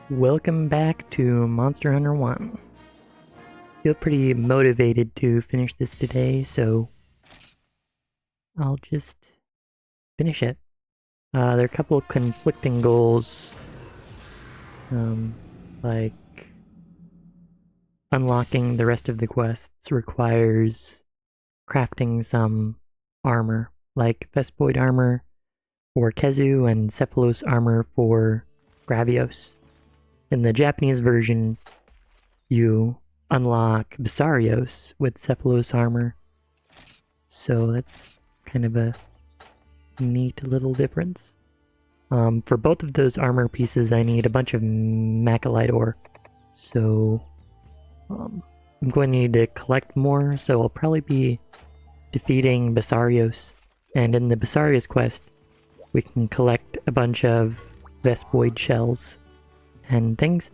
Welcome back to Monster Hunter 1. Feel pretty motivated to finish this today, so I'll just finish it. There are a couple of conflicting goals, like unlocking the rest of the quests requires crafting some armor, like Vespoid armor for Kezu and Cephalos armor for Gravios. In the Japanese version, you unlock Basarios with Cephalos armor, so that's kind of a neat little difference. For both of those armor pieces, I need a bunch of Macalite ore, so I'm going to need to collect more, so I'll probably be defeating Basarios, and in the Basarios quest, we can collect a bunch of Vespoid shells and things.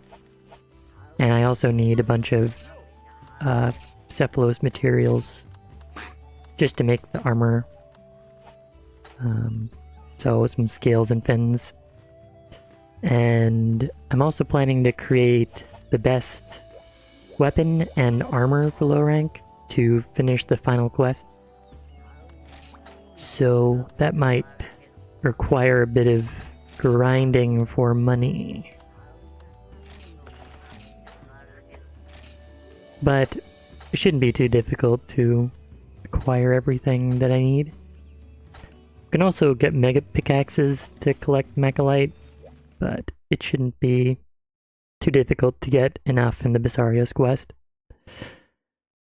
And I also need a bunch of Cephalos materials just to make the armor. So some scales and fins. And I'm also planning to create the best weapon and armor for low rank to finish the final quests. So that might require a bit of grinding for money. But it shouldn't be too difficult to acquire everything that I need. You can also get mega pickaxes to collect Macalite, but it shouldn't be too difficult to get enough in the Basarios quest.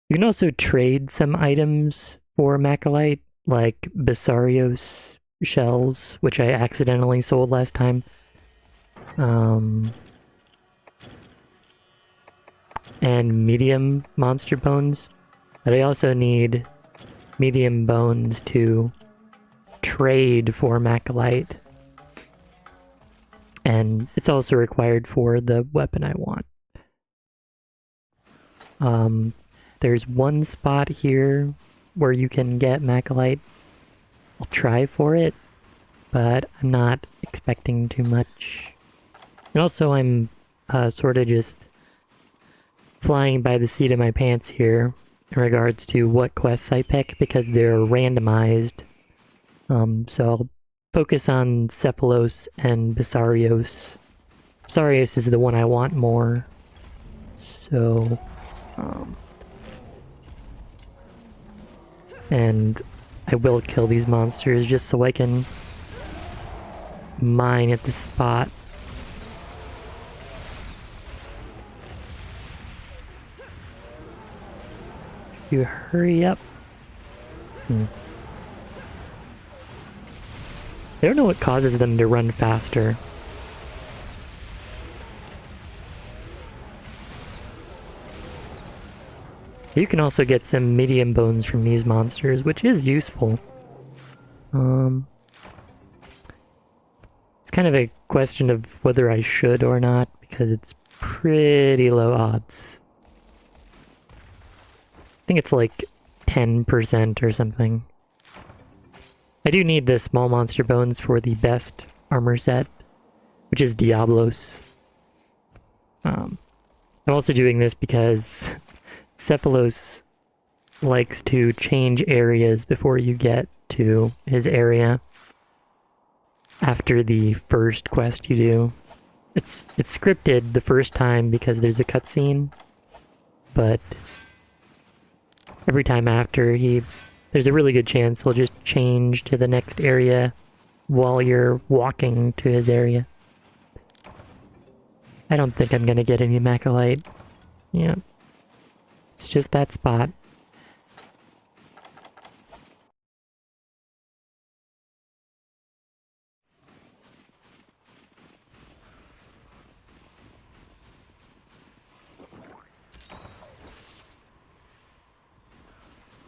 You can also trade some items for Macalite, like Basarios shells, which I accidentally sold last time. And medium monster bones, but I also need medium bones to trade for Macalite, and it's also required for the weapon I want. There's one spot here where you can get Macalite. I'll try for it, but I'm not expecting too much. And also I'm sort of just flying by the seat of my pants here in regards to what quests I pick because they're randomized. So I'll focus on Cephalos and Basarios. Basarios is the one I want more. So, and I will kill these monsters just so I can mine at the spot. You hurry up. I don't know what causes them to run faster. You can also get some medium bones from these monsters, which is useful. It's kind of a question of whether I should or not, because it's pretty low odds. I think it's like 10% or something. I do need the small monster bones for the best armor set, which is Diablos. I'm also doing this because Cephalos likes to change areas before you get to his area after the first quest you do. It's scripted the first time because there's a cutscene, but every time after, there's a really good chance he'll just change to the next area while you're walking to his area. I don't think I'm gonna get any Macalite. Yeah. It's just that spot.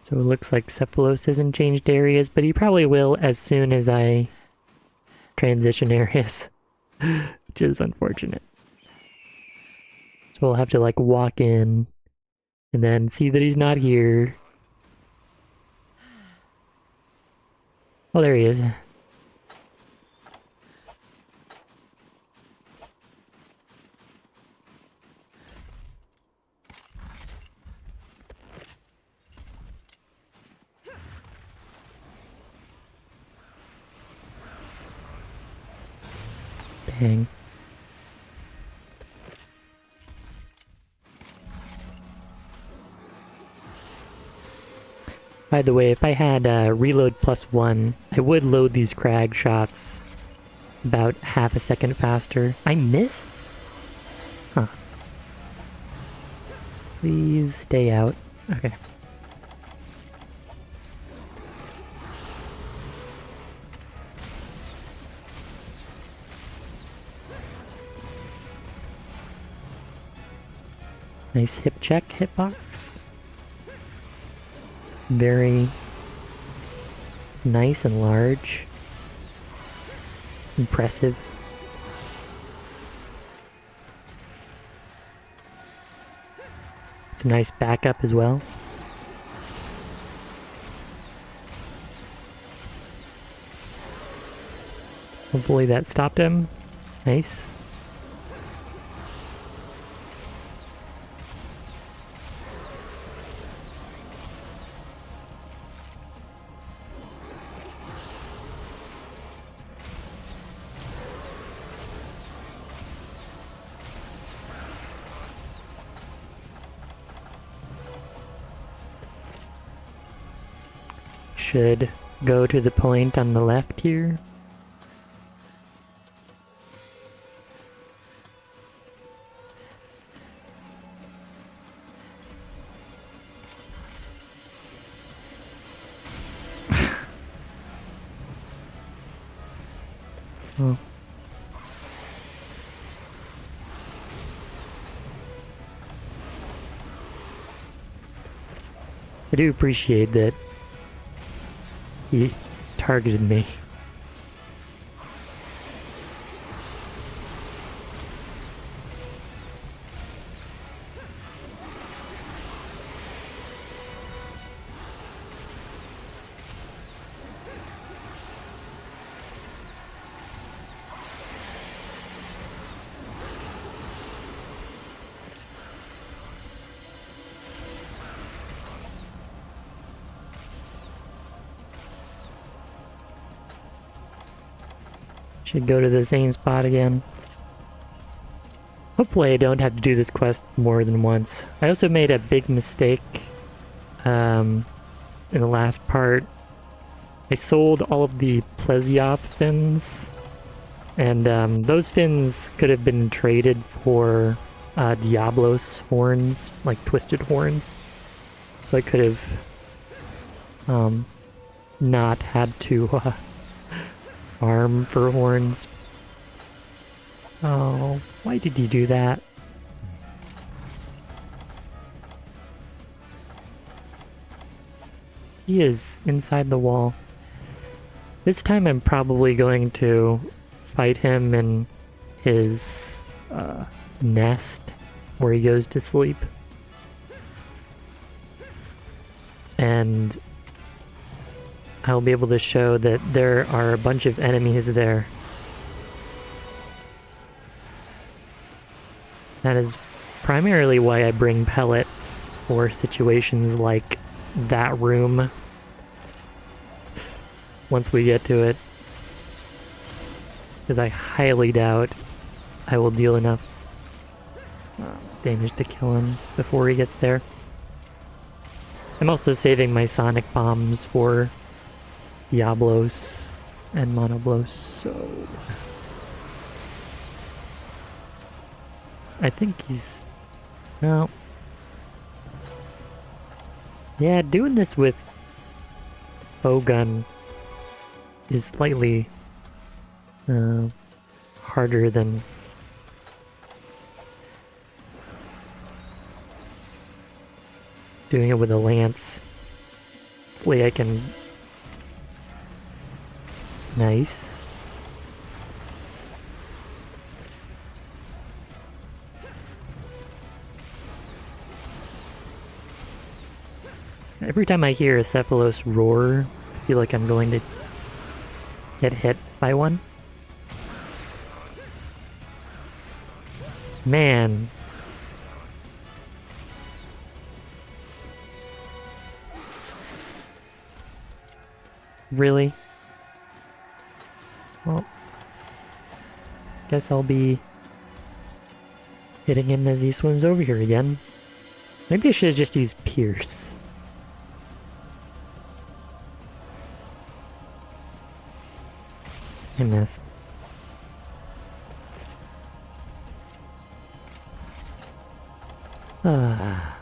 So it looks like Cephalos hasn't changed areas, but he probably will as soon as I transition areas, which is unfortunate. So we'll have to like walk in and then see that he's not here. Oh, there he is. Dang. By the way, if I had reload +1, I would load these crag shots about half a second faster. I missed? Huh. Please stay out. Okay. Nice hip check, hitbox. Very nice and large. Impressive. It's a nice backup as well. Hopefully that stopped him. Nice. Should go to the point on the left here. Oh. I do appreciate that he targeted me. Should go to the same spot again. Hopefully I don't have to do this quest more than once. I also made a big mistake in the last part. I sold all of the Plesioth fins, and those fins could have been traded for Diablos horns, like twisted horns. So I could have not had to farm for horns. Oh, why did you do that? He is inside the wall. This time I'm probably going to fight him in his nest where he goes to sleep. And I'll be able to show that there are a bunch of enemies there. That is primarily why I bring Pellet for situations like that room once we get to it. Because I highly doubt I will deal enough damage to kill him before he gets there. I'm also saving my sonic bombs for Diablos and Monoblos, so I think he's... no. Yeah, doing this with bowgun is slightly harder than doing it with a lance. Hopefully I can... Nice. Every time I hear a Cephalos roar, I feel like I'm going to get hit by one. Man. Really? Well, Guess I'll be hitting him as he swims over here again. Maybe I should have just used Pierce. I missed. Ah.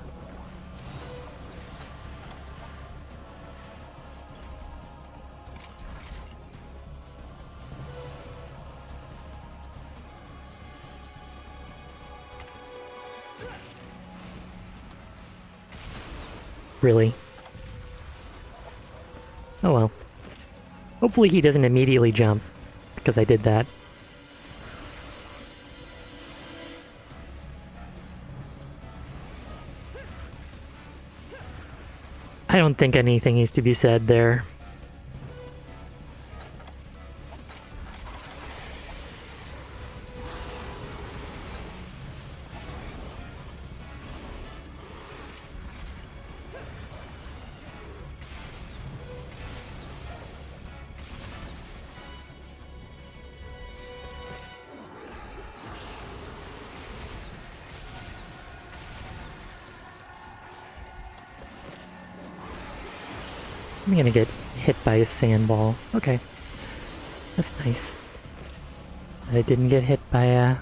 Really? Oh well. Hopefully he doesn't immediately jump, because I did that. I don't think anything needs to be said there. I'm gonna get hit by a sandball. Okay. That's nice. I didn't get hit by a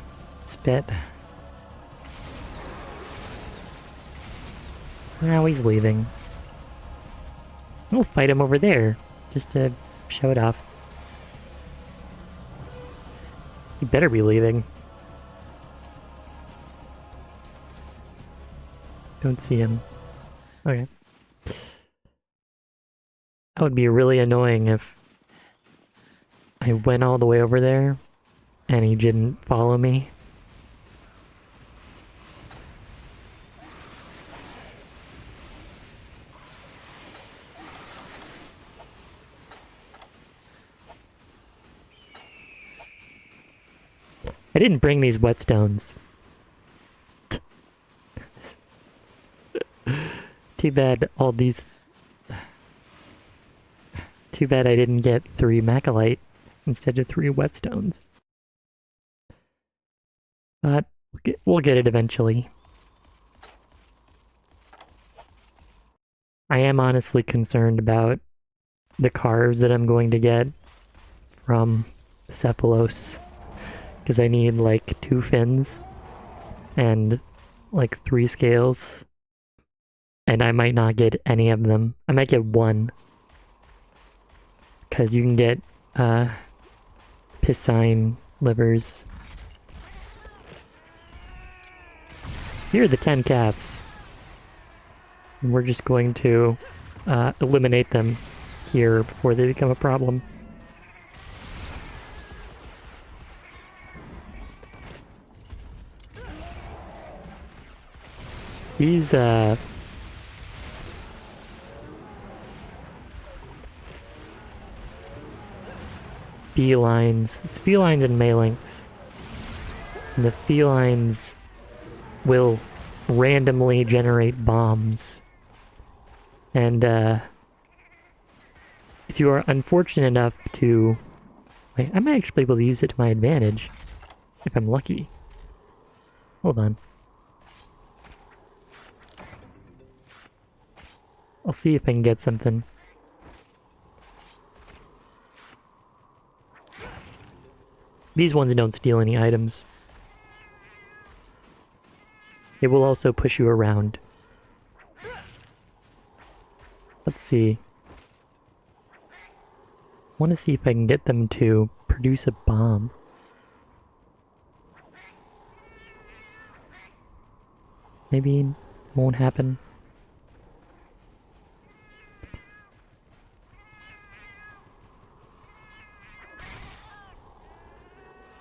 spit. Now he's leaving. We'll fight him over there, just to show it off. He better be leaving. Don't see him. Okay. That would be really annoying if I went all the way over there and he didn't follow me. I didn't bring these whetstones. Too bad all these... Too bad I didn't get 3 Macalite instead of 3 whetstones. But we'll get it eventually. I am honestly concerned about the carves that I'm going to get from Cephalos. Because I need like 2 fins and like 3 scales. And I might not get any of them. I might get 1. Because you can get piscine livers. Here are the 10 cats. And we're just going to eliminate them here before they become a problem. These felines. It's felines and Malinx. And the felines will randomly generate bombs. And if you are unfortunate enough to... Wait, I might actually be able to use it to my advantage. If I'm lucky. Hold on. I'll see if I can get something. These ones don't steal any items. They will also push you around. Let's see. I want to see if I can get them to produce a bomb. Maybe it won't happen.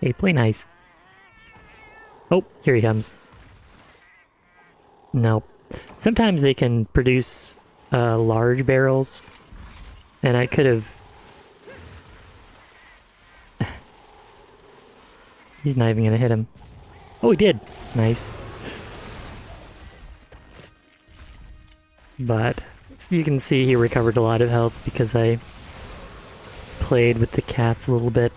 Hey, play nice. Oh, here he comes. No. Sometimes they can produce large barrels, and I could have... He's not even gonna hit him. Oh, he did! Nice. But, so you can see he recovered a lot of health because I played with the cats a little bit.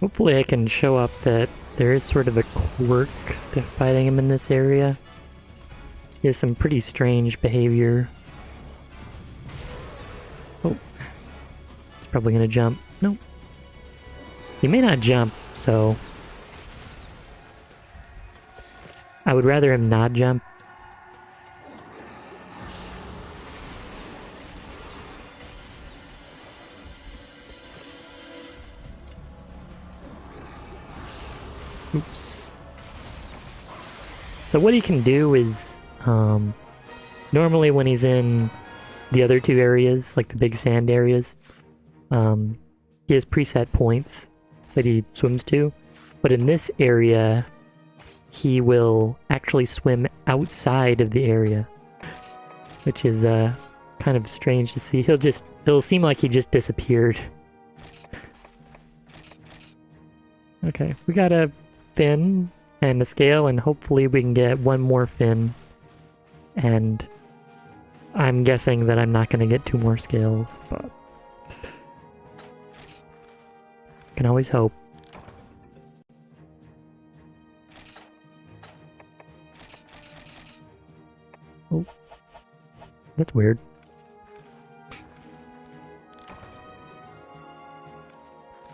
Hopefully I can show up that there is sort of a quirk to fighting him in this area. He has some pretty strange behavior. Oh. He's probably gonna jump. Nope. He may not jump, so... I would rather him not jump. Oops. So what he can do is, normally when he's in the other two areas, like the big sand areas, he has preset points that he swims to. But in this area, he will actually swim outside of the area, which is kind of strange to see. It'll seem like he just disappeared. Okay, we got a fin and a scale, and hopefully we can get one more fin. And I'm guessing that I'm not going to get 2 more scales, but can always hope. Oh, that's weird.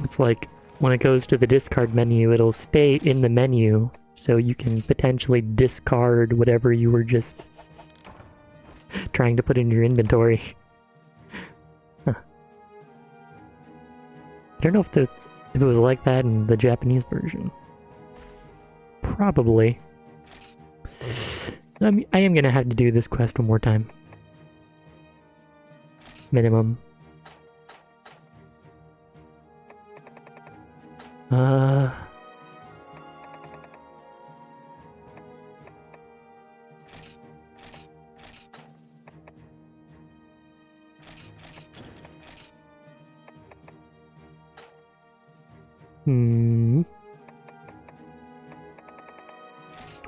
It's like when it goes to the discard menu, it'll stay in the menu, so you can potentially discard whatever you were just trying to put in your inventory. Huh. I don't know if it was like that in the Japanese version. Probably. I am gonna have to do this quest one more time. Minimum.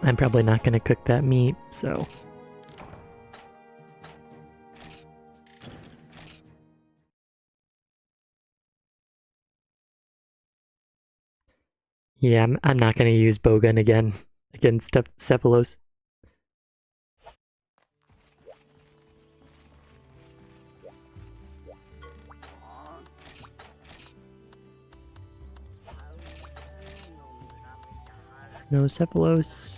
I'm probably not gonna cook that meat, so... Yeah, I'm not gonna use bowgun again against Cephalos. No Cephalos.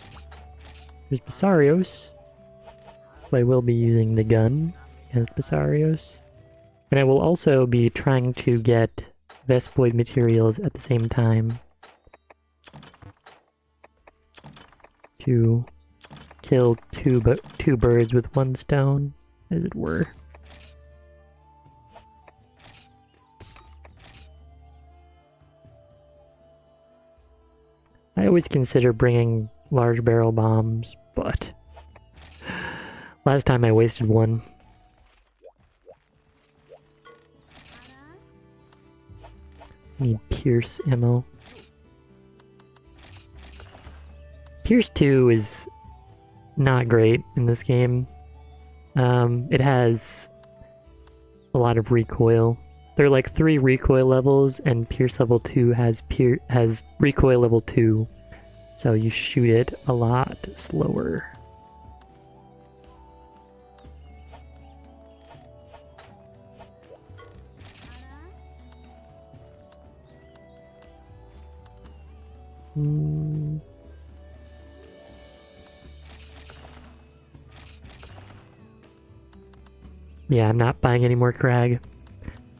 There's Basarios. So I will be using the gun against Basarios. And I will also be trying to get Vespoid materials at the same time to kill two birds with one stone, as it were. I always consider bringing large barrel bombs, but last time I wasted one. Need Pierce ammo. Pierce 2 is not great in this game. It has a lot of recoil. There are like 3 recoil levels, and Pierce level 2 has recoil level 2, so you shoot it a lot slower. Yeah, I'm not buying any more Crag.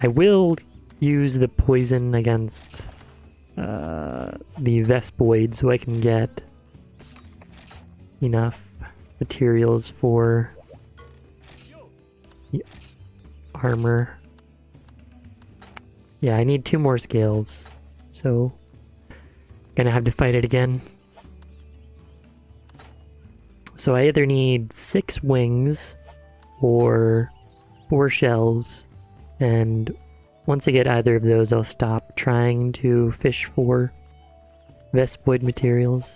I will use the poison against the Vespoid so I can get enough materials for the armor. Yeah, I need 2 more scales, so gonna have to fight it again. So I either need 6 wings or 4 shells, and once I get either of those, I'll stop trying to fish for Vespoid materials.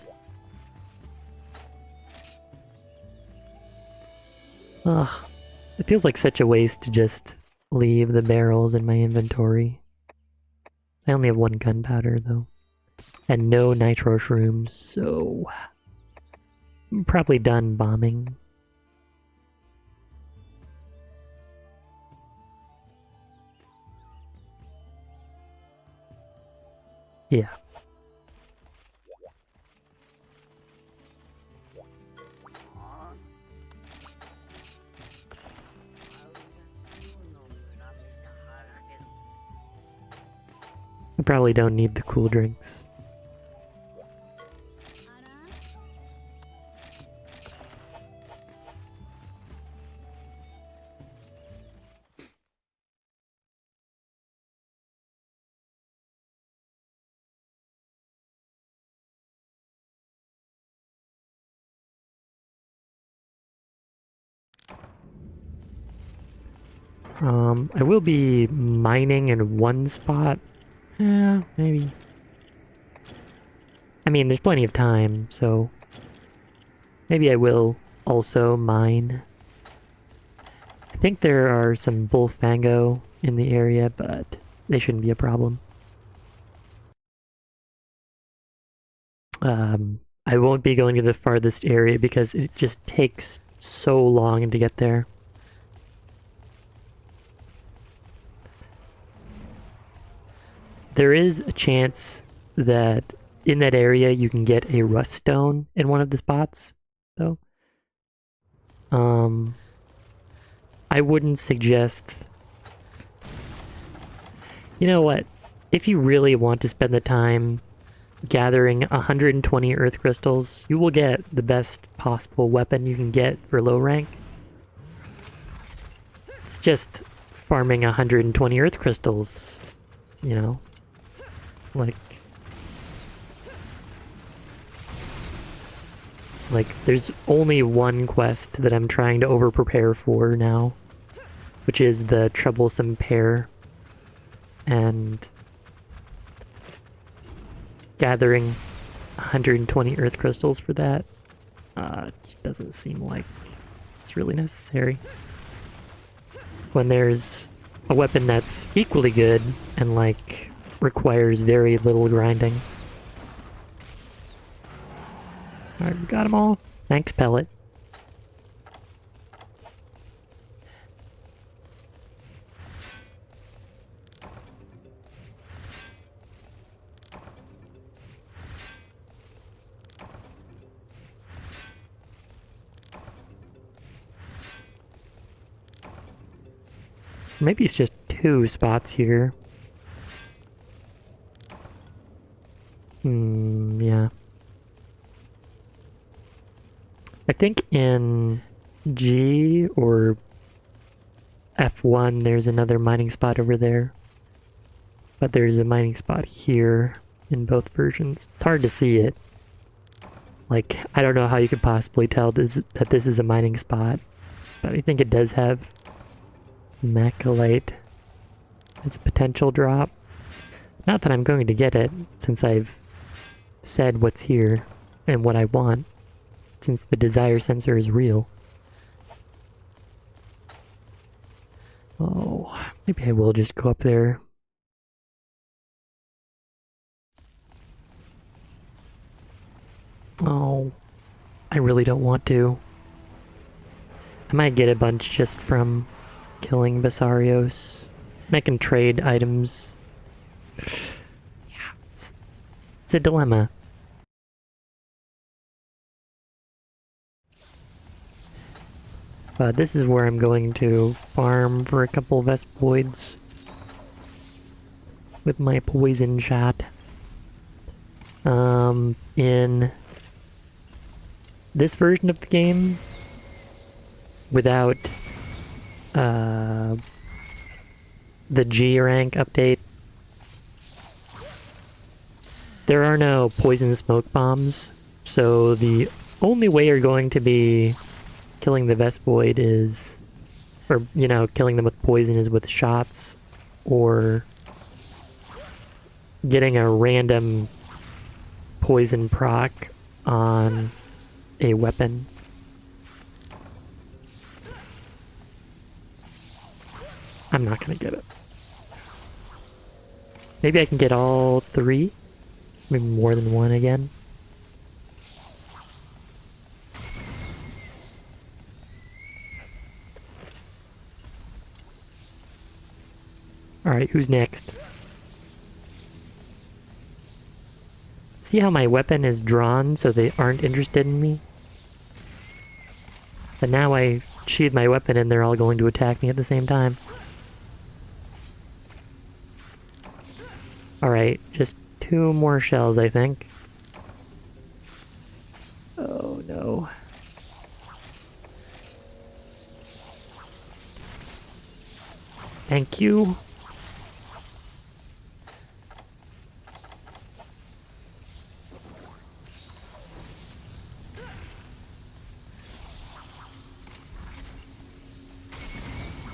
Ugh, it feels like such a waste to just leave the barrels in my inventory. I only have 1 gunpowder, though. and no nitro shrooms, so I'm probably done bombing. Yeah. I probably don't need the cool drinks. I will be mining in one spot. Yeah, maybe. I mean, there's plenty of time, so maybe I will also mine. I think there are some bullfango in the area, but they shouldn't be a problem. I won't be going to the farthest area because it just takes so long to get there. There is a chance that in that area you can get a rust stone in one of the spots, though. I wouldn't suggest... You know what? If you really want to spend the time gathering 120 earth crystals, you will get the best possible weapon you can get for low rank. It's just farming 120 earth crystals, you know? Like, there's only one quest that I'm trying to over-prepare for now, which is the troublesome pair. And gathering 120 earth crystals for that just doesn't seem like it's really necessary. When there's a weapon that's equally good and like requires very little grinding. Alright, we got them all. Thanks, Pellet. Maybe it's just 2 spots here. Yeah. I think in G or F1 there's another mining spot over there. But there's a mining spot here in both versions. It's hard to see it. Like, I don't know how you could possibly tell that this is a mining spot. But I think it does have Macalite as a potential drop. Not that I'm going to get it, since I've said what's here and what I want, since the desire sensor is real. Oh, maybe I will just go up there. Oh, I really don't want to. I might get a bunch just from killing Basarios. And I can trade items. Yeah, it's a dilemma. But this is where I'm going to farm for a couple Vespoids with my poison shot. In this version of the game, without the G rank update, there are no poison smoke bombs, so the only way you're going to be killing the Vespoid is, or, you know, killing them with poison is with shots, or getting a random poison proc on a weapon. I'm not gonna get it. Maybe I can get all 3? Maybe more than one again. Alright, who's next? See how my weapon is drawn so they aren't interested in me? But now I sheathe my weapon and they're all going to attack me at the same time. Alright, just 2 more shells, I think. Oh no. Thank you.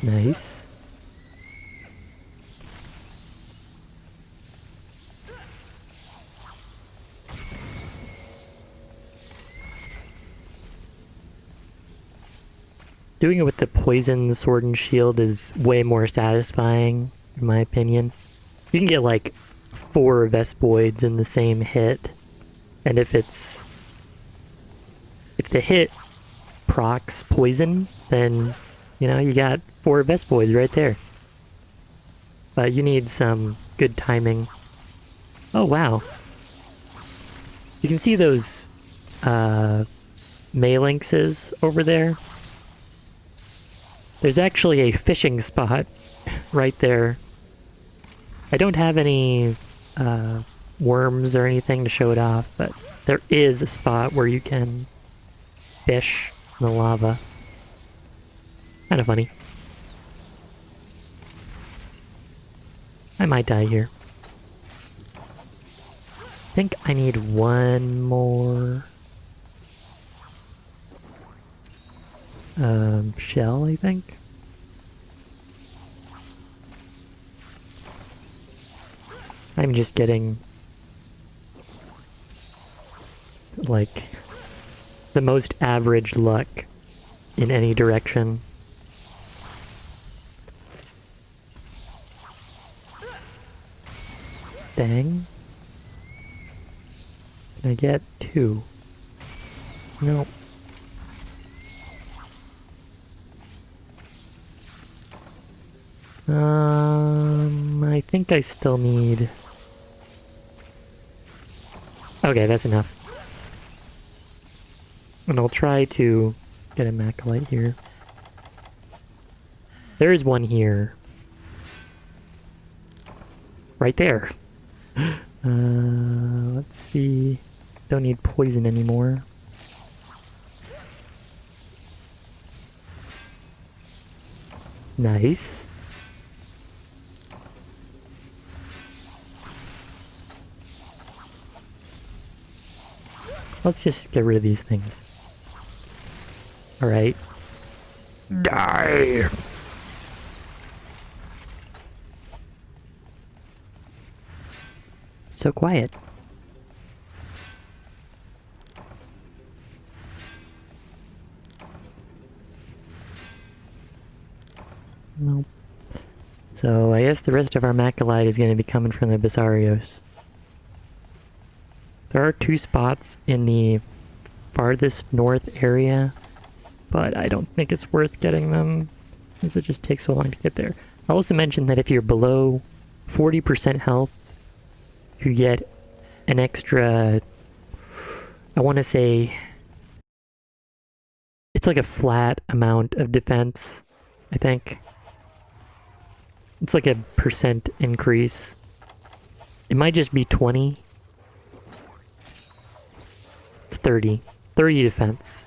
Nice. Doing it with the poison sword and shield is way more satisfying, in my opinion. You can get like 4 Vespoids in the same hit, and if the hit procs poison, then you know you got 4 Vespoids right there. But you need some good timing. Oh wow. You can see those Malinxes over there. There's actually a fishing spot right there. I don't have any worms or anything to show it off, but there is a spot where you can fish in the lava. Kind of funny. I might die here. I think I need 1 more shell, I think. I'm just getting like the most average luck in any direction. Dang. Can I get 2? Nope. I think I still need... Okay, that's enough. And I'll try to get a Macalite here. There is one here. Right there. Let's see. Don't need poison anymore. Nice. Let's just get rid of these things. Alright. Die! So quiet. Nope. So I guess the rest of our Macalite is going to be coming from the Bessarios. There are 2 spots in the farthest north area, but I don't think it's worth getting them, because it just takes so long to get there. I'll also mention that if you're below 40% health, you get an extra, I want to say, it's like a flat amount of defense, I think. It's like a % increase. It might just be 20. It's 30. 30 defense.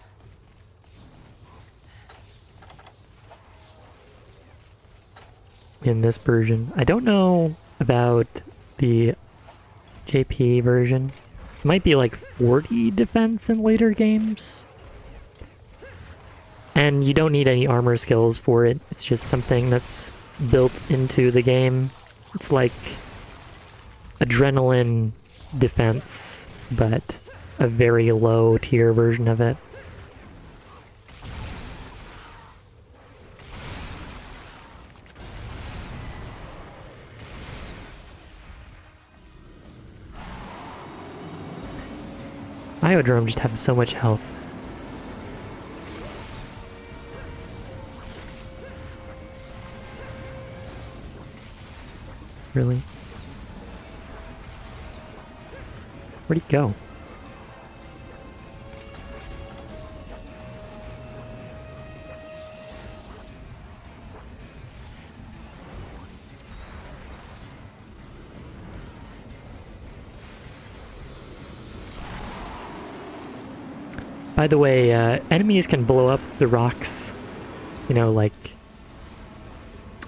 In this version. I don't know about the JP version. It might be like 40 defense in later games. And you don't need any armor skills for it. It's just something that's built into the game. It's like adrenaline defense, but a very low tier version of it. Biodrome just have so much health. Really? Where'd he go? By the way, enemies can blow up the rocks, you know, like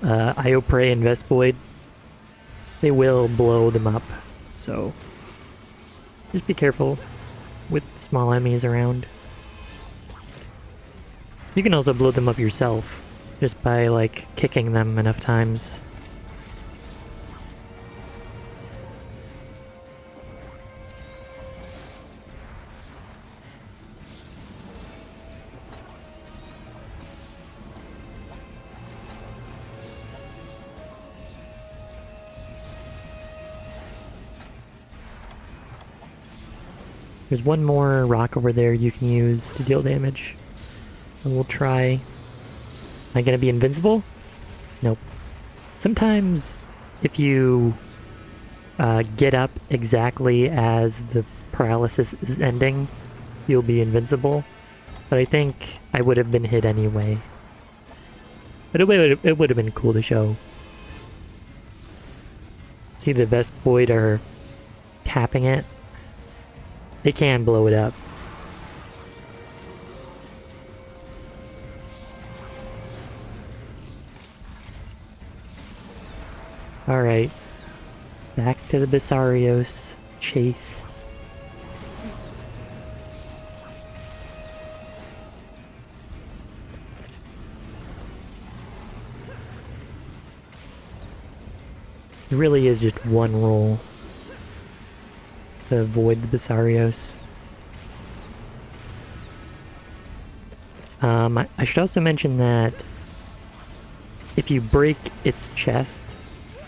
Ioprey and Vespoid. They will blow them up, so just be careful with small enemies around. You can also blow them up yourself, just by, like, kicking them enough times. There's one more rock over there you can use to deal damage. So we'll try. Am I gonna be invincible? Nope. Sometimes if you get up exactly as the paralysis is ending, you'll be invincible. But I think I would have been hit anyway. But it would have been cool to show. See, the Vespoid are tapping it. They can blow it up. Alright. Back to the Basarios chase. It really is just one roll to avoid the Basarios. I should also mention that if you break its chest,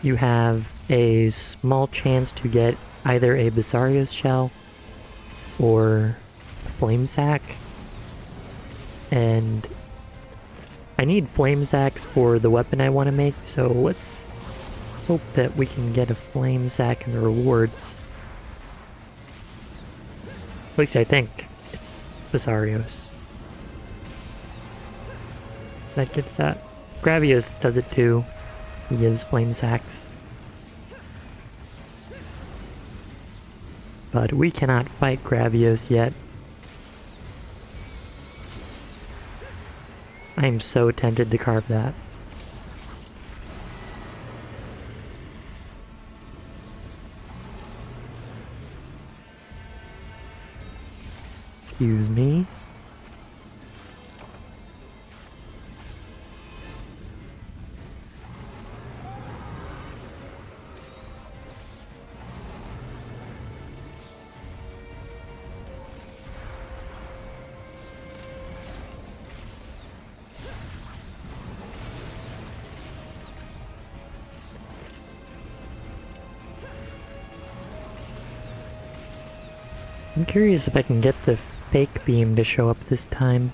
you have a small chance to get either a Basarios shell or a flame sack. And I need flame sacks for the weapon I want to make, so let's hope that we can get a flame sack in the rewards. At least I think it's Basarios. That gives that. Gravios does it too. He gives flame sacks. But we cannot fight Gravios yet. I am so tempted to carve that. Excuse me. I'm curious if I can get the fake beam to show up this time.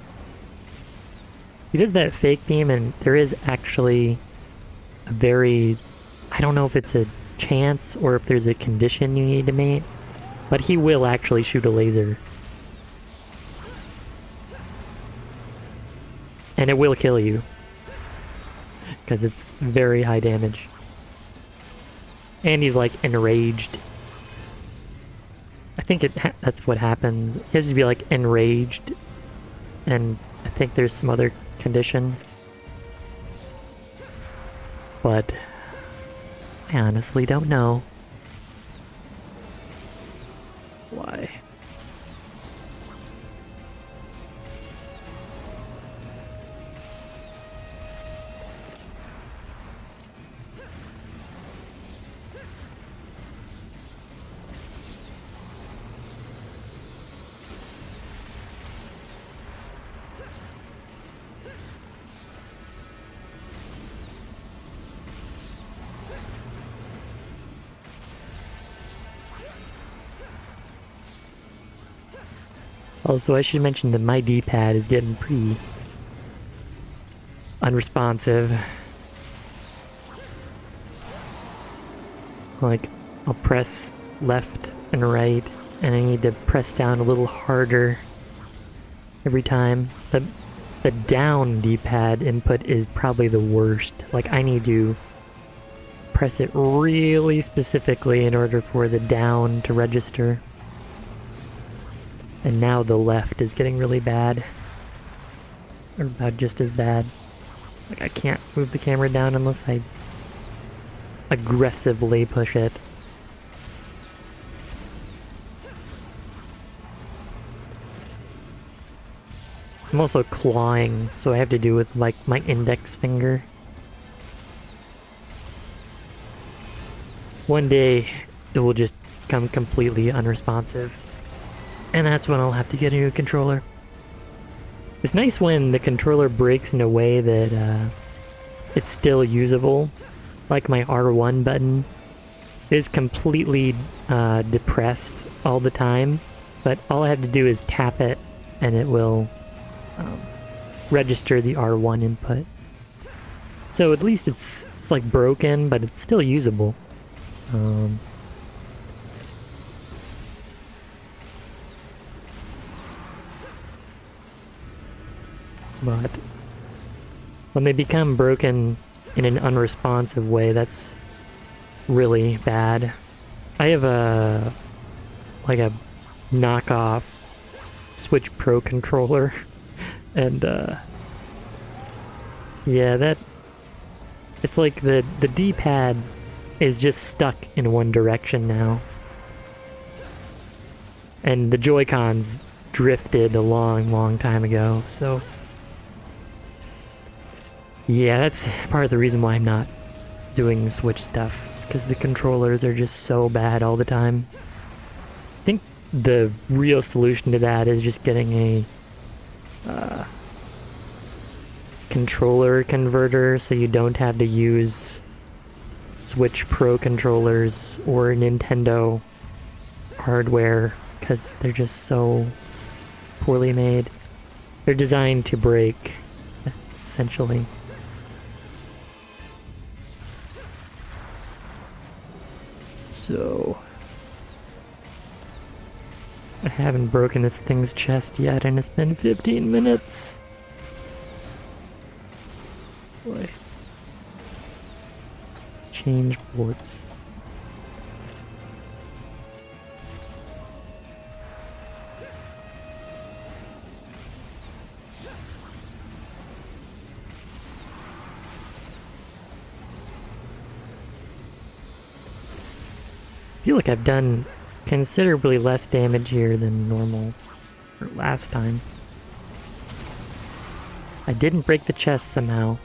He does that fake beam and there is actually a very... I don't know if it's a chance or if there's a condition you need to meet, but he will actually shoot a laser. And it will kill you. Because it's very high damage. And he's like enraged. I think that's what happens. He has to be like enraged, and I think there's some other condition. But I honestly don't know why. Also, I should mention that my D-pad is getting pretty unresponsive. Like, I'll press left and right, and I need to press down a little harder every time. The down D-pad input is probably the worst. Like, I need to press it really specifically in order for the down to register. And now the left is getting really bad. Or about just as bad. Like, I can't move the camera down unless I aggressively push it. I'm also clawing, so I have to do with like my index finger. One day it will just become completely unresponsive, and that's when I'll have to get a new controller. It's nice when the controller breaks in a way that it's still usable. Like my R1 button is completely depressed all the time, but all I have to do is tap it and it will register the R1 input. So at least it's like broken, but it's still usable. But when they become broken in an unresponsive way, that's really bad. I have a knockoff Switch Pro controller, and yeah, it's like the D-pad is just stuck in one direction now, and the Joy-Cons drifted a long time ago. So yeah, that's part of the reason why I'm not doing Switch stuff. It's because the controllers are just so bad all the time. I think the real solution to that is just getting a controller converter so you don't have to use Switch Pro controllers or Nintendo hardware because they're just so poorly made. They're designed to break, essentially. So I haven't broken this thing's chest yet, and it's been 15 minutes. Boy. Change ports. I feel like I've done considerably less damage here than normal, or last time. I didn't break the chest somehow.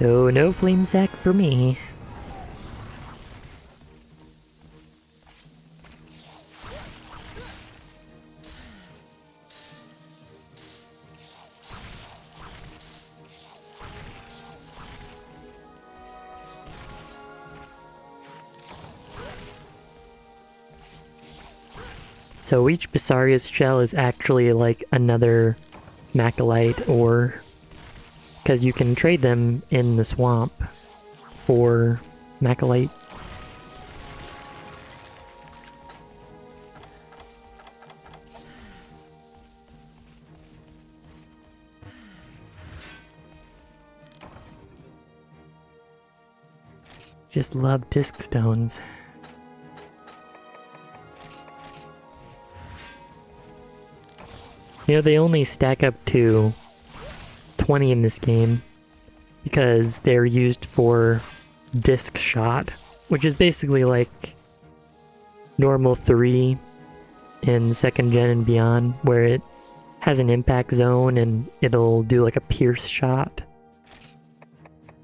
So no flame sack for me. So each Basarius shell is actually like another Macalite ore, because you can trade them in the swamp for Macalite. Just love disc stones. You know, they only stack up to 20 in this game because they're used for disc shot, which is basically like normal 3 in 2nd gen and beyond, where it has an impact zone and it'll do like a pierce shot.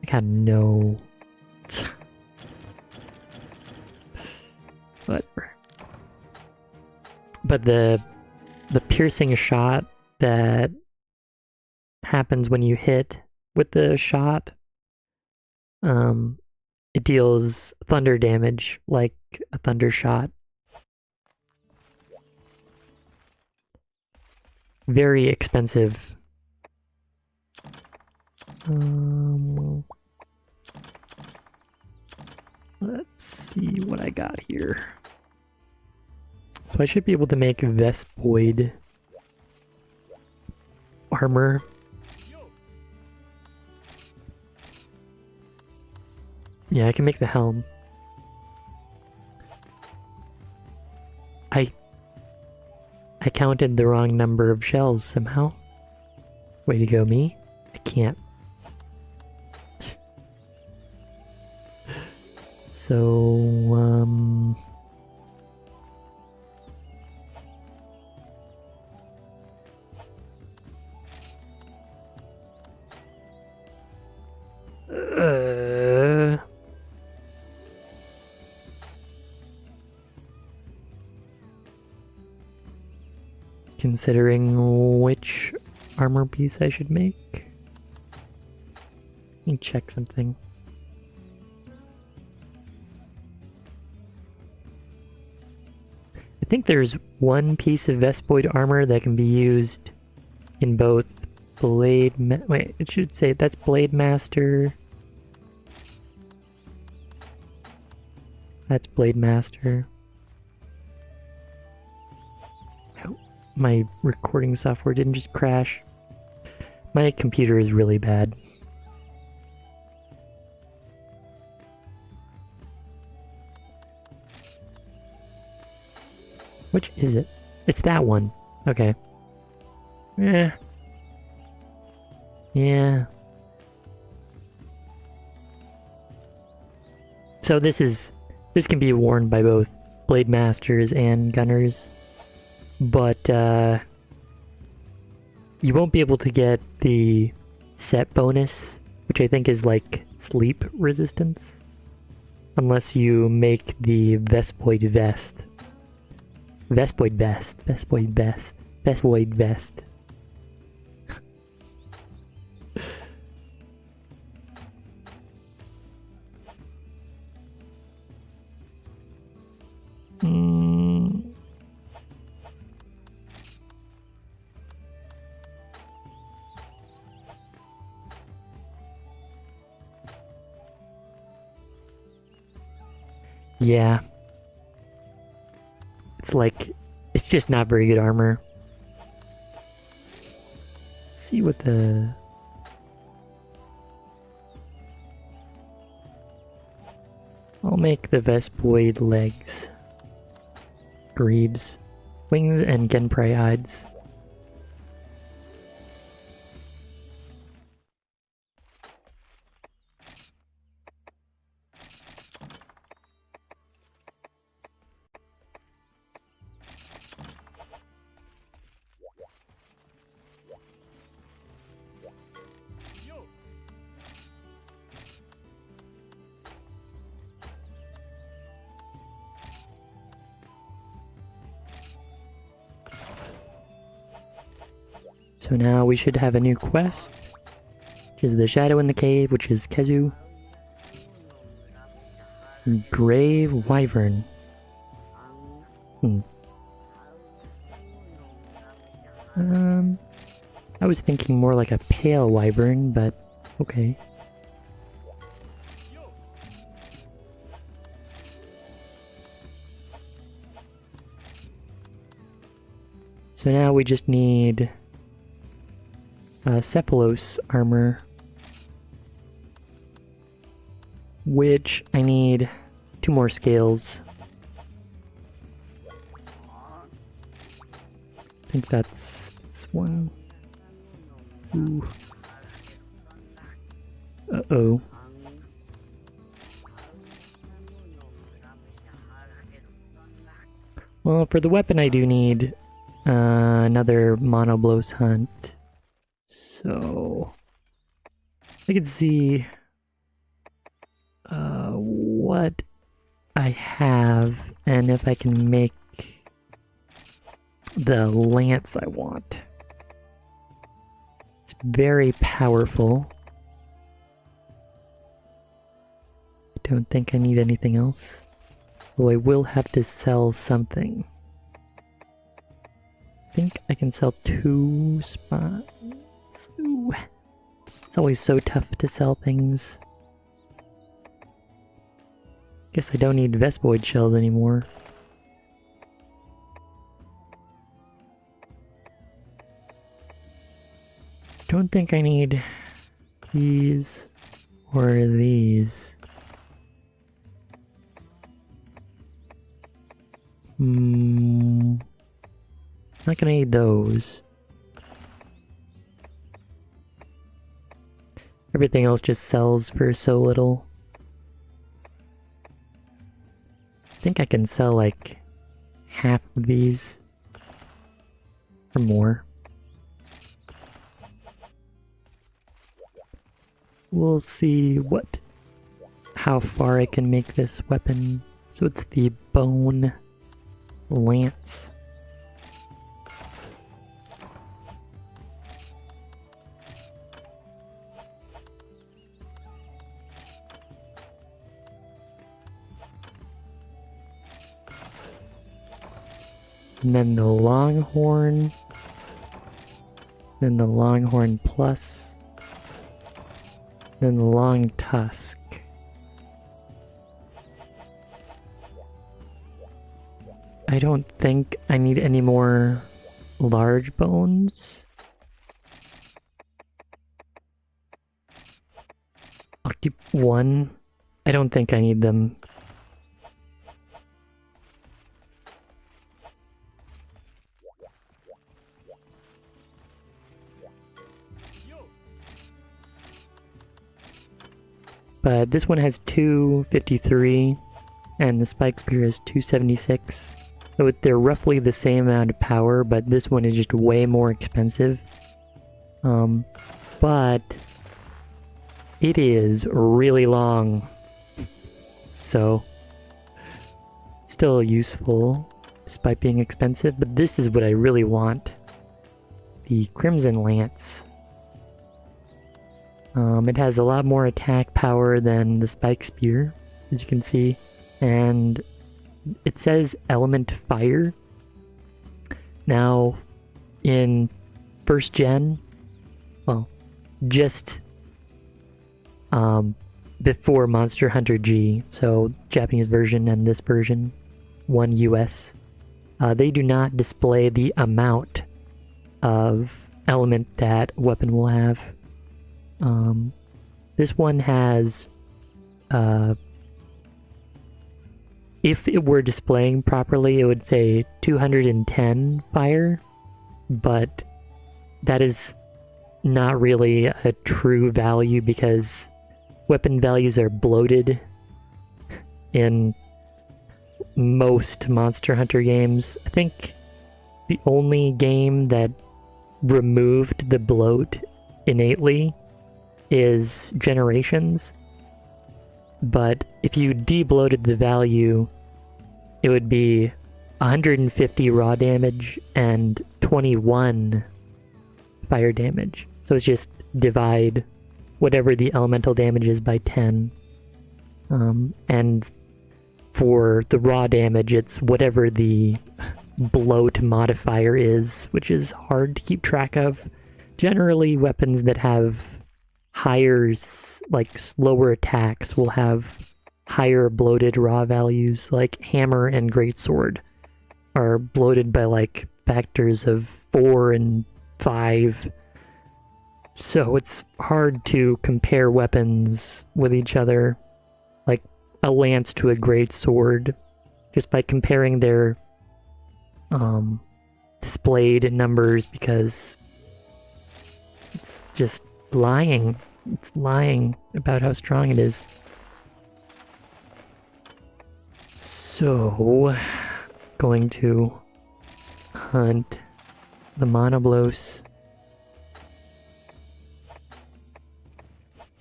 I got no... Whatever. But the piercing shot that happens when you hit with the shot, it deals thunder damage like a thunder shot. very expensive. Let's see what I got here. So I should be able to make Vespoid armor. Yeah, I can make the helm. I counted the wrong number of shells somehow. Way to go, me. I can't. So, considering which armor piece I should make. Let me check something. I think there's one piece of Vespoid armor that can be used in both Blade... Wait, it should say that's Blade Master. That's Blade Master. Oh, my recording software didn't just crash. My computer is really bad. Which is it? It's that one. Okay. Yeah. Yeah. So this can be worn by both Blade Masters and Gunners, but you won't be able to get the set bonus, which I think is like sleep resistance, unless you make the Vespoid vest. Vespoid vest. Vespoid vest. Vespoid vest. Yeah. It's like, it's just not very good armor. Let's see what the... I'll make the Vespoid legs, greaves, wings, and Genprai hides. So now we should have a new quest, which is the Shadow in the Cave, which is Kezu. Grave Wyvern. I was thinking more like a pale wyvern, but okay. So now we just need Cephalos armor, which I need 2 more scales. I think that's this one. Ooh. Uh-oh. Well, for the weapon I do need another Monoblos Hunt. So I can see what I have and if I can make the lance I want. It's very powerful. I don't think I need anything else. Though I will have to sell something. I think I can sell 2 spots. Ooh. It's always so tough to sell things. Guess I don't need Vespoid shells anymore. Don't think I need these or these. Not gonna need those. Everything else just sells for so little. I think I can sell like half of these or more. We'll see how far I can make this weapon. So it's the bone lance. And then the Longhorn. Then the Longhorn Plus. Then the Long Tusk. I don't think I need any more large bones. I'll keep one. I don't think I need them. But this one has 253, and the Spike Spear is 276. So they're roughly the same amount of power, but this one is just way more expensive. But it is really long. So still useful, despite being expensive. But this is what I really want. The Crimson Lance. It has a lot more attack power than the Spike Spear, as you can see, and it says Element Fire. Now, in first gen, well, just before Monster Hunter G, so Japanese version and this version, 1US, they do not display the amount of element that a weapon will have. This one has, if it were displaying properly, it would say 210 fire, but that is not really a true value because weapon values are bloated in most Monster Hunter games. I think the only game that removed the bloat innately is Generations, but if you debloated the value, it would be 150 raw damage and 21 fire damage. So it's just divide whatever the elemental damage is by 10. And for the raw damage, it's whatever the bloat modifier is, which is hard to keep track of. Generally, weapons that have higher, like slower attacks will have higher bloated raw values, like hammer and greatsword are bloated by like factors of 4 and 5. So it's hard to compare weapons with each other, like a lance to a greatsword, just by comparing their displayed numbers, because it's just lying. It's lying about how strong it is. So, going to hunt the Monoblos.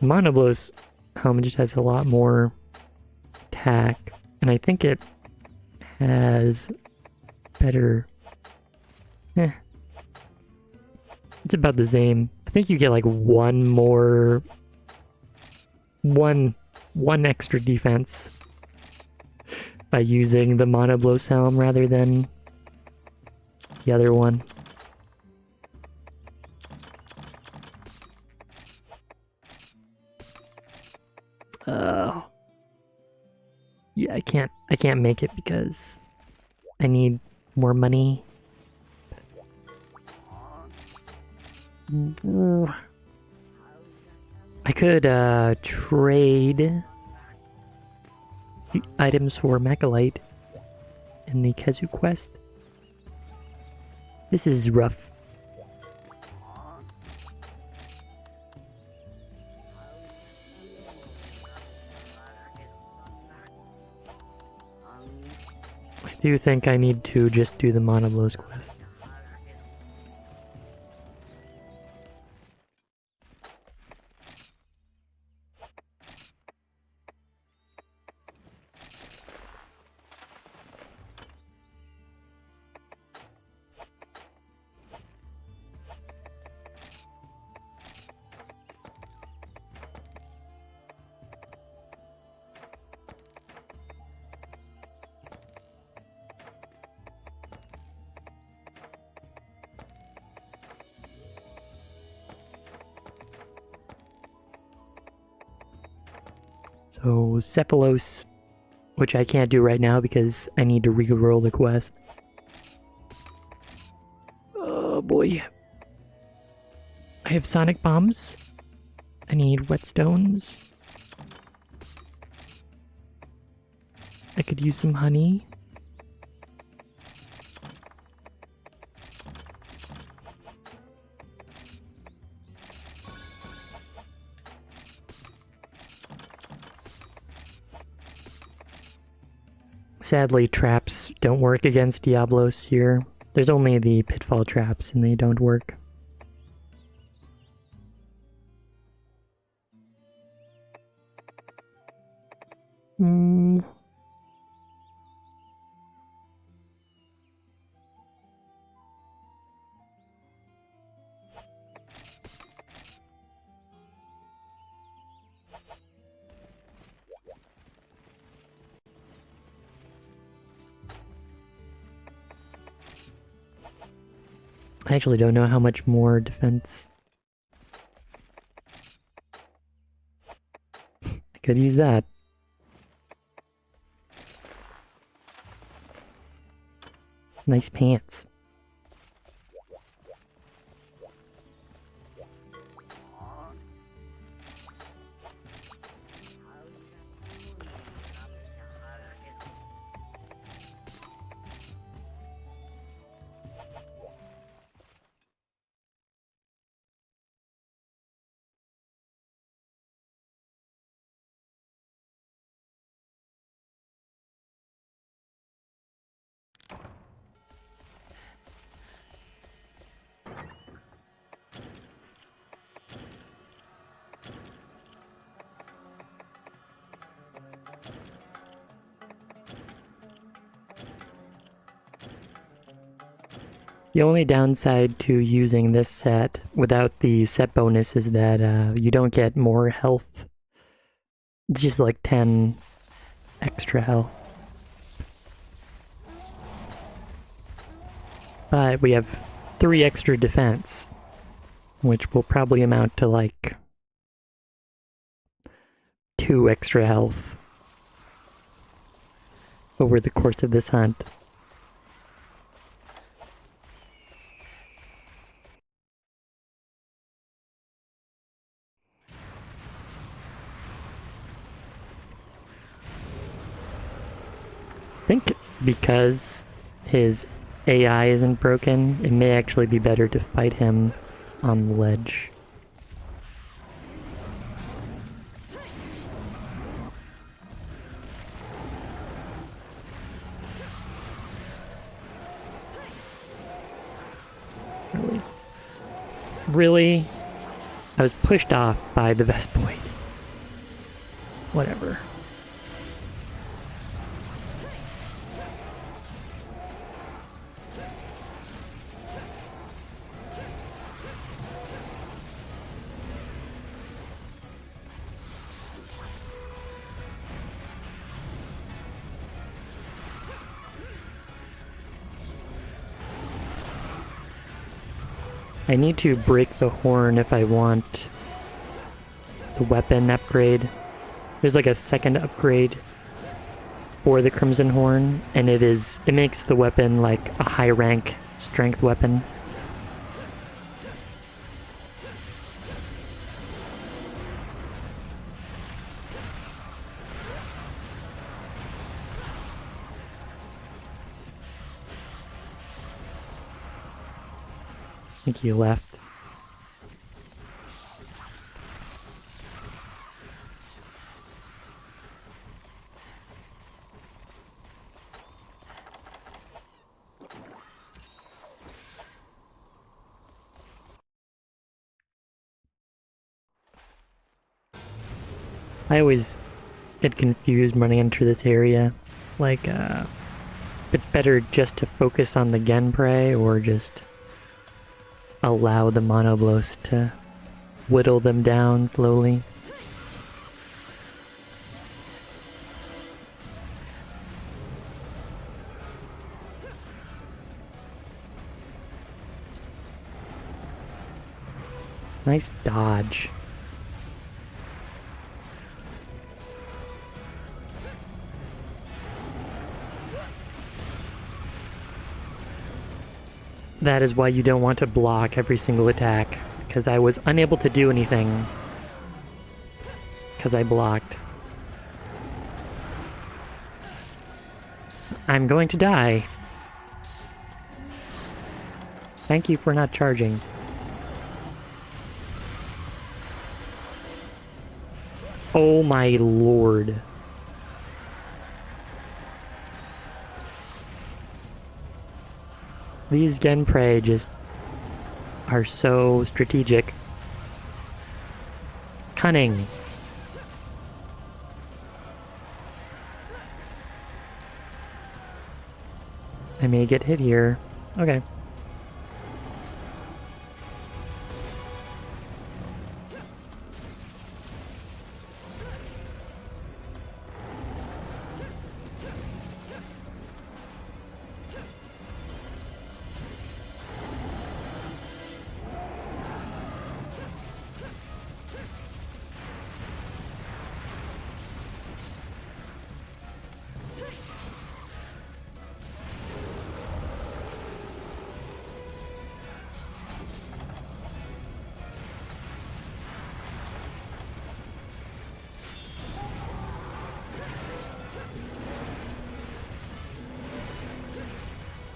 Monoblos helmet just has a lot more attack, and I think it has better... It's about the same. I think you get like one extra defense by using the Monoblos helm rather than the other one. Yeah, I can't make it because I need more money. I could trade items for Macalite in the Kezu quest. This is rough. I do think I need to just do the Monoblos quest. So Cephalos, which I can't do right now because I need to re-roll the quest. Oh boy. I have Sonic Bombs. I need Whetstones. I could use some honey. Sadly, traps don't work against Diablos here. There's only the pitfall traps and they don't work. I actually don't know how much more defense. I could use that. Nice pants. The only downside to using this set without the set bonus is that you don't get more health. It's just like 10 extra health. But we have 3 extra defense, which will probably amount to like 2 extra health over the course of this hunt. I think because his AI isn't broken, it may actually be better to fight him on the ledge. Really? I was pushed off by the Vespoid. Whatever. I need to break the horn if I want the weapon upgrade. There's like a second upgrade for the Crimson Horn, and it makes the weapon like a high rank strength weapon. I think he left. I always get confused when I enter this area. Like, it's better just to focus on the Genprey or just allow the Monoblos to whittle them down slowly. Nice dodge. That is why you don't want to block every single attack, because I was unable to do anything because I blocked. I'm going to die. Thank you for not charging. Oh my lord. These Genprey just are so strategic. Cunning. I may get hit here. Okay.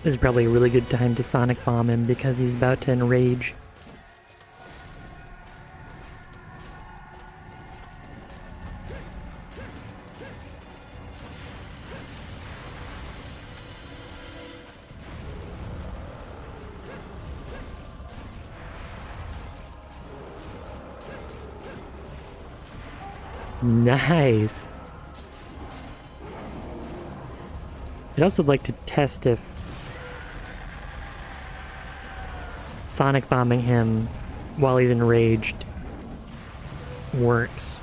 This is probably a really good time to Sonic Bomb him because he's about to enrage. Nice! I'd also like to test if Sonic bombing him while he's enraged works.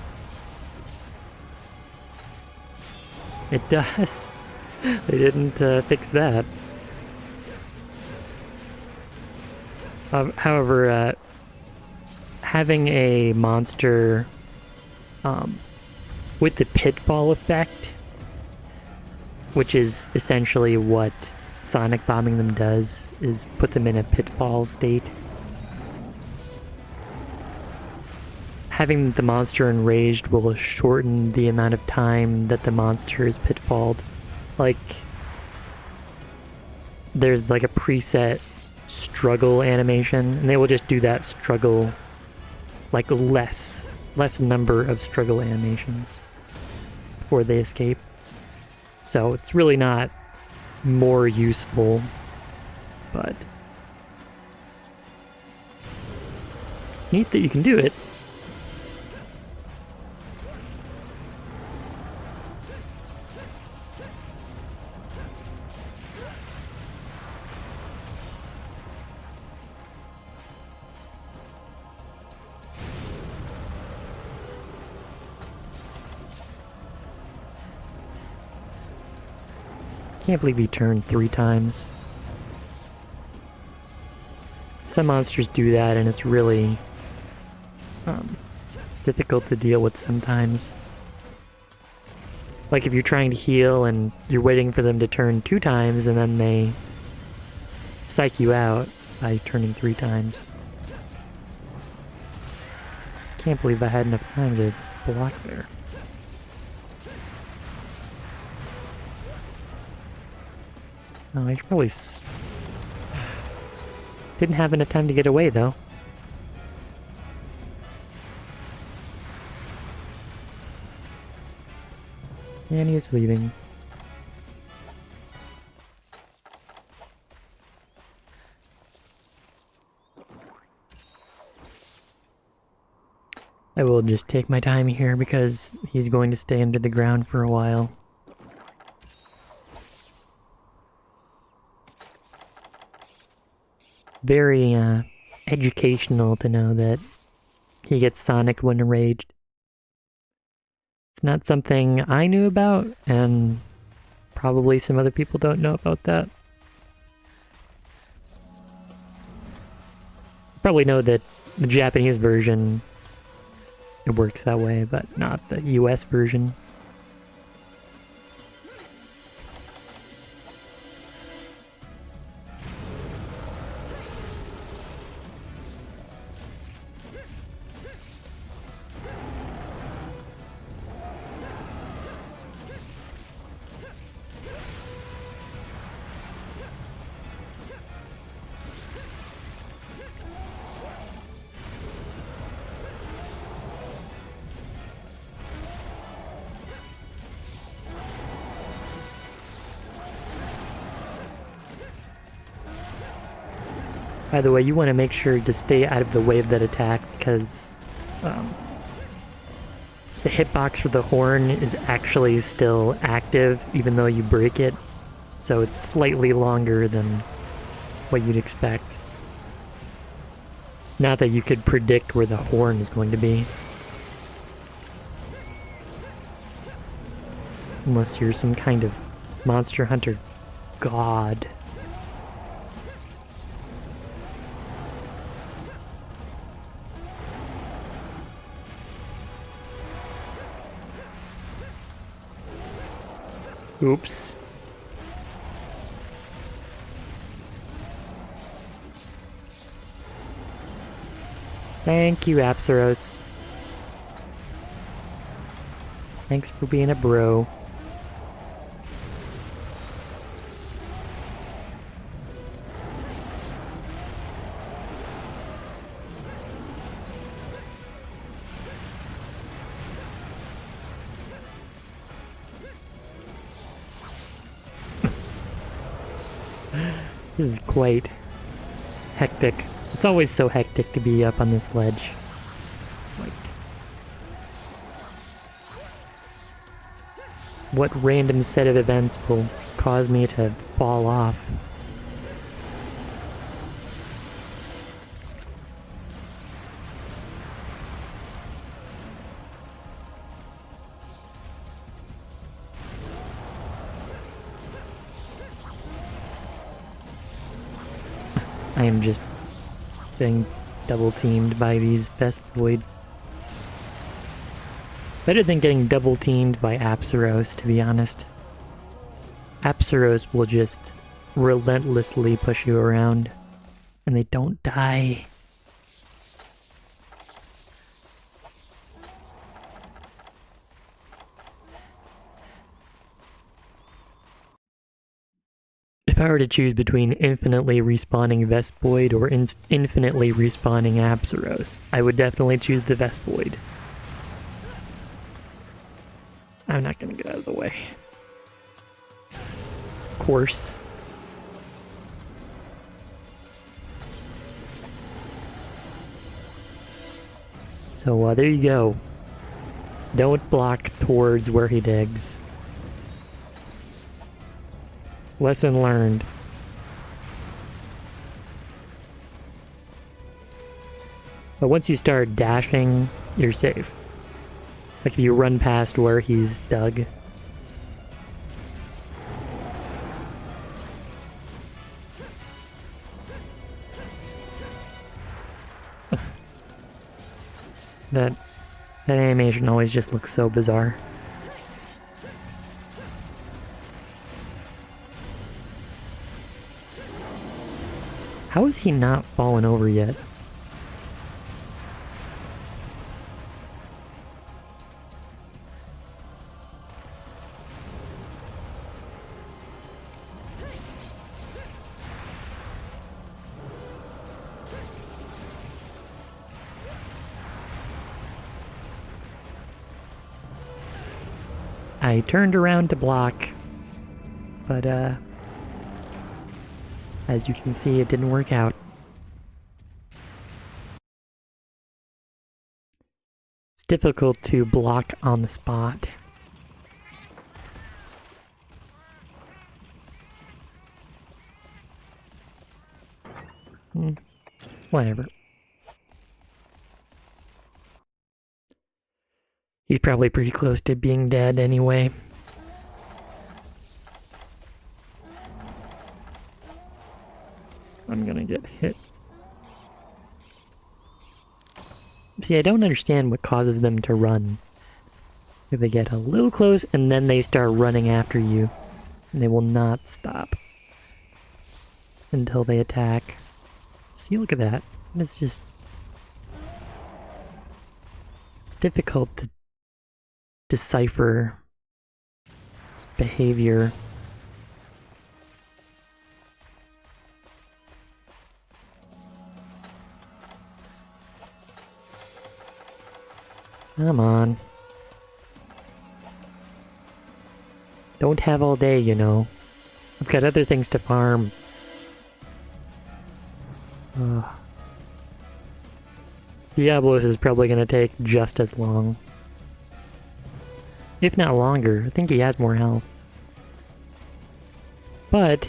It does. They didn't fix that. However, having a monster with the pitfall effect, which is essentially what Sonic bombing them does, is put them in a pitfall state. Having the monster enraged will shorten the amount of time that the monster is pitfalled. Like, there's like a preset struggle animation, and they will just do that struggle, like less number of struggle animations before they escape. So it's really not more useful, but it's neat that you can do it. Can't believe he turned 3 times. Some monsters do that, and it's really difficult to deal with sometimes. Like if you're trying to heal and you're waiting for them to turn 2 times and then they psych you out by turning 3 times. Can't believe I had enough time to block there. Oh, I probably didn't have enough time to get away though. And he's leaving. I will just take my time here because he's going to stay under the ground for a while. Very educational to know that he gets Sonic when enraged. It's not something I knew about, and probably some other people don't know about that. Probably know that the Japanese version, it works that way, but not the US version. By the way, you want to make sure to stay out of the way of that attack because the hitbox for the horn is actually still active even though you break it. So it's slightly longer than what you'd expect. Not that you could predict where the horn is going to be. Unless you're some kind of monster hunter god. Oops. Thank you, Apsaros. Thanks for being a bro. This is quite hectic. It's always so hectic to be up on this ledge. Like, what random set of events will cause me to fall off? I am just being double teamed by these Vespoid. Better than getting double teamed by Apsaros, to be honest. Apsaros will just relentlessly push you around, and they don't die. If I were to choose between infinitely respawning Vespoid or infinitely respawning Apsaros, I would definitely choose the Vespoid. I'm not gonna get out of the way. Of course. So there you go. Don't block towards where he digs. Lesson learned. But once you start dashing, you're safe. Like if you run past where he's dug. That animation always just looks so bizarre. How is he not fallen over yet? I turned around to block, but as you can see, it didn't work out. It's difficult to block on the spot. Whatever. He's probably pretty close to being dead anyway. I'm gonna get hit. See, I don't understand what causes them to run. If they get a little close and then they start running after you. And they will not stop until they attack. See, look at that. It's just... It's difficult to decipher its behavior. Come on. Don't have all day, you know. I've got other things to farm. Diablos is probably going to take just as long. If not longer. I think he has more health. But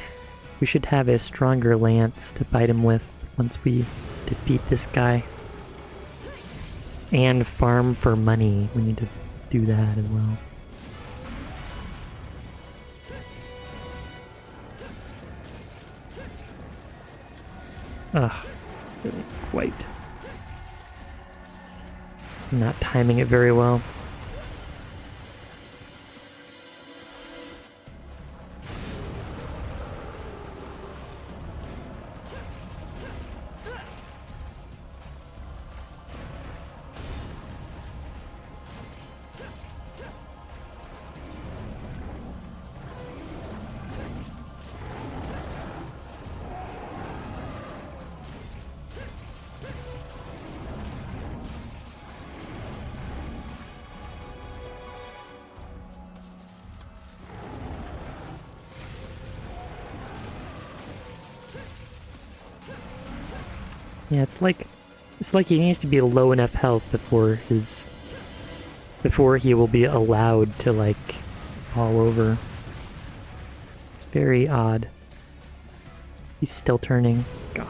we should have a stronger lance to fight him with once we defeat this guy. And farm for money. We need to do that as well. Ugh, didn't quite. I'm not timing it very well. Yeah, it's like he needs to be low enough health before he will be allowed to like fall over. It's very odd. He's still turning. God.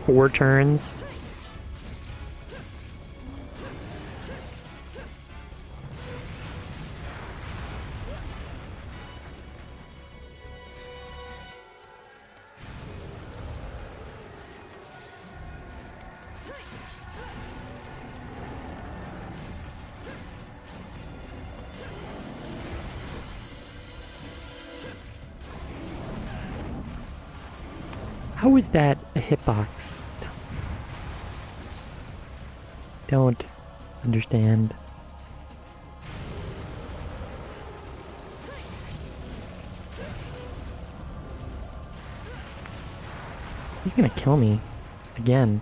4 turns. How is that a hitbox? Don't understand. He's gonna kill me again.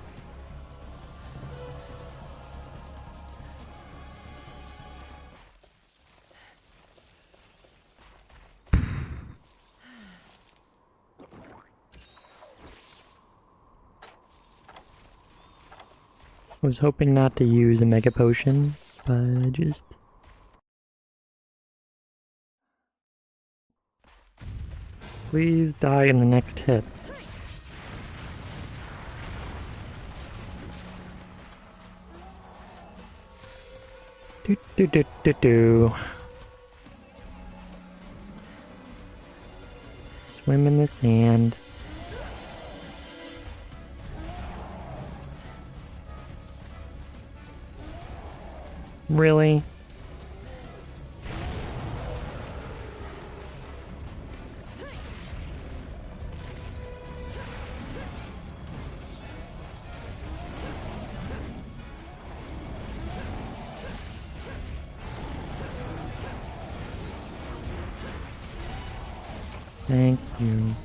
Was hoping not to use a mega potion, but I just... Please die in the next hit. Do do do do do. Swim in the sand. Really? Thank you.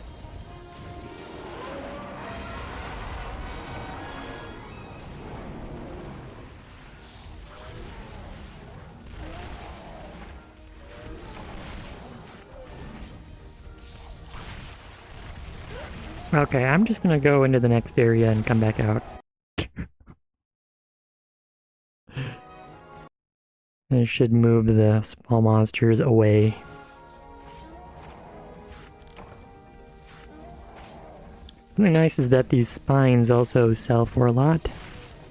Okay, I'm just gonna go into the next area and come back out. I should move the small monsters away. Something nice is that these spines also sell for a lot.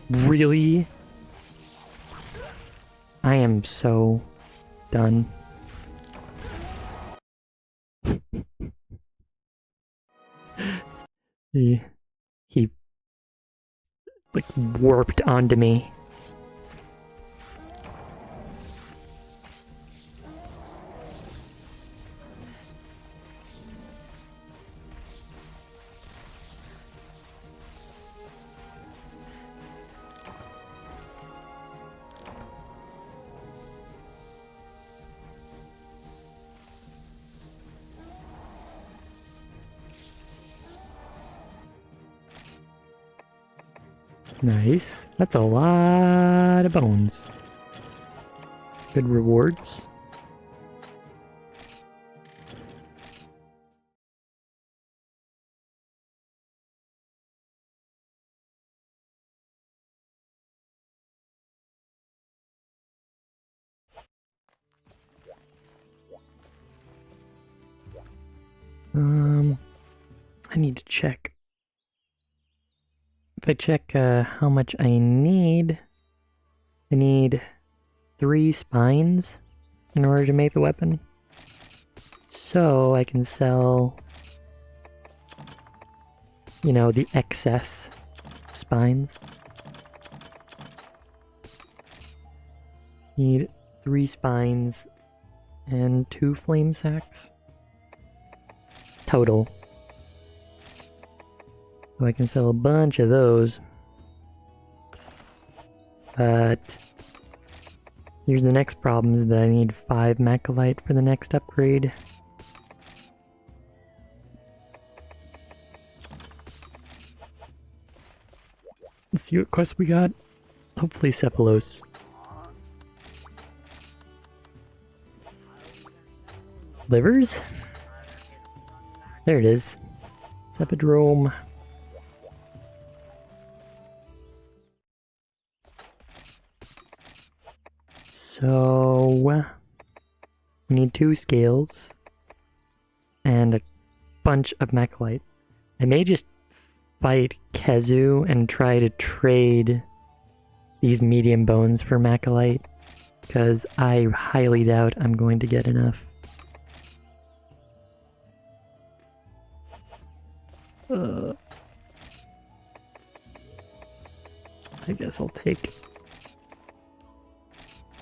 Really? I am so done. he like warped onto me. Nice. That's a lot of bones. Good rewards. I need to check. If I check how much I need 3 spines in order to make the weapon. So I can sell, you know, the excess spines. Need 3 spines and 2 flame sacks. Total. So I can sell a bunch of those. But here's the next problem, is that I need 5 Macalite for the next upgrade. Let's see what quest we got. Hopefully Cephalos. Livers? There it is. Cephadrome. So we need 2 scales and a bunch of Macalite. I may just fight Kezu and try to trade these medium bones for Macalite, because I highly doubt I'm going to get enough. I guess I'll take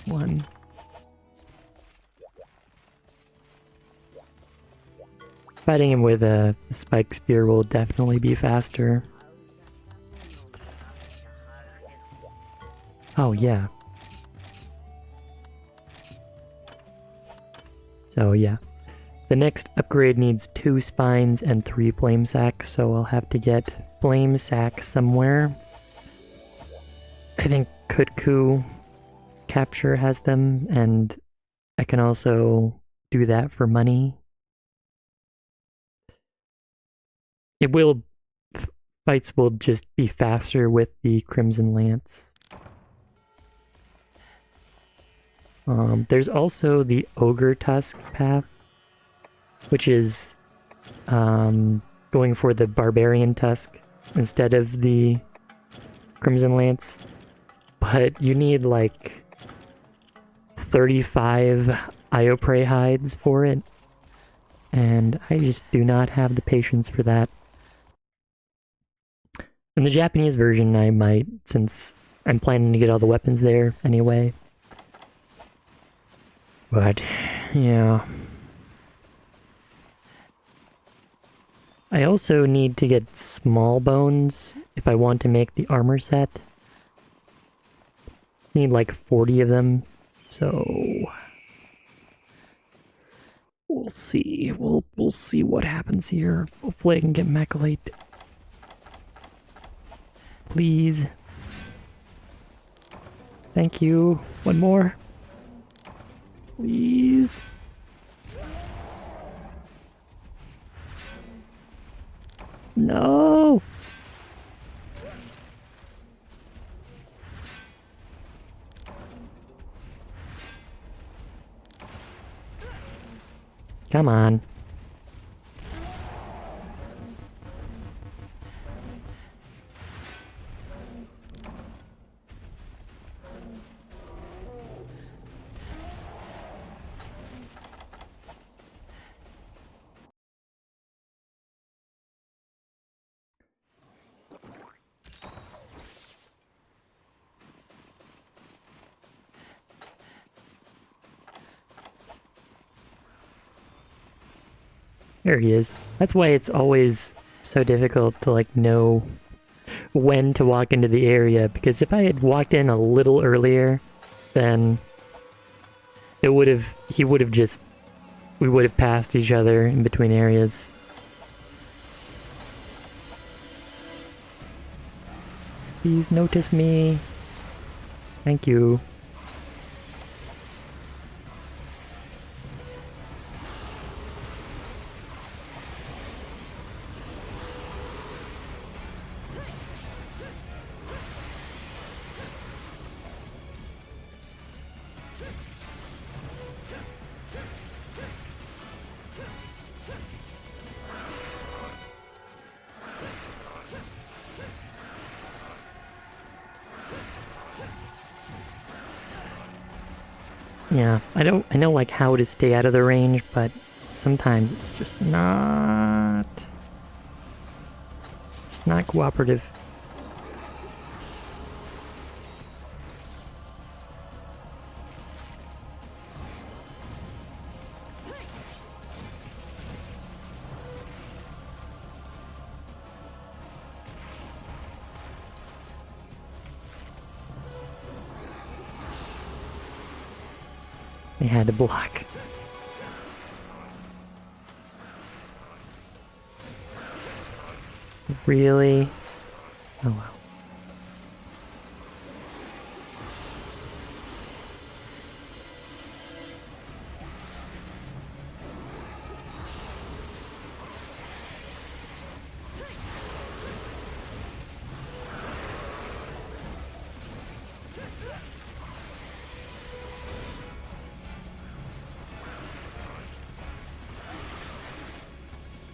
1. Fighting him with a spike spear will definitely be faster. Oh yeah. So yeah. The next upgrade needs 2 spines and 3 flame sacks, so I'll have to get flame sacks somewhere. I think Kutku Capture has them, and I can also do that for money. Fights will just be faster with the Crimson Lance. There's also the Ogre Tusk path, which is going for the Barbarian Tusk instead of the Crimson Lance. But you need like 35 Ioprey hides for it, and I just do not have the patience for that. In the Japanese version, I might, since I'm planning to get all the weapons there anyway. But, yeah. I also need to get small bones if I want to make the armor set. Need like 40 of them, so we'll We'll see. We'll see what happens here. Hopefully I can get Mechalite. Please. Thank you. One more. Please. No! Come on. There he is. That's why it's always so difficult to, like, know when to walk into the area, because if I had walked in a little earlier, then we would have passed each other in between areas. Please notice me. Thank you. Yeah, I know like how to stay out of the range, but sometimes it's just not cooperative. They had to block. Really? Oh wow.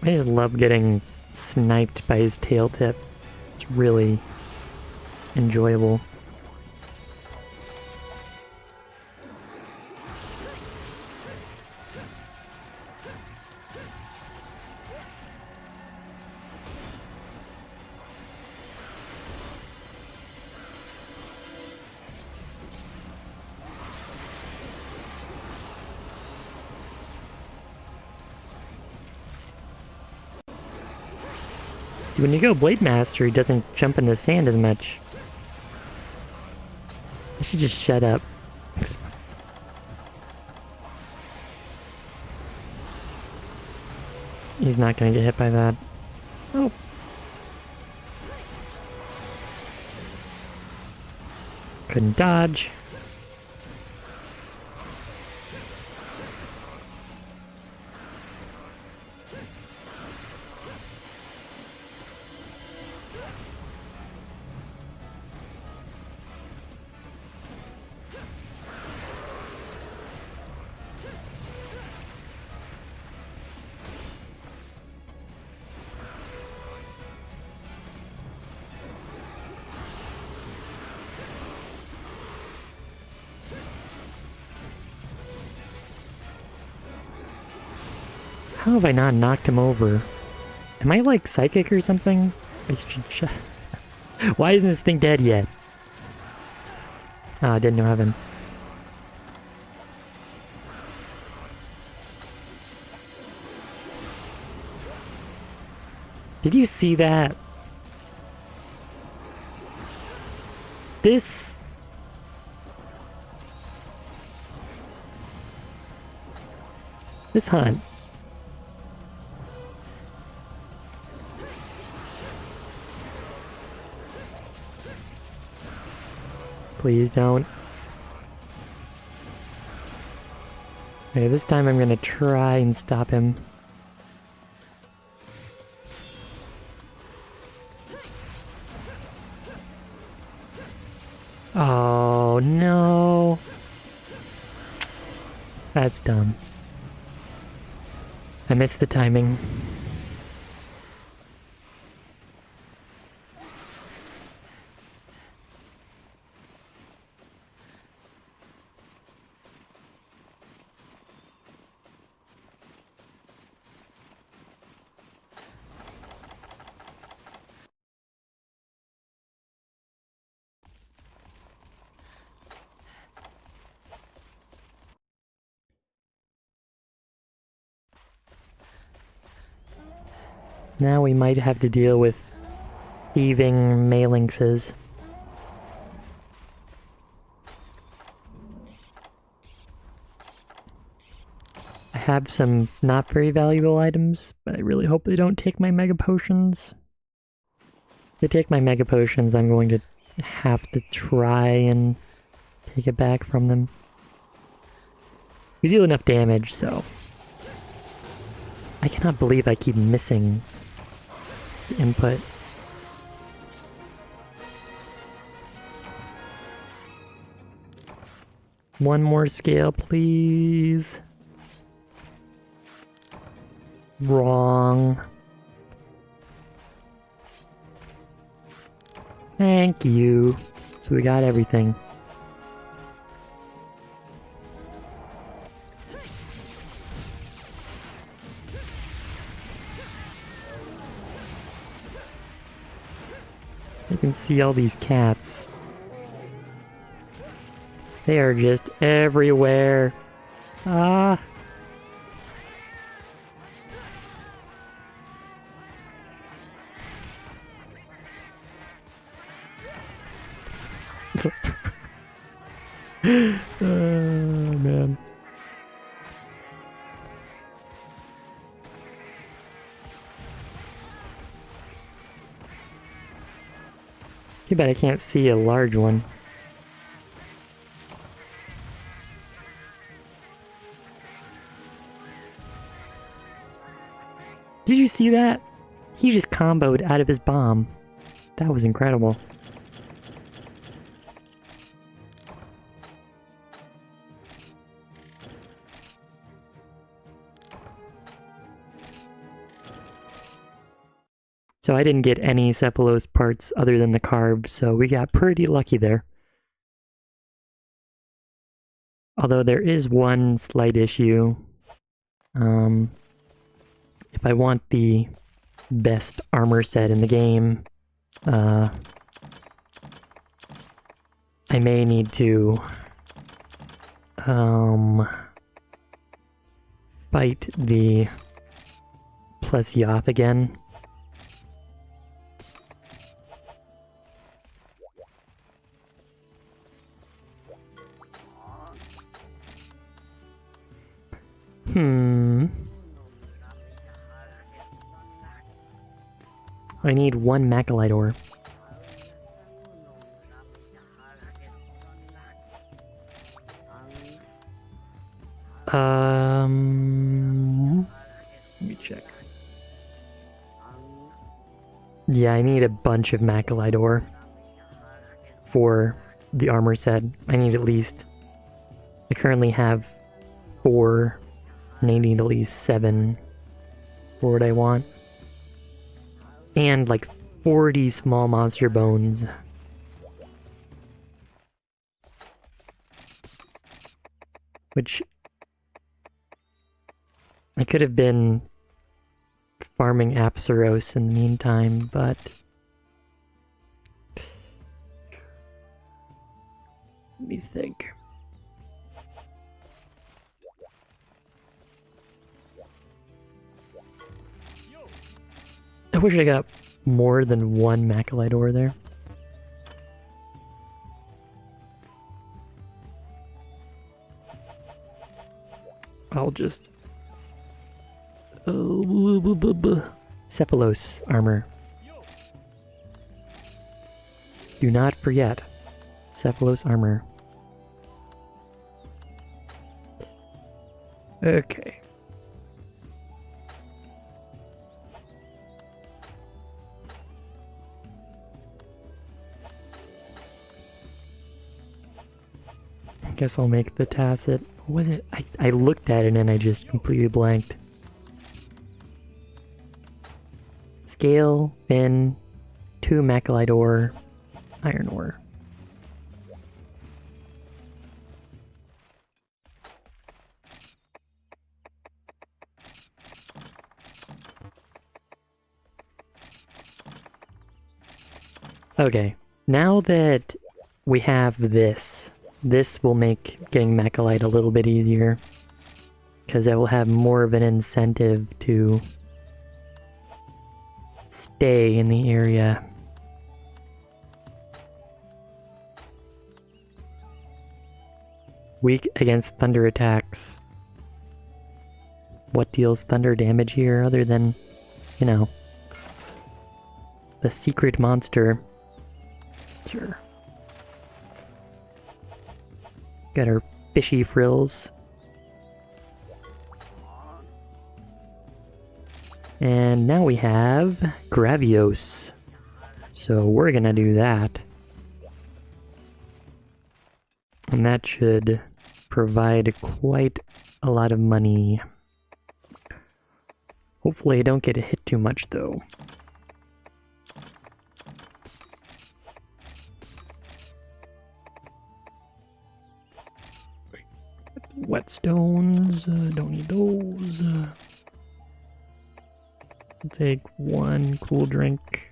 I just love getting sniped by his tail tip. It's really enjoyable. See, when you go Blade Master, he doesn't jump in the sand as much. I should just shut up. He's not gonna get hit by that. Oh. Couldn't dodge. How have I not knocked him over? Am I like psychic or something? Why isn't this thing dead yet? Ah, didn't know heaven. Did you see that? This hunt Please don't. Okay, this time I'm gonna try and stop him. Oh no. That's dumb. I missed the timing. Now we might have to deal with thieving Malinxes. I have some not very valuable items, but I really hope they don't take my Mega Potions. If they take my Mega Potions, I'm going to have to try and take it back from them. We deal enough damage, so... I cannot believe I keep missing the input. One more scale, please. Wrong. Thank you. So we got everything. You can see all these cats. They are just everywhere. Ah. Oh, man. Too bad I can't see a large one. Did you see that? He just comboed out of his bomb. That was incredible. So I didn't get any Cephalos parts other than the carbs, so we got pretty lucky there. Although there is one slight issue. If I want the best armor set in the game, I may need to fight the Plesioth again. I need one Macalite ore. Let me check. Yeah, I need a bunch of Macalite ore for the armor set. I need at least... I currently have 4, and I need at least 7 for what I want. And like 40 small monster bones. Which I could have been farming Apsaros in the meantime, but let me think. I wish I got more than one Macalite ore there. I'll just... Cephalos armor. Do not forget Cephalos armor. Okay. I guess I'll make the tacit. What was it? I looked at it and I just completely blanked. Scale, fin, 2 macrolite ore, iron ore. Okay, now that we have this will make getting macrolite a little bit easier, because it will have more of an incentive to stay in the area. Weak against thunder attacks. What deals thunder damage here other than, you know, the secret monster? Sure. Got our fishy frills. And now we have Gravios. So we're gonna do that. And that should provide quite a lot of money. Hopefully I don't get hit too much though. Whetstones, don't need those. I'll take 1 cool drink.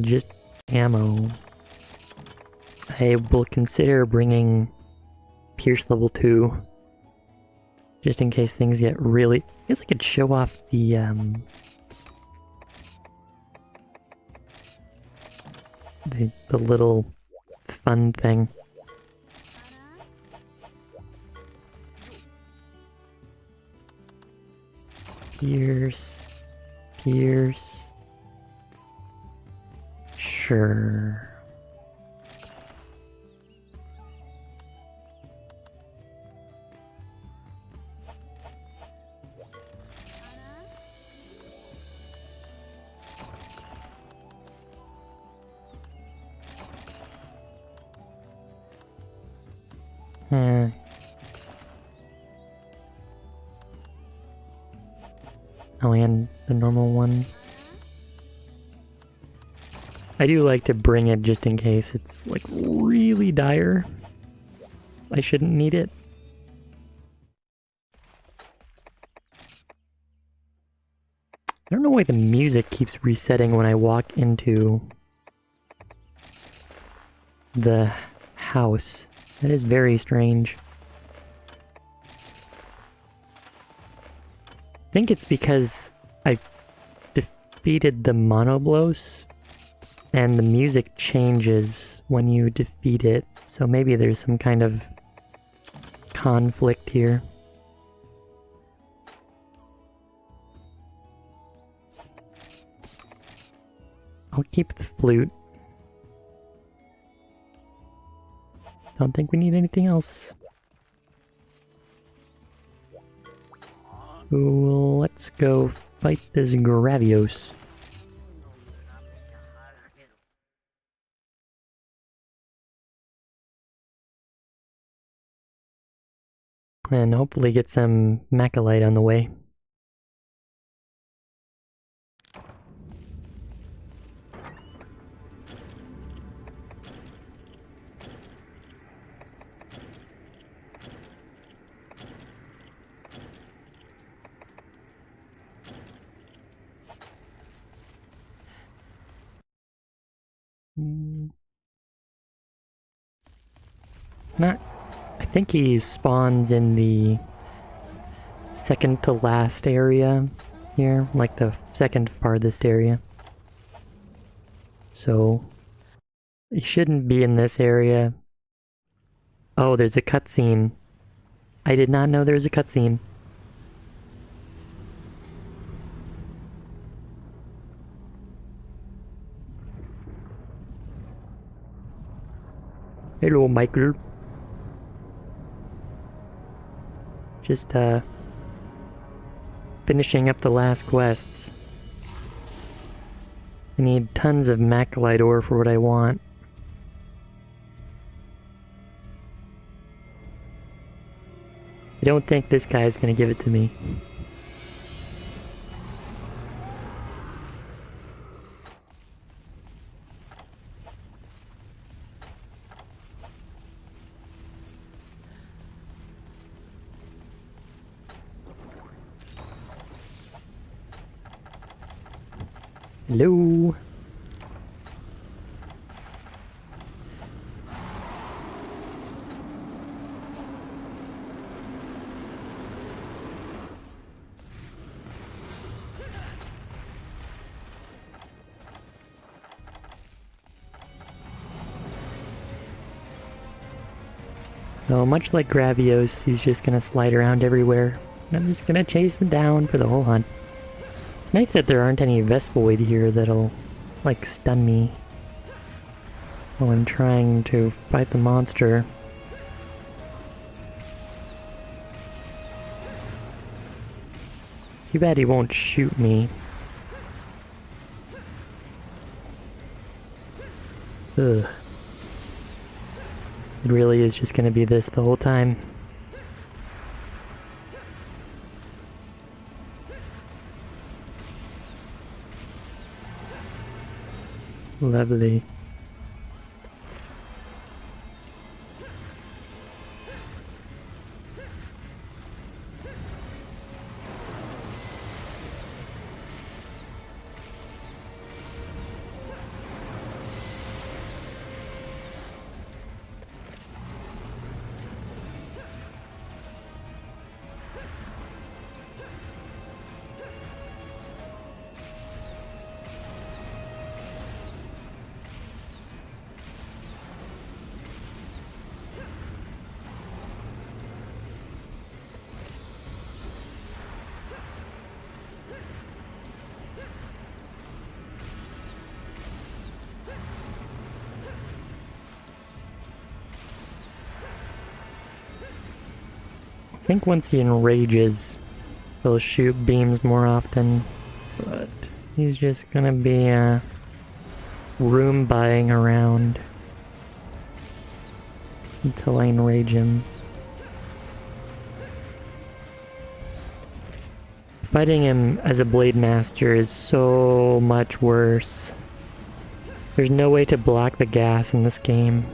Just ammo. I will consider bringing Pierce level 2. Just in case things get really... I guess I could show off the little fun thing. Pierce. Sure. Oh, and the normal one. I do like to bring it just in case it's like really dire. I shouldn't need it. I don't know why the music keeps resetting when I walk into the house. That is very strange. I think it's because I defeated the Monoblos, and the music changes when you defeat it, so maybe there's some kind of conflict here. I'll keep the flute. Don't think we need anything else. So let's go fight this Gravios. And hopefully get some macrolite on the way. I think he spawns in the second to last area here, like the second farthest area. So he shouldn't be in this area. Oh, there's a cutscene. I did not know there was a cutscene. Hello, Michael. Just, finishing up the last quests. I need tons of macrolite ore for what I want. I don't think this guy is gonna give it to me. Hello? So much like Gravios, he's just gonna slide around everywhere. And I'm just gonna chase him down for the whole hunt. It's nice that there aren't any Vespoid here that'll, like, stun me while I'm trying to fight the monster. Too bad he won't shoot me. Ugh. It really is just gonna be this the whole time. Lovely. I think once he enrages, he'll shoot beams more often, but he's just gonna be room buying around until I enrage him. Fighting him as a Blade Master is so much worse. There's no way to block the gas in this game.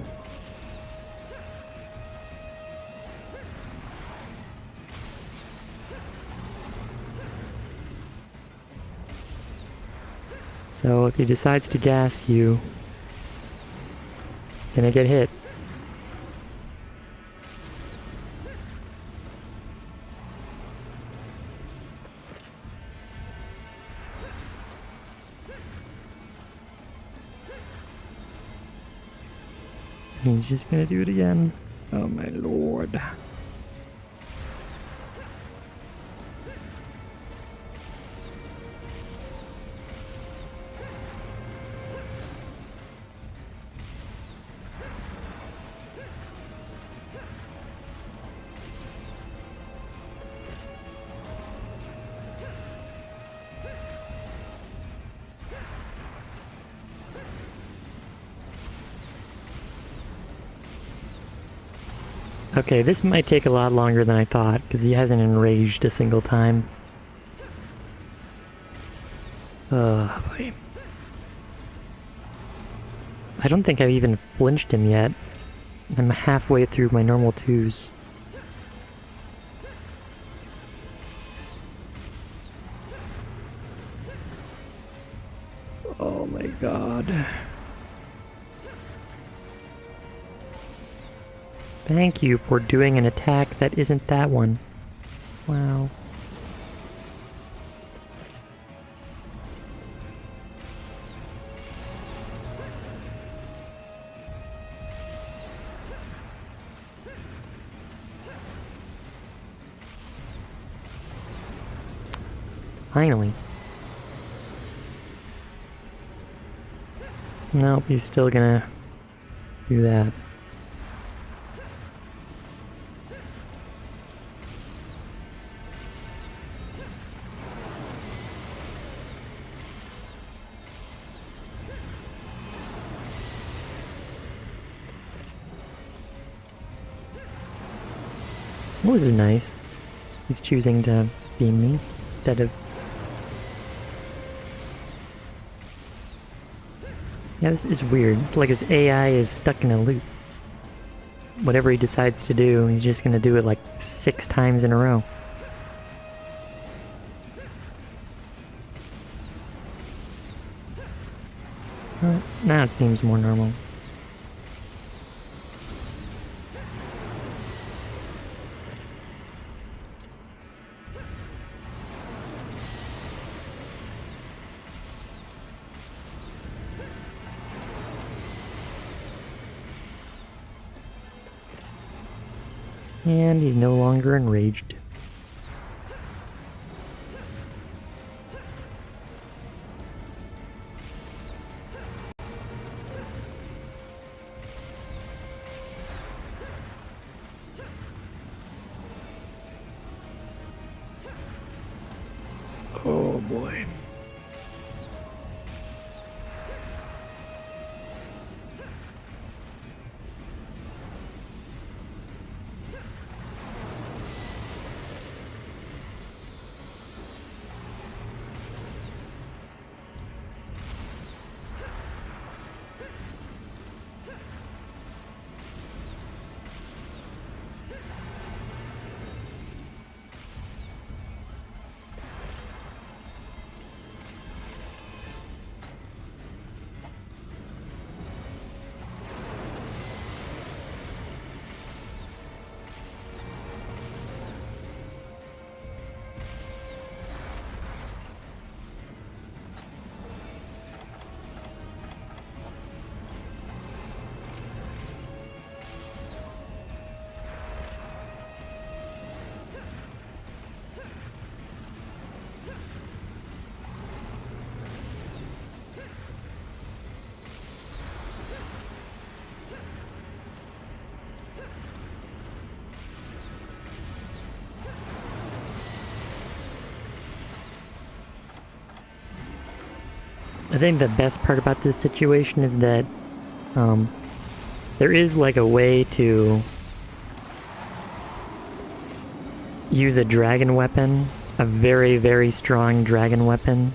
So if he decides to gas you, he's gonna get hit. He's just gonna do it again. Oh my lord. Okay, this might take a lot longer than I thought, because he hasn't enraged a single time. Oh, boy. I don't think I've even flinched him yet. I'm halfway through my normal 2s. Oh my god. Thank you for doing an attack that isn't that one. Wow. Finally. Nope, he's still gonna do that. Well, this is nice. He's choosing to beam me instead of... Yeah, this is weird. It's like his AI is stuck in a loop. Whatever he decides to do, he's just gonna do it like 6 times in a row. Now it seems more normal. And he's no longer enraged. Oh boy. I think the best part about this situation is that there is like a way to use a dragon weapon, a very, very strong dragon weapon,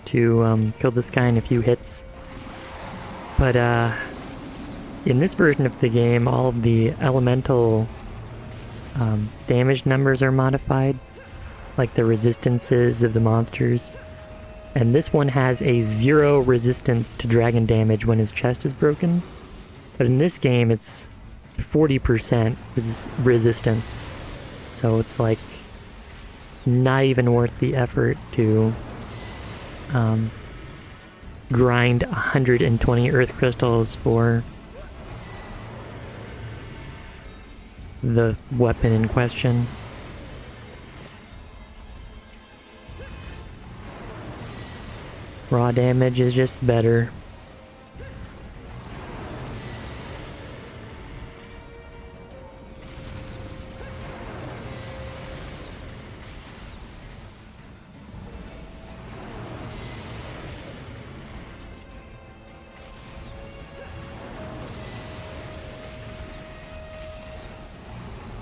to kill this guy in a few hits. But in this version of the game, all of the elemental damage numbers are modified, like the resistances of the monsters. And this one has a 0 resistance to dragon damage when his chest is broken. But in this game, it's 40% resistance. So it's like not even worth the effort to grind 120 earth crystals for the weapon in question. Raw damage is just better.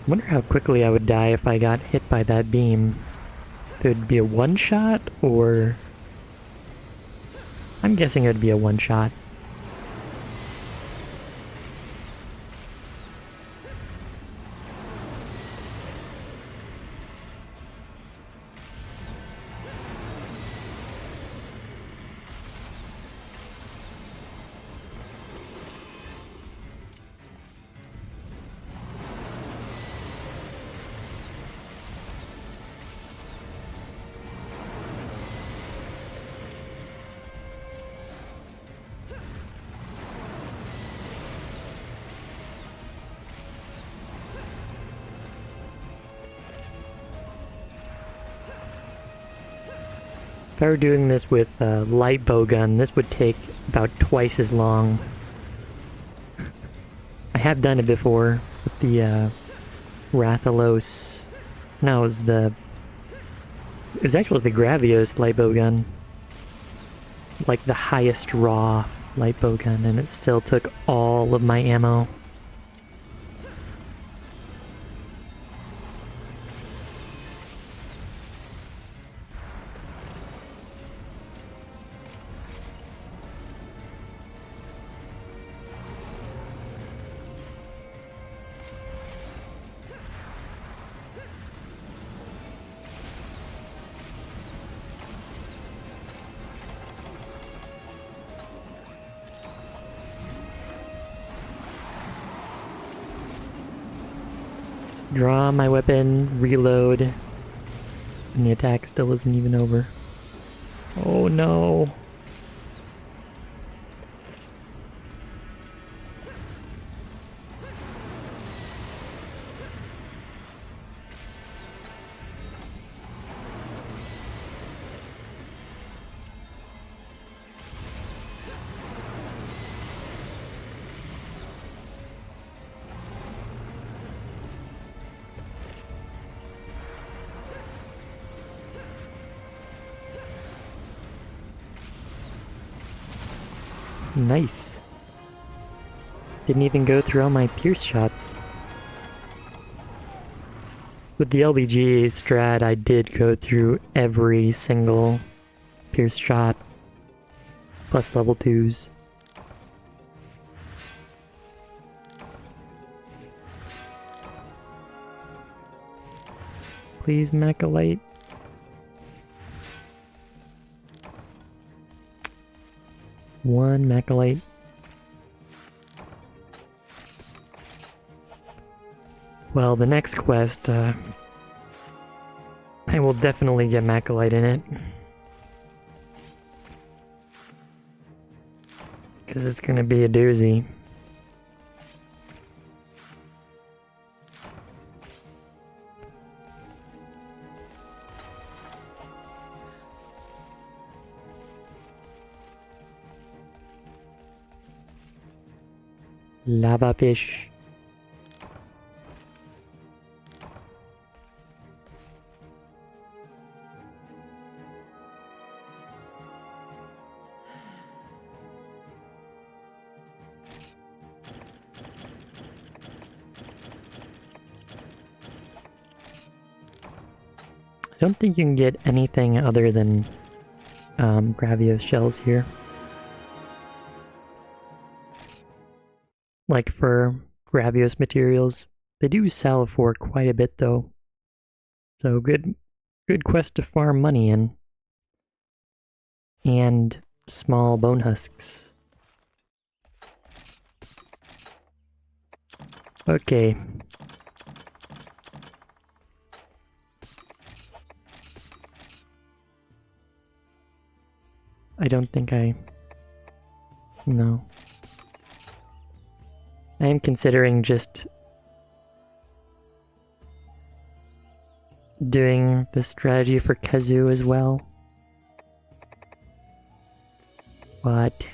I wonder how quickly I would die if I got hit by that beam. If it would be a one-shot, or... I'm guessing it would be a one-shot. If I were doing this with a light bow gun, this would take about twice as long. I have done it before with the Rathalos. No, it was actually the Gravios light bow gun. Like the highest raw light bow gun, and it still took all of my ammo. Draw my weapon, reload, and the attack still isn't even over. Oh no. Nice. Didn't even go through all my pierce shots. With the LBG strat, I did go through every single pierce shot, plus level 2s. Please, Mechalite. One Mechalite. Well, the next quest, I will definitely get Mechalite in it. Because it's gonna be a doozy. Lava fish. I don't think you can get anything other than Gravios shells here. Like for Gravios materials, they do sell for quite a bit though. So good quest to farm money in. And small bone husks. Okay. I don't think no. I am considering just doing the strategy for Kazu as well. But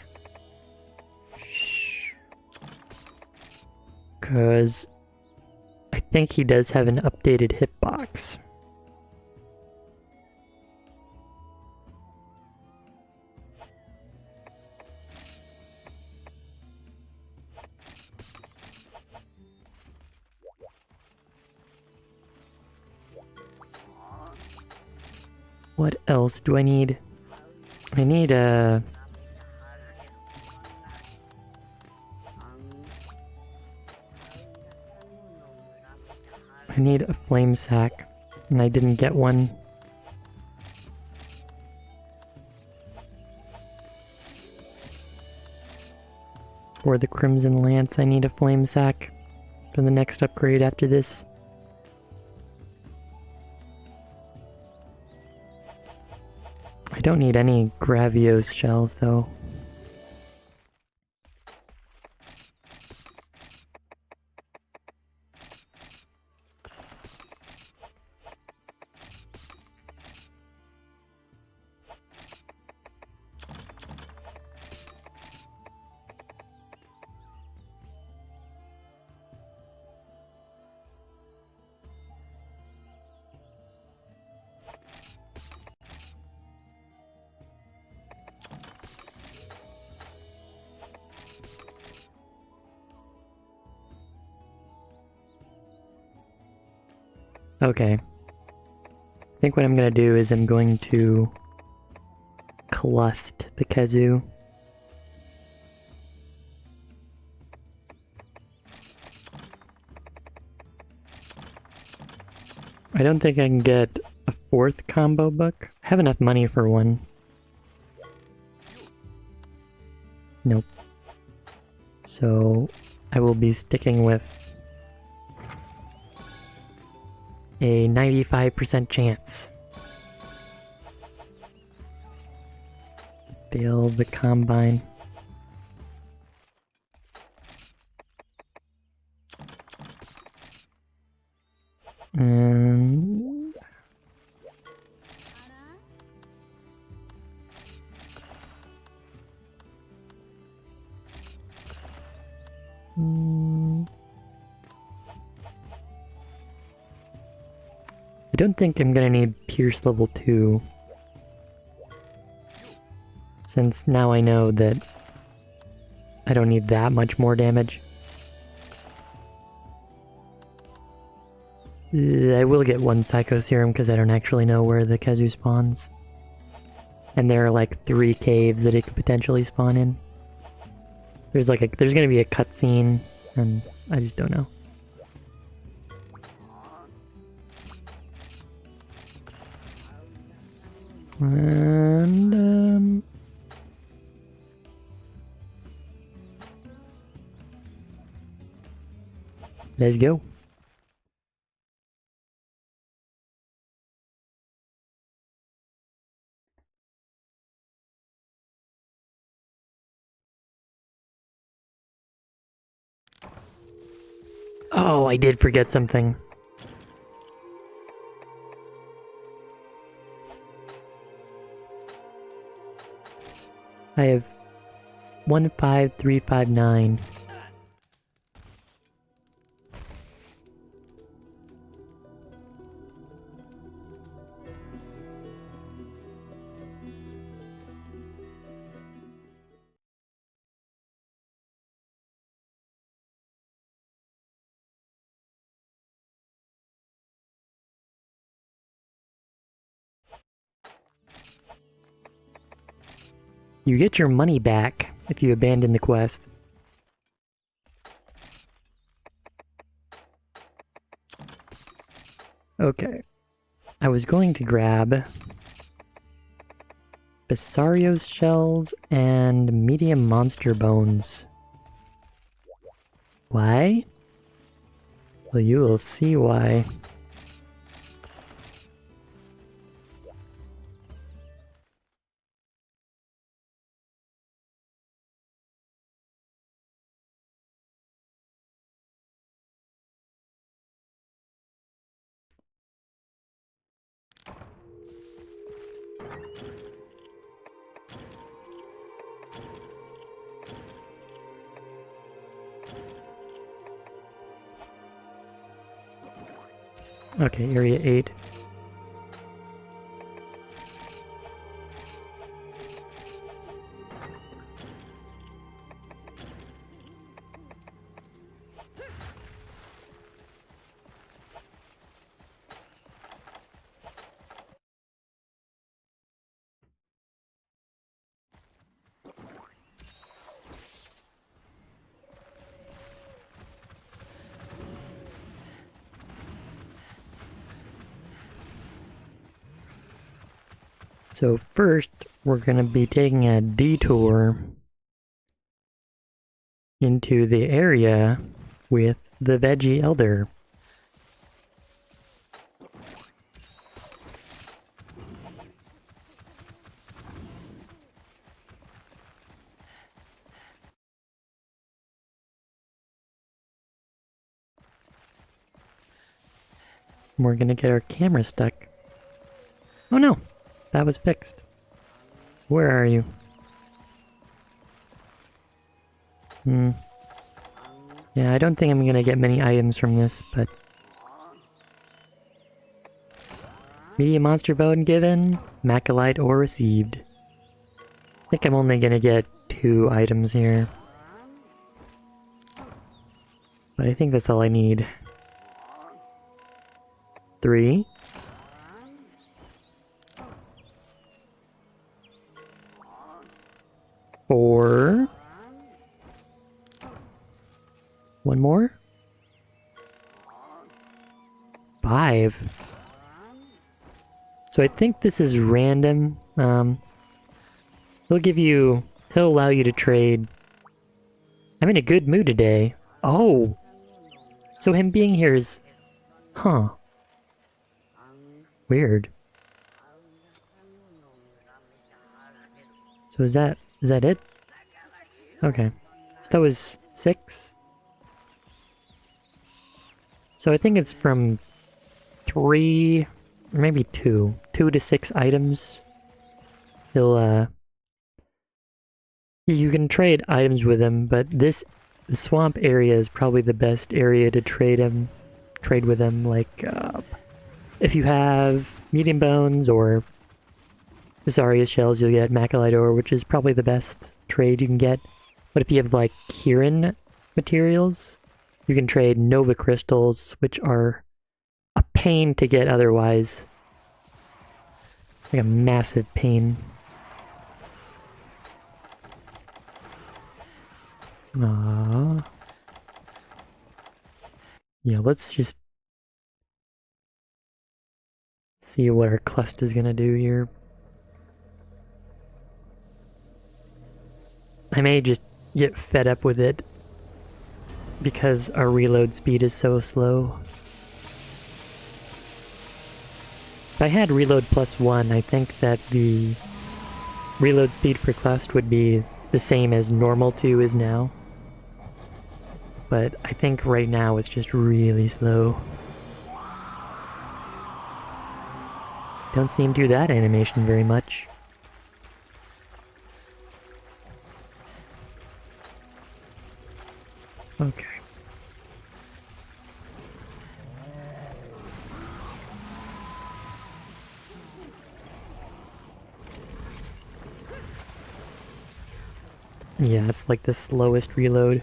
because I think he does have an updated hitbox. What else do I need? I need a... I need a flame sack, and I didn't get one. For the Crimson Lance, I need a flame sack for the next upgrade after this. I don't need any Gravios shells though. Okay. I think what I'm gonna do is I'm going to clust the Kazu. I don't think I can get a 4th combo book. I have enough money for one. Nope. So I will be sticking with a 95% chance. Build the combine. And I don't think I'm gonna need Pierce level 2. Since now I know that I don't need that much more damage. I will get one Psycho Serum because I don't actually know where the Kezu spawns. And there are like 3 caves that it could potentially spawn in. There's gonna be a cutscene, and I just don't know. And let's go. Oh, I did forget something. I have 15359. You get your money back if you abandon the quest. Okay. I was going to grab Bessario's shells and medium monster bones. Why? Well, you will see why. Okay, area 8. So first, we're gonna be taking a detour into the area with the Veggie Elder. We're gonna get our camera stuck. Oh no, that was fixed. Where are you? Yeah, I don't think I'm gonna get many items from this, but... Medium monster bone given, Macalite ore received. I think I'm only gonna get 2 items here. But I think that's all I need. 3. 4. 1 more? 5. So I think this is random. He'll allow you to trade. I'm in a good mood today. Oh! So him being here is... Huh. Weird. So is that it? Okay. So that was 6? So I think it's from 3, or maybe 2. 2 to 6 items. He'll, you can trade items with him, but the swamp area is probably the best area to trade with him. Like, if you have medium bones or Visarius shells, you'll get Macalite ore, which is probably the best trade you can get. But if you have, like, Kirin materials, you can trade Nova crystals, which are a pain to get otherwise. Like a massive pain. Aww. Yeah, let's just see what our cluster is gonna do here. I may just get fed up with it because our reload speed is so slow. If I had reload +1, I think that the reload speed for Clust would be the same as normal 2 is now. But I think right now it's just really slow. Don't seem to do that animation very much. Okay. Yeah, it's like the slowest reload.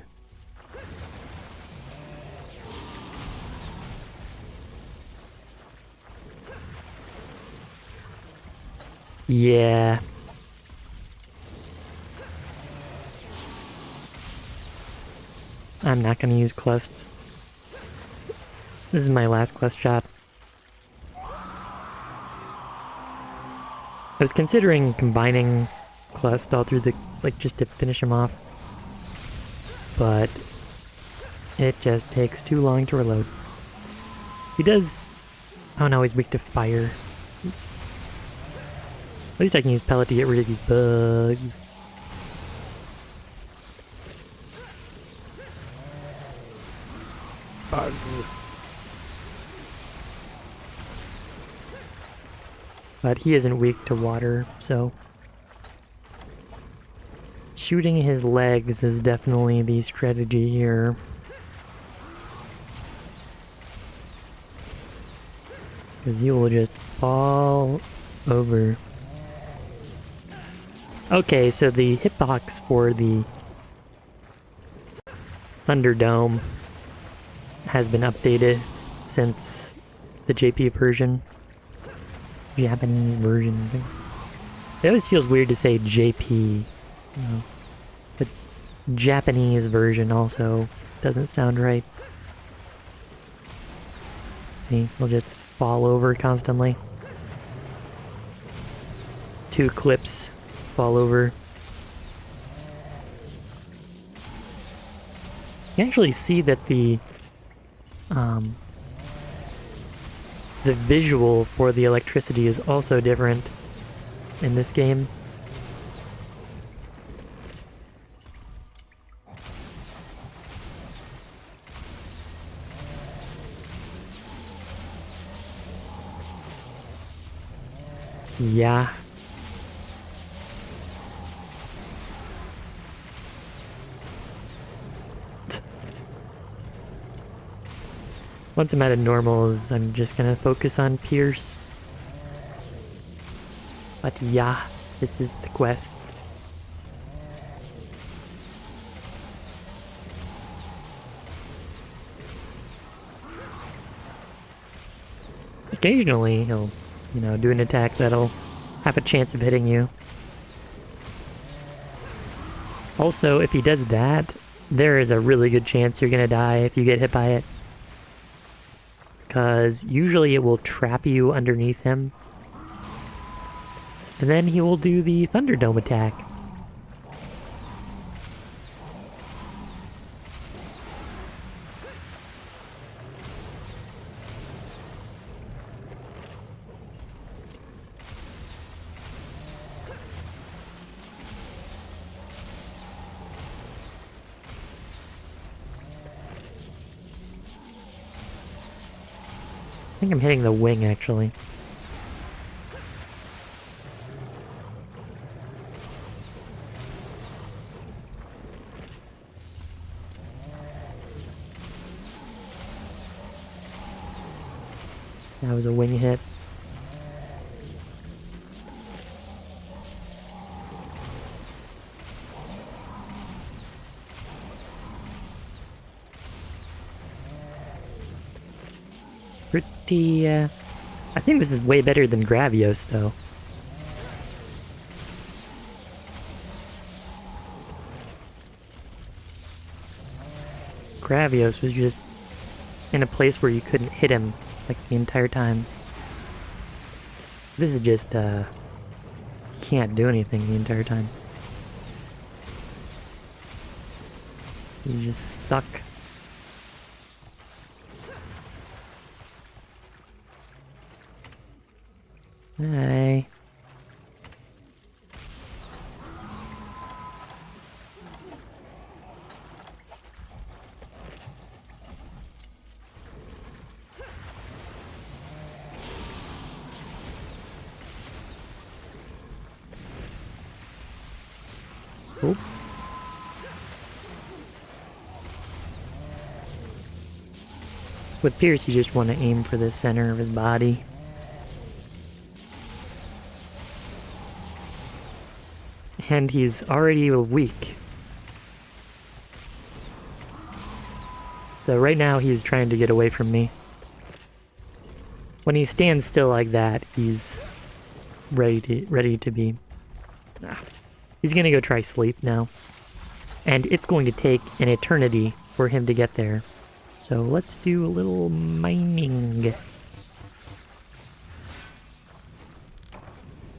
Yeah. I'm not gonna use Clust. This is my last Clust shot. I was considering combining Clust all through the, like, just to finish him off. But it just takes too long to reload. He does... Oh no, he's weak to fire. Oops. At least I can use pellet to get rid of these bugs. Bugs. But he isn't weak to water, so... Shooting his legs is definitely the strategy here. Because he will just fall over. Okay, so the hitbox for the Thunderdome has been updated since the JP version. Japanese version. It always feels weird to say JP. You know, the Japanese version also doesn't sound right. See, he'll just fall over constantly. 2 clips fall over. You can actually see that the visual for the electricity is also different in this game. Yeah. Once I'm out of normals, I'm just gonna focus on Pierce. But yeah, this is the quest. Occasionally, he'll, you know, do an attack that'll have a chance of hitting you. Also, if he does that, there is a really good chance you're gonna die if you get hit by it. Because usually it will trap you underneath him. And then he will do the Thunderdome attack. I think I'm hitting the wing, actually. That was a wing hit. Pretty, I think this is way better than Gravios, though. Gravios was just in a place where you couldn't hit him, like, the entire time. This is just, can't do anything the entire time. You're just stuck. Hey. Oop. With Pierce, you just want to aim for the center of his body. And he's already weak. So right now he's trying to get away from me. When he stands still like that, he's ready to be... He's gonna go try sleep now. And it's going to take an eternity for him to get there. So let's do a little mining.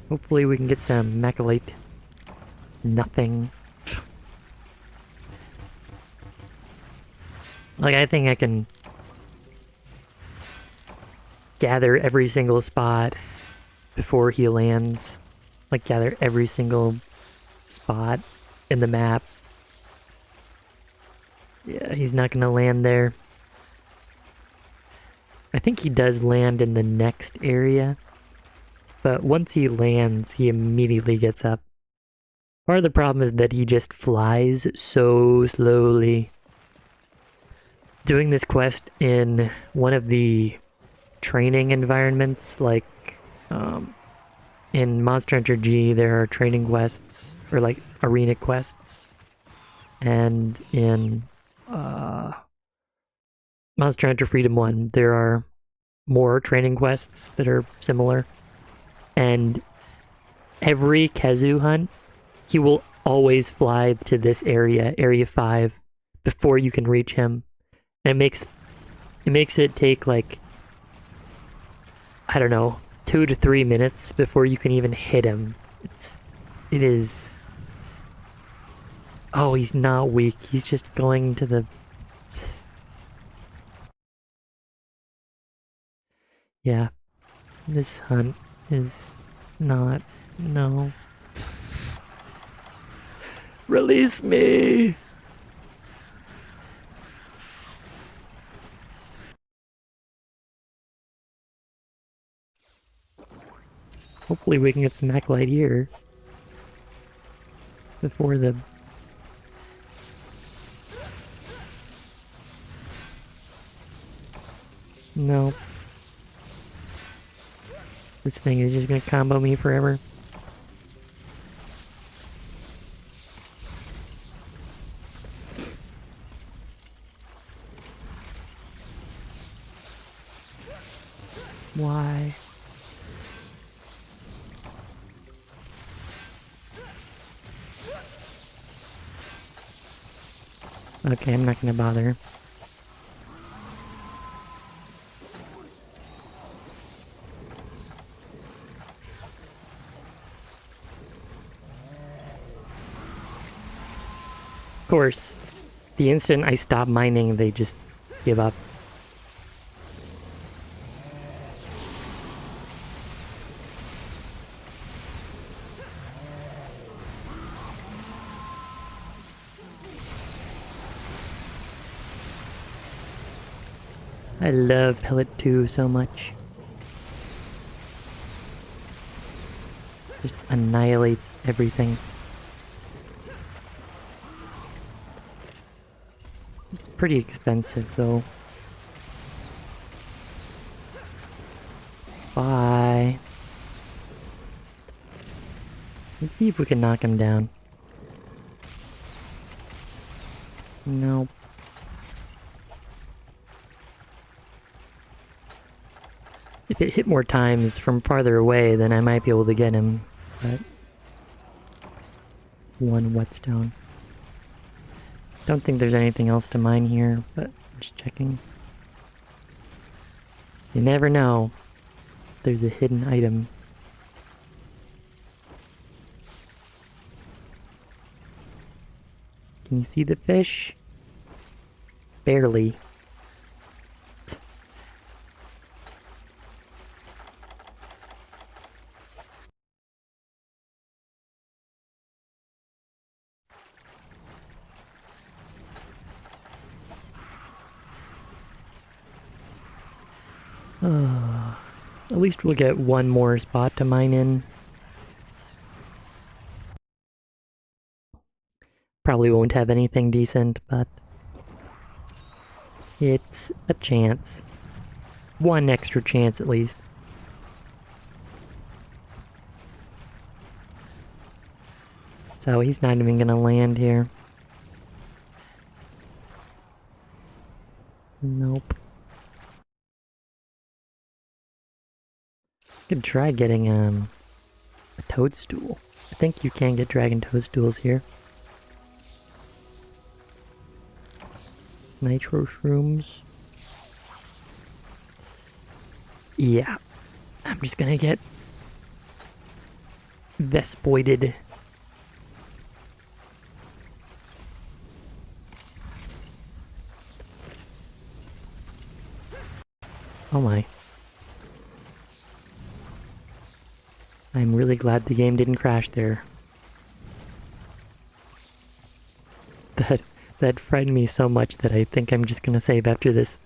Hopefully we can get some macalite. Nothing. Like, I think I can gather every single spot before he lands. Like, gather every single spot in the map. Yeah, he's not gonna land there. I think he does land in the next area. But once he lands, he immediately gets up. Part of the problem is that he just flies so slowly. Doing this quest in one of the training environments, like in Monster Hunter G, there are training quests, or like arena quests. And in Monster Hunter Freedom 1, there are more training quests that are similar. And every Kezu hunt, he will always fly to this area, Area 5, before you can reach him. And it makes it take like, I don't know, 2 to 3 minutes before you can even hit him. It is... Oh, he's not weak. He's just going to the... Yeah. This hunt is not... No. Release me! Hopefully we can get some acolyte here before the... No. This thing is just gonna combo me forever. Why? Okay, I'm not gonna bother. Of course, the instant I stop mining, they just give up. I love Pellet 2 so much. Just annihilates everything. It's pretty expensive though. Bye. Let's see if we can knock him down. Nope. If it hit more times from farther away, then I might be able to get him, but... one whetstone. Don't think there's anything else to mine here, but I'm just checking. You never know. There's a hidden item. Can you see the fish? Barely. At least we'll get one more spot to mine in. Probably won't have anything decent, but it's a chance. One extra chance at least. So he's not even gonna land here. Nope. Could try getting a toadstool. I think you can get dragon toadstools here. Nitro shrooms. Yeah. I'm just gonna get Vespoided. Oh my. I'm really glad the game didn't crash there. That frightened me so much that I think I'm just gonna save after this.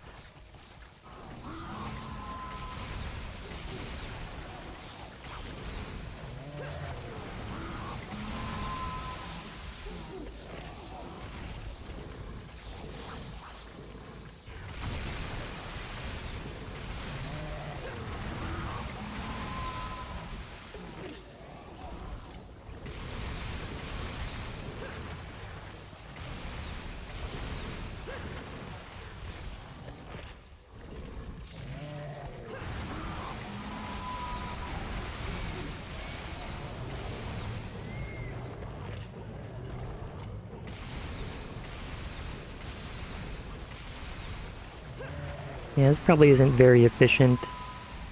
Yeah, this probably isn't very efficient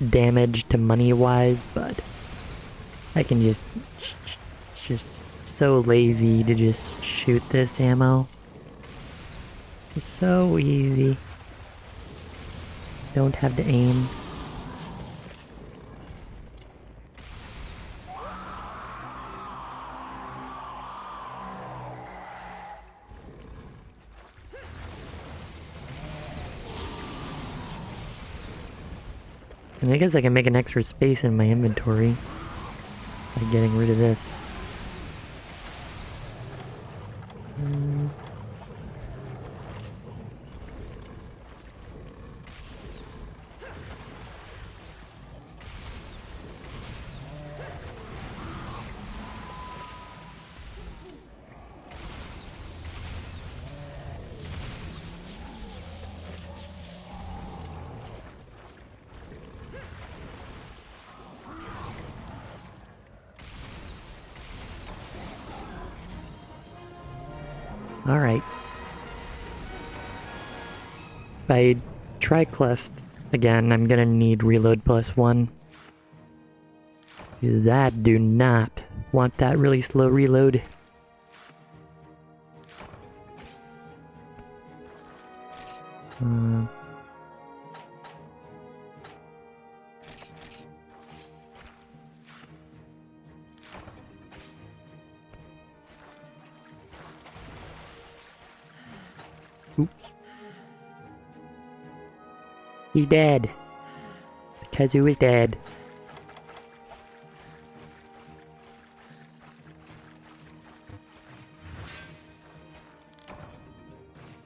damage to money-wise, but I can just so lazy to just shoot this ammo. It's so easy. Don't have to aim. And I guess I can make an extra space in my inventory by getting rid of this. Alright. If I try Clust again, I'm gonna need reload +1. Because I do not want that really slow reload. Oops. He's dead. The Kazoo is dead.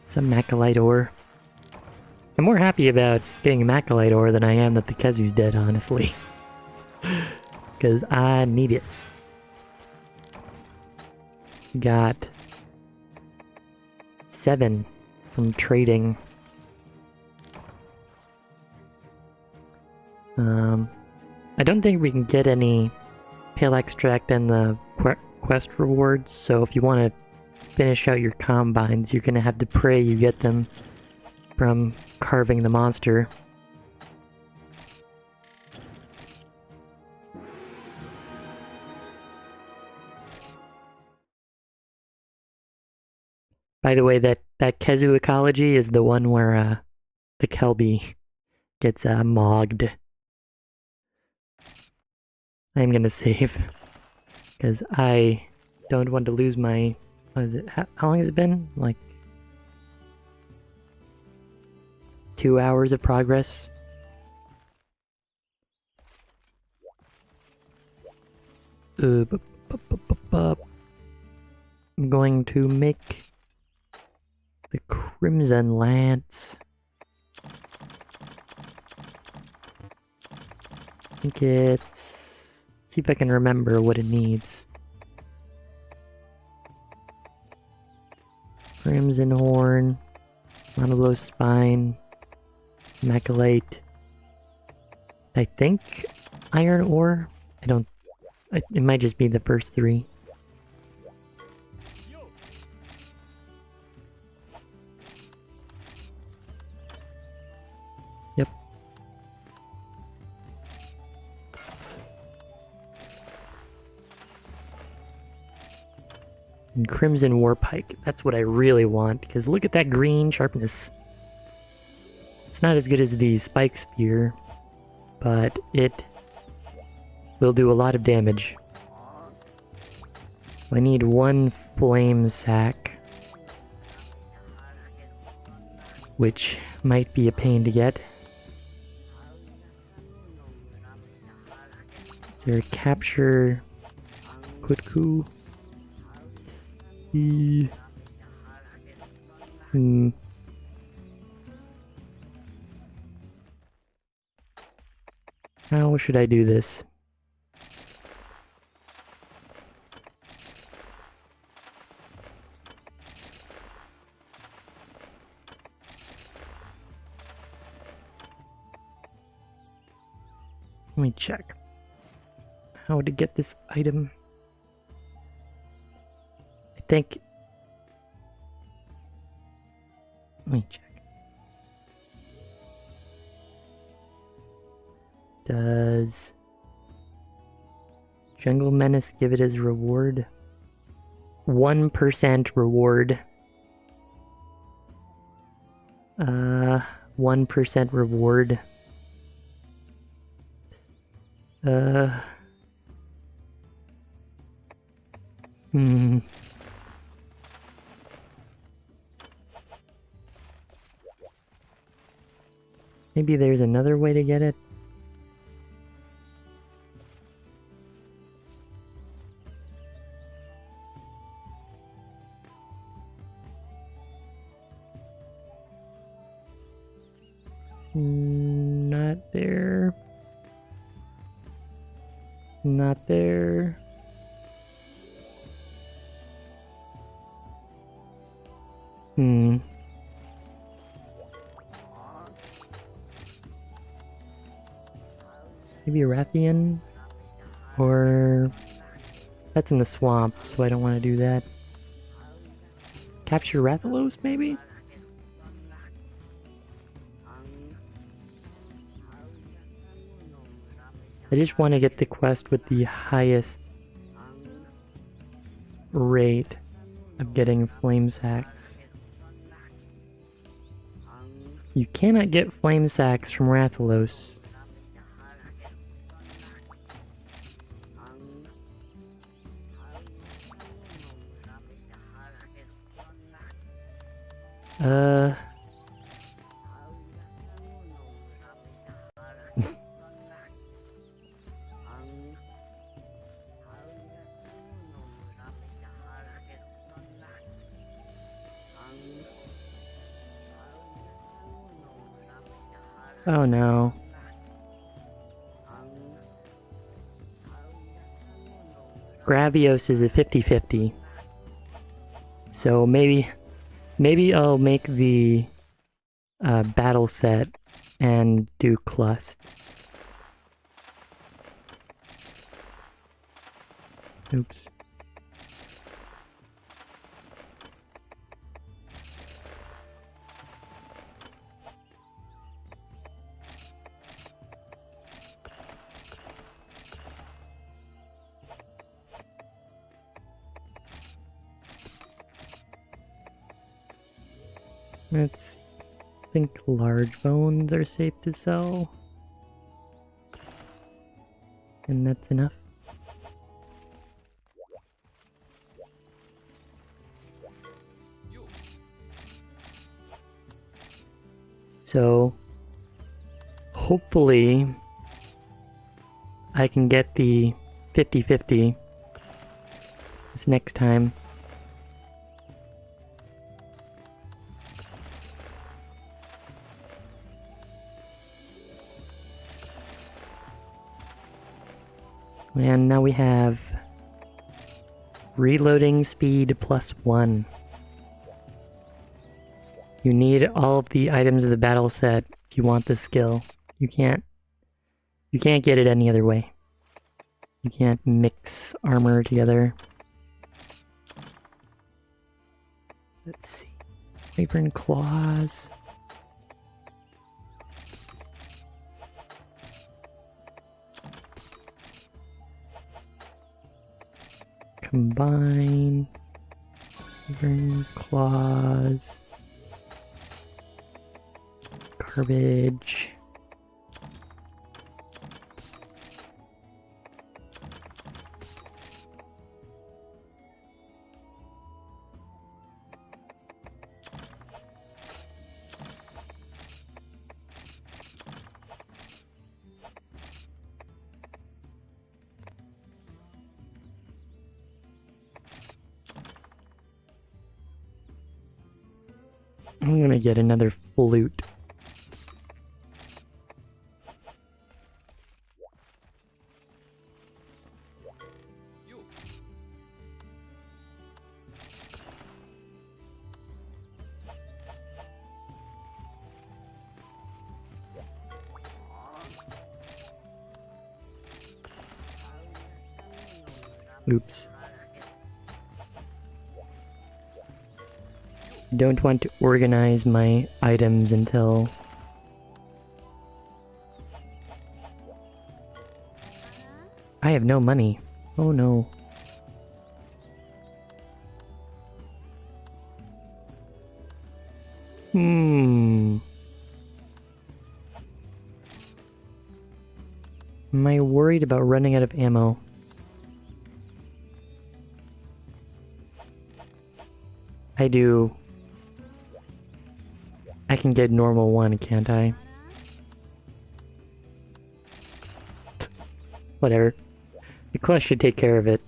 Some Macalite ore. I'm more happy about getting a Macalite ore than I am that the Kazoo's dead, honestly. Because I need it. Got 7 from trading. I don't think we can get any pale extract in the quest rewards, so if you want to finish out your combines, you're gonna have to pray you get them from carving the monster. By the way, that Kazoo ecology is the one where the Kelby gets mogged. I'm gonna save because I don't want to lose my. What is it? How long has it been? Like 2 hours of progress. I'm going to make the Crimson Lance. I think it's... see if I can remember what it needs. Crimson Horn, Monoblow Spine, Macalite. I think Iron Ore? I don't... it might just be the first 3. Yep. And Crimson Warpike. That's what I really want, because look at that green sharpness. It's not as good as the Spike Spear, but it will do a lot of damage. I need 1 Flame Sack, which might be a pain to get. Is there a capture Kutku? How should I do this? Let me check how to get this item. I think... let me check. Does Jungle Menace give it as reward? 1% reward. 1% reward. Maybe there's another way to get it. Not there. Not there. Maybe a Rathian? Or... that's in the swamp, so I don't want to do that. Capture Rathalos, maybe? I just want to get the quest with the highest rate of getting flame sacks. You cannot get flame sacks from Rathalos. Oh no. Gravios is a 50-50. So maybe I'll make the battle set and do clust. Oops. Let's see. I think large bones are safe to sell. And that's enough. So, hopefully, I can get the 50-50 this next time. And now we have reloading speed +1. You need all of the items of the battle set if you want this skill. You can't get it any other way. You can't mix armor together. Let's see. Wyvern claws. Combine. Wyvern claws. Garbage. I'm gonna get another flute. Oops. Don't want to organize my items until I have no money. Oh no. Am I worried about running out of ammo? I do. I can get normal one, can't I? Whatever. The clutch should take care of it.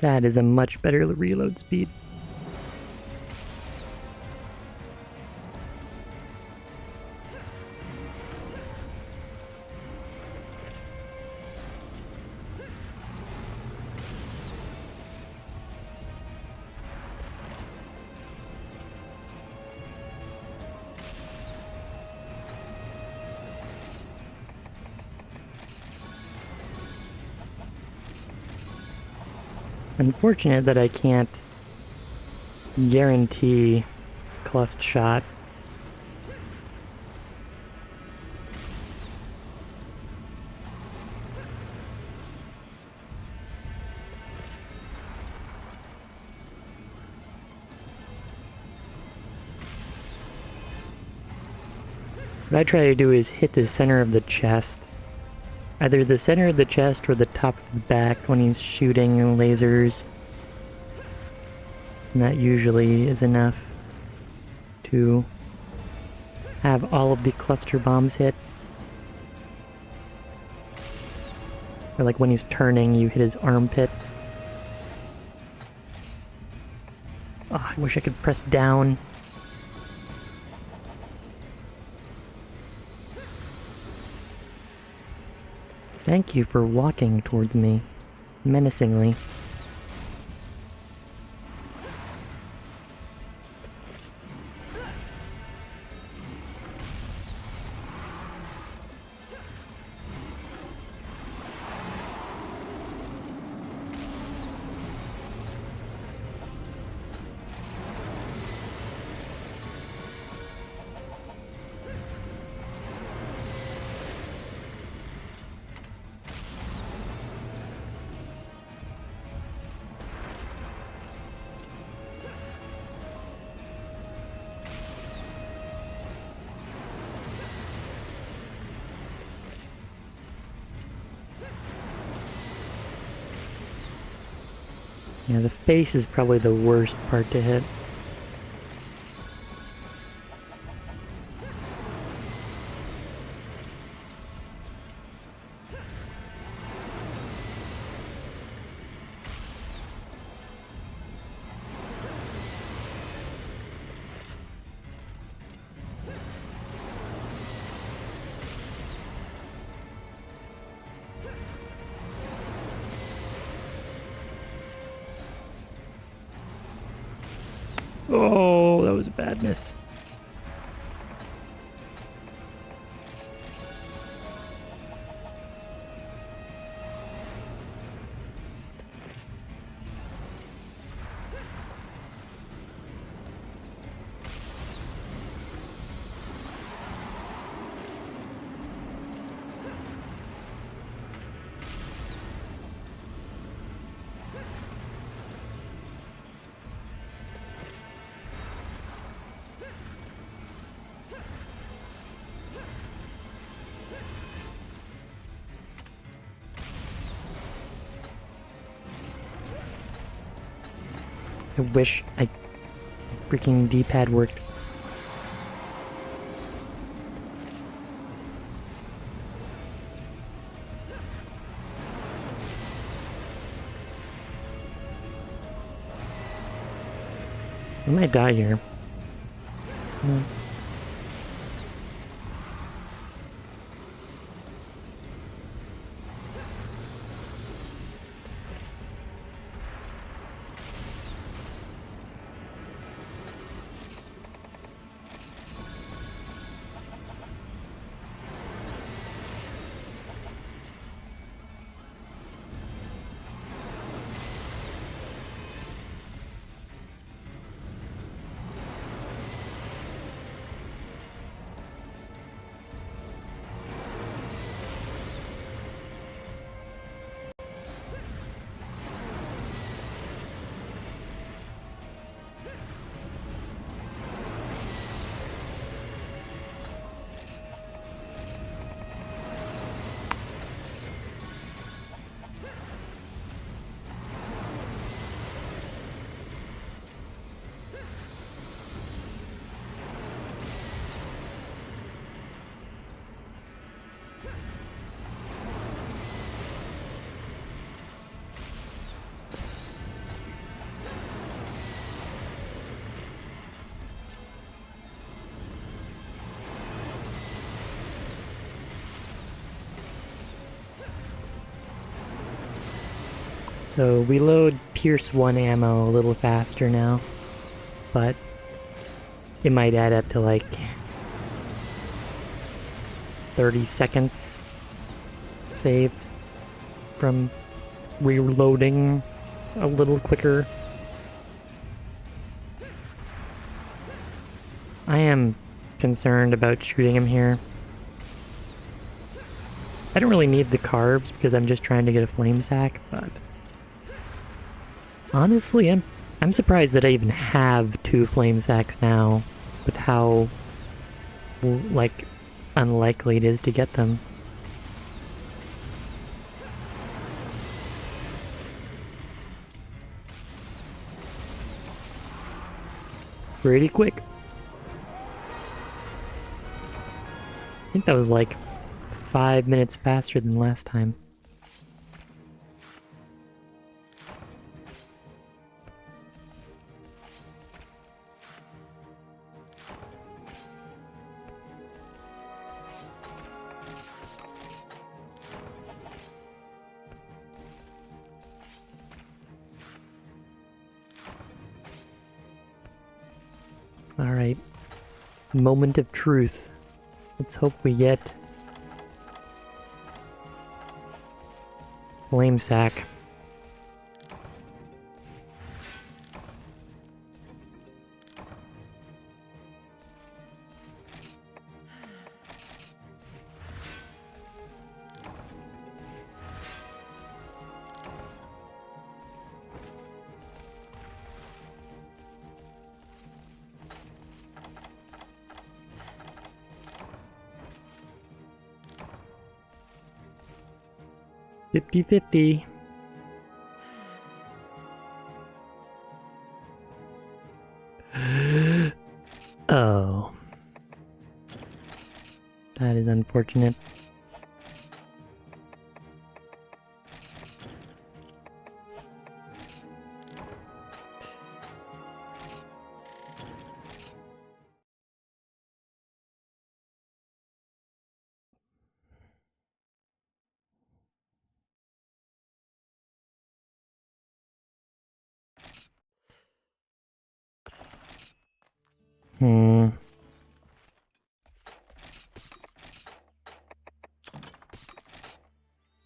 That is a much better reload speed. Unfortunate that I can't guarantee clutch shot. What I try to do is hit the center of the chest. Either the center of the chest or the top of the back when he's shooting lasers. And that usually is enough to have all of the cluster bombs hit. Or like when he's turning, you hit his armpit. Oh, I wish I could press down. Thank you for walking towards me, menacingly. Yeah, the face is probably the worst part to hit. Oh, that was a bad miss. I wish I freaking D-pad worked. I might die here. No. So we load Pierce 1 ammo a little faster now, but it might add up to like 30 seconds saved from reloading a little quicker. I am concerned about shooting him here. I don't really need the carbs because I'm just trying to get a flame sack, but honestly, I'm surprised that I even have 2 flame sacks now with how like unlikely it is to get them. Pretty quick. I think that was like 5 minutes faster than last time. Alright. Moment of truth. Let's hope we get flame sack. $50-50. Oh. That is unfortunate.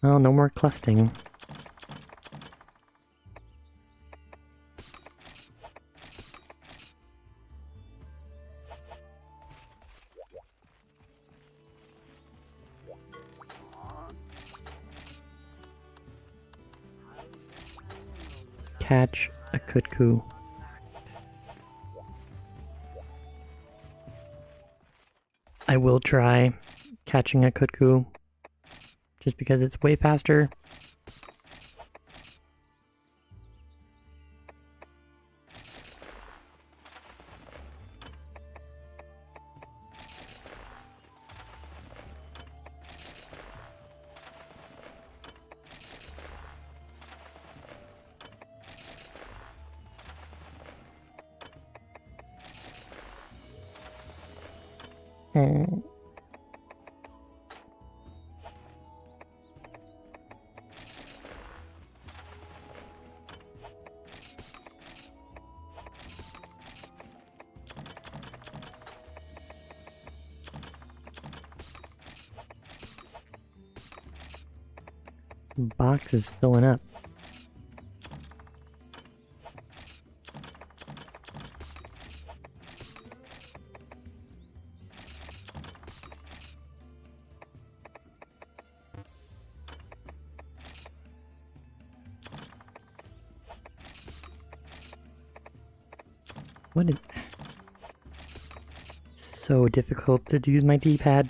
Well, no more clustering. Catch a kutku. I will try catching a kutku, just because it's way faster. Box is filling up. What is... It's so difficult to use my D-pad.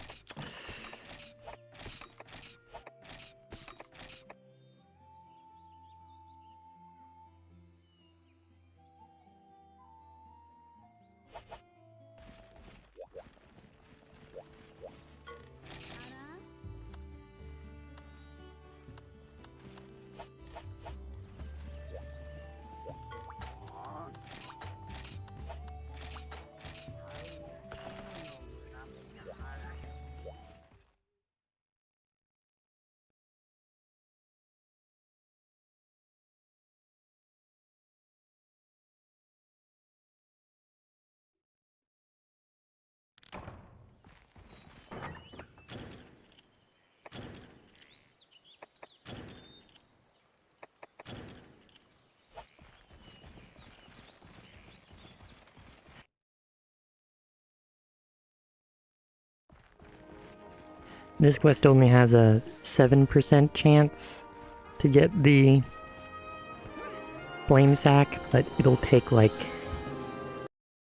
This quest only has a 7% chance to get the flame sack, but it'll take like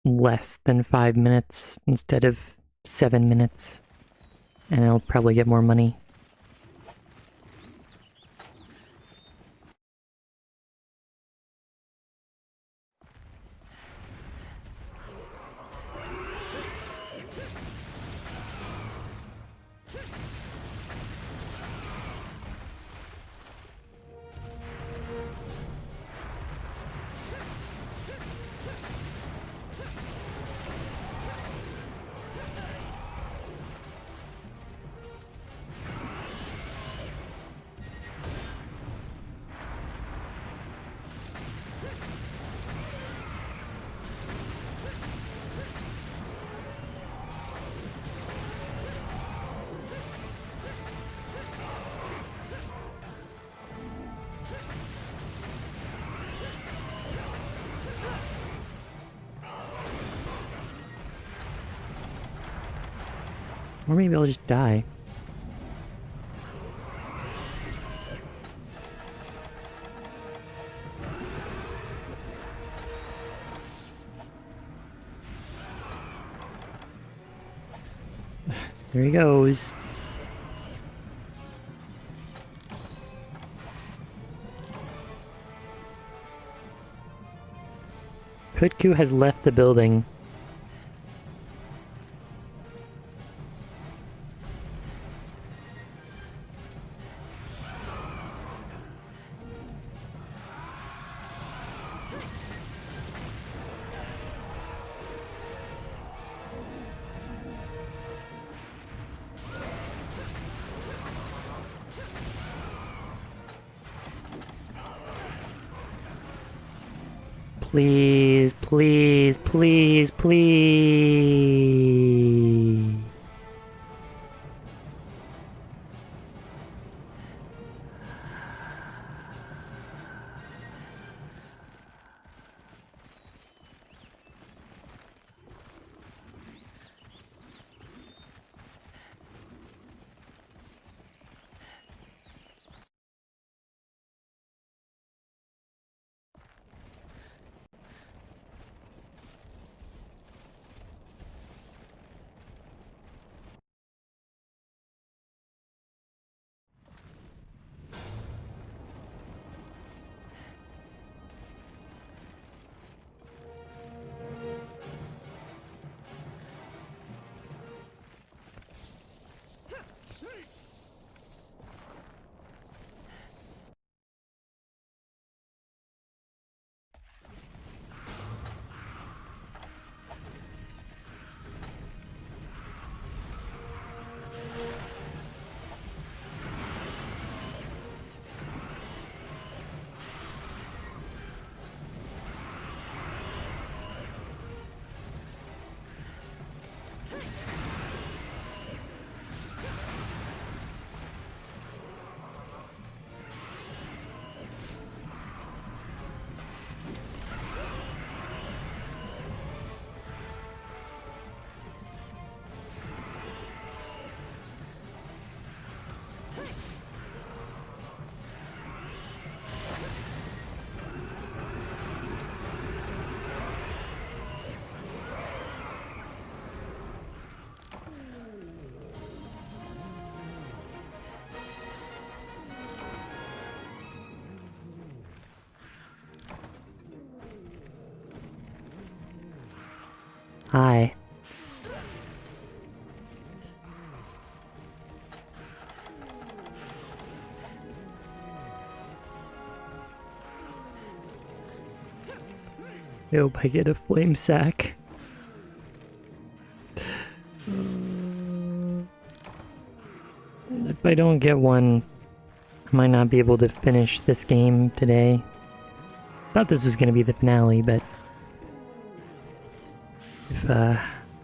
less than 5 minutes instead of 7 minutes, and I'll probably get more money. Or maybe I'll just die. There he goes. Kutku has left the building. Please, please, please, please. Hi. I hope I get a flame sack. If I don't get one, I might not be able to finish this game today. Thought this was gonna be the finale, but if I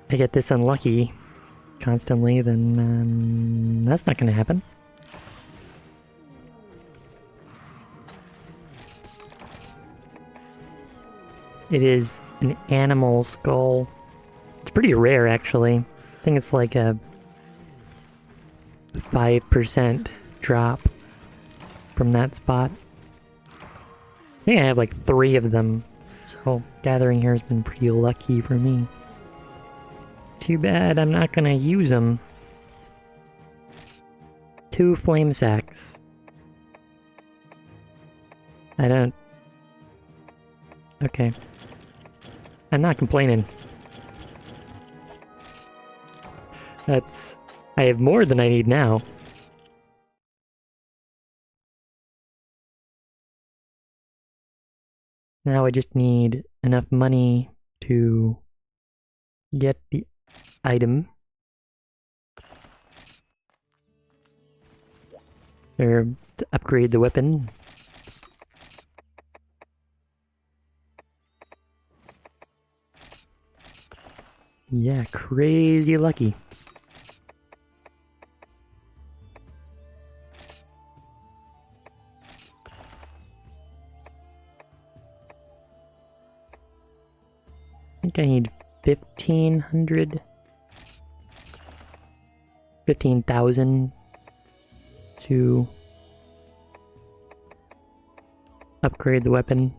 get this unlucky constantly, then that's not gonna happen. It is an animal skull. It's pretty rare, actually. I think it's like a 5% drop from that spot. I think I have like 3 of them, so gathering here has been pretty lucky for me. Too bad I'm not gonna use them. 2 flame sacks. I don't... Okay. I'm not complaining. That's... I have more than I need now. Now I just need enough money to get the item. Or to upgrade the weapon. Yeah, crazy lucky. I think I need 1,500... 15,000 to upgrade the weapon.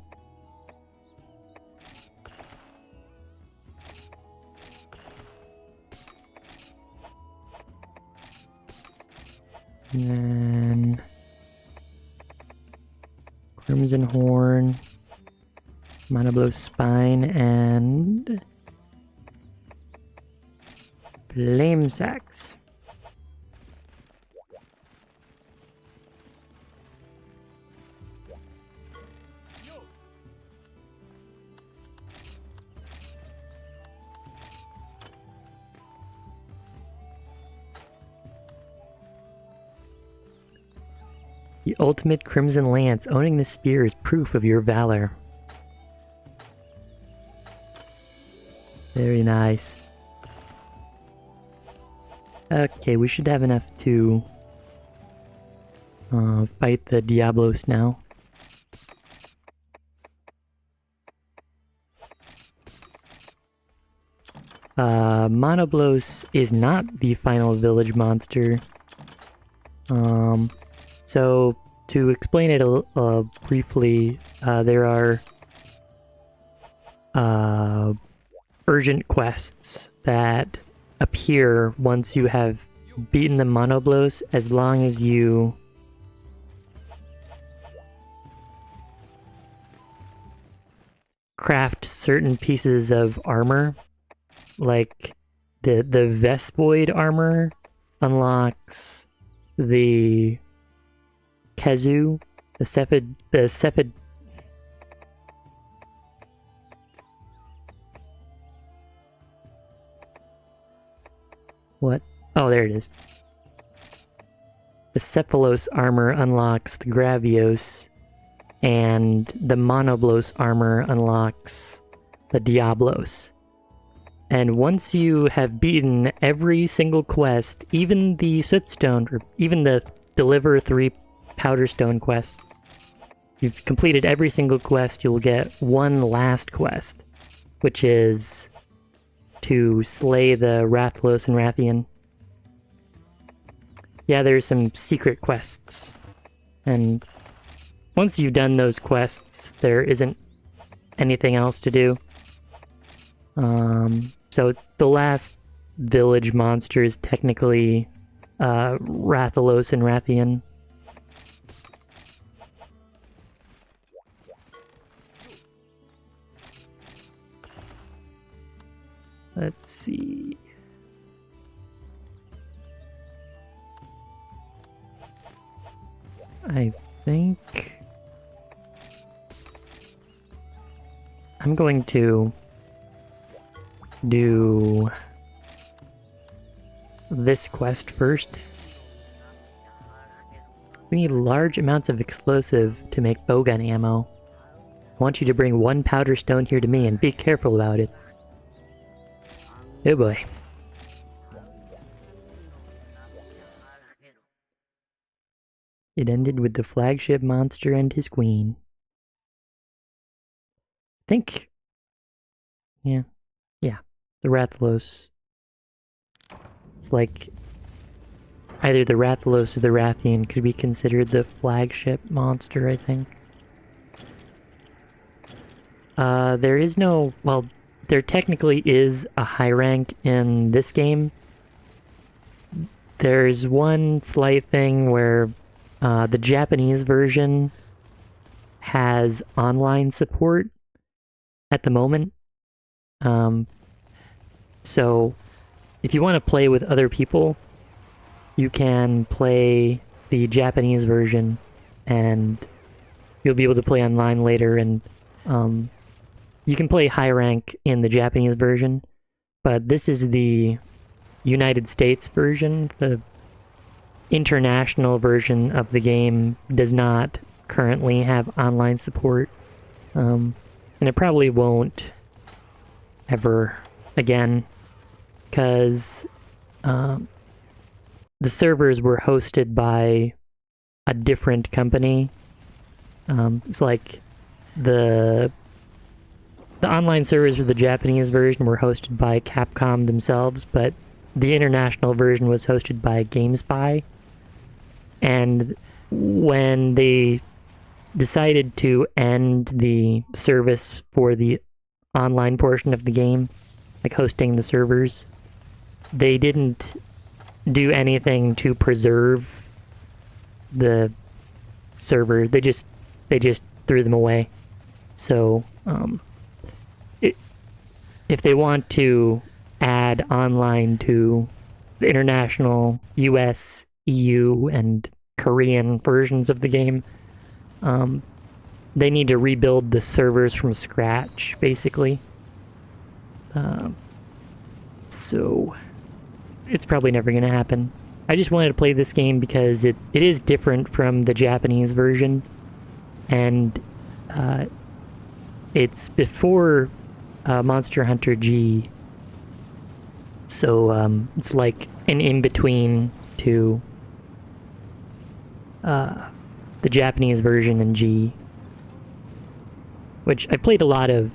And then Crimson Horn, Monoblow Spine, and Flame Sacks. The ultimate Crimson Lance. Owning this spear is proof of your valor. Very nice. Okay, we should have enough to fight the Diablos now. Monoblos is not the final village monster. So, to explain it briefly, there are urgent quests that appear once you have beaten the Monoblos, as long as you craft certain pieces of armor. Like, the Vespoid armor unlocks the Kezu, the Cephid... What? Oh, there it is. The Cephalos armor unlocks the Gravios, and the Monoblos armor unlocks the Diablos. And once you have beaten every single quest, even the Sootstone, or even the Deliver 3 Powder Stone quest, you've completed every single quest, you'll get one last quest, which is to slay the Rathalos and Rathian. Yeah, there's some secret quests. And once you've done those quests, there isn't anything else to do. So the last village monster is technically Rathalos and Rathian. Let's see. I think I'm going to do this quest first. We need large amounts of explosive to make bowgun ammo. I want you to bring 1 powder stone here to me and be careful about it. Oh boy. It ended with the flagship monster and his queen. I think... Yeah. The Rathalos. It's like... either the Rathalos or the Rathian could be considered the flagship monster, I think. There is no... well, there technically is a high rank in this game. There's one slight thing where the Japanese version has online support at the moment. So if you want to play with other people, you can play the Japanese version and you'll be able to play online later, and you can play high rank in the Japanese version, but this is the United States version. The international version of the game does not currently have online support, and it probably won't ever again, because the servers were hosted by a different company. It's like the online servers for the Japanese version were hosted by Capcom themselves, but the international version was hosted by GameSpy. And when they decided to end the service for the online portion of the game, like hosting the servers, they didn't do anything to preserve the server. They just threw them away. So if they want to add online to the international US, EU, and Korean versions of the game, they need to rebuild the servers from scratch, basically. So it's probably never going to happen. I just wanted to play this game because it is different from the Japanese version, and it's before Monster Hunter G, so it's like an in-between to the Japanese version and G, which I played a lot of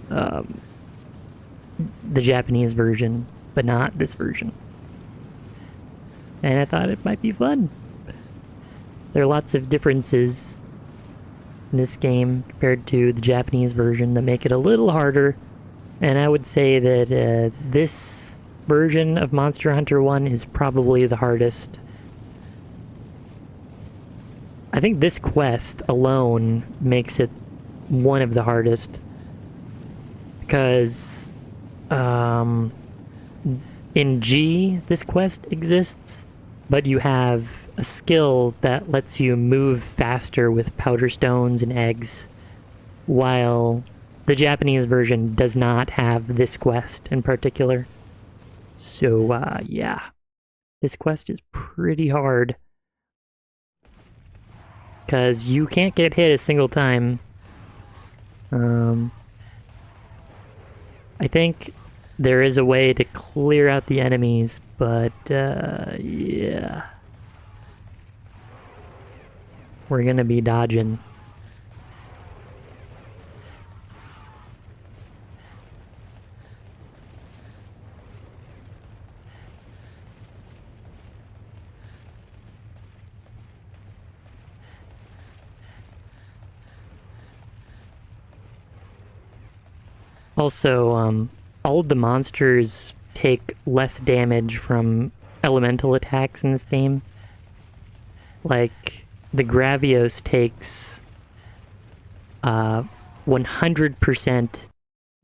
the Japanese version, but not this version. And I thought it might be fun. There are lots of differences in this game compared to the Japanese version that make it a little harder, and I would say that this version of Monster Hunter 1 is probably the hardest. I think this quest alone makes it one of the hardest, because in G, this quest exists, but you have a skill that lets you move faster with powder stones and eggs, while the Japanese version does not have this quest in particular. So, yeah. This quest is pretty hard, because you can't get hit a single time. I think there is a way to clear out the enemies, but, yeah. We're gonna be dodging. Also, all of the monsters take less damage from elemental attacks in this game. Like, the Gravios takes 100%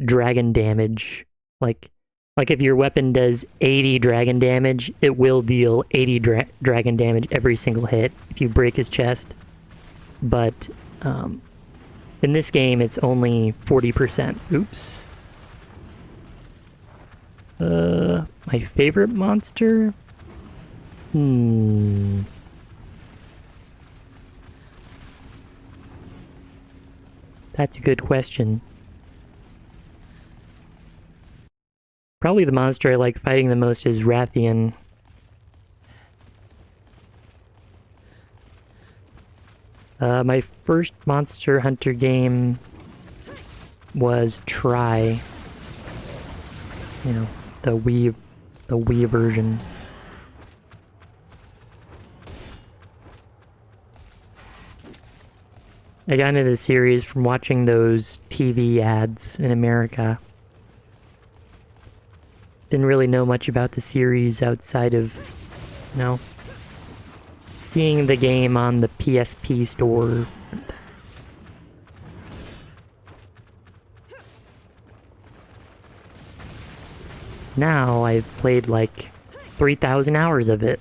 dragon damage. Like if your weapon does 80 dragon damage, it will deal 80 dragon damage every single hit if you break his chest. But in this game, it's only 40%. Oops. My favorite monster? That's a good question. Probably the monster I like fighting the most is Rathian. My first Monster Hunter game was Try. You know, the Wii version. I got into the series from watching those TV ads in America. Didn't really know much about the series outside of, you know, seeing the game on the PSP store. Now I've played like 3,000 hours of it.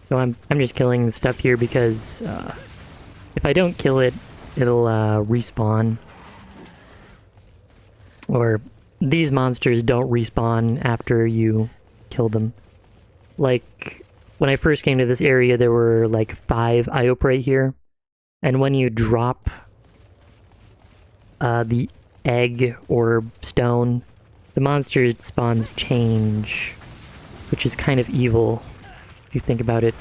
So I'm just killing the stuff here because if I don't kill it, it'll respawn. Or these monsters don't respawn after you kill them. Like, when I first came to this area, there were like 5 Ioprey here. And when you drop the egg or stone, the monster spawns change, which is kind of evil if you think about it.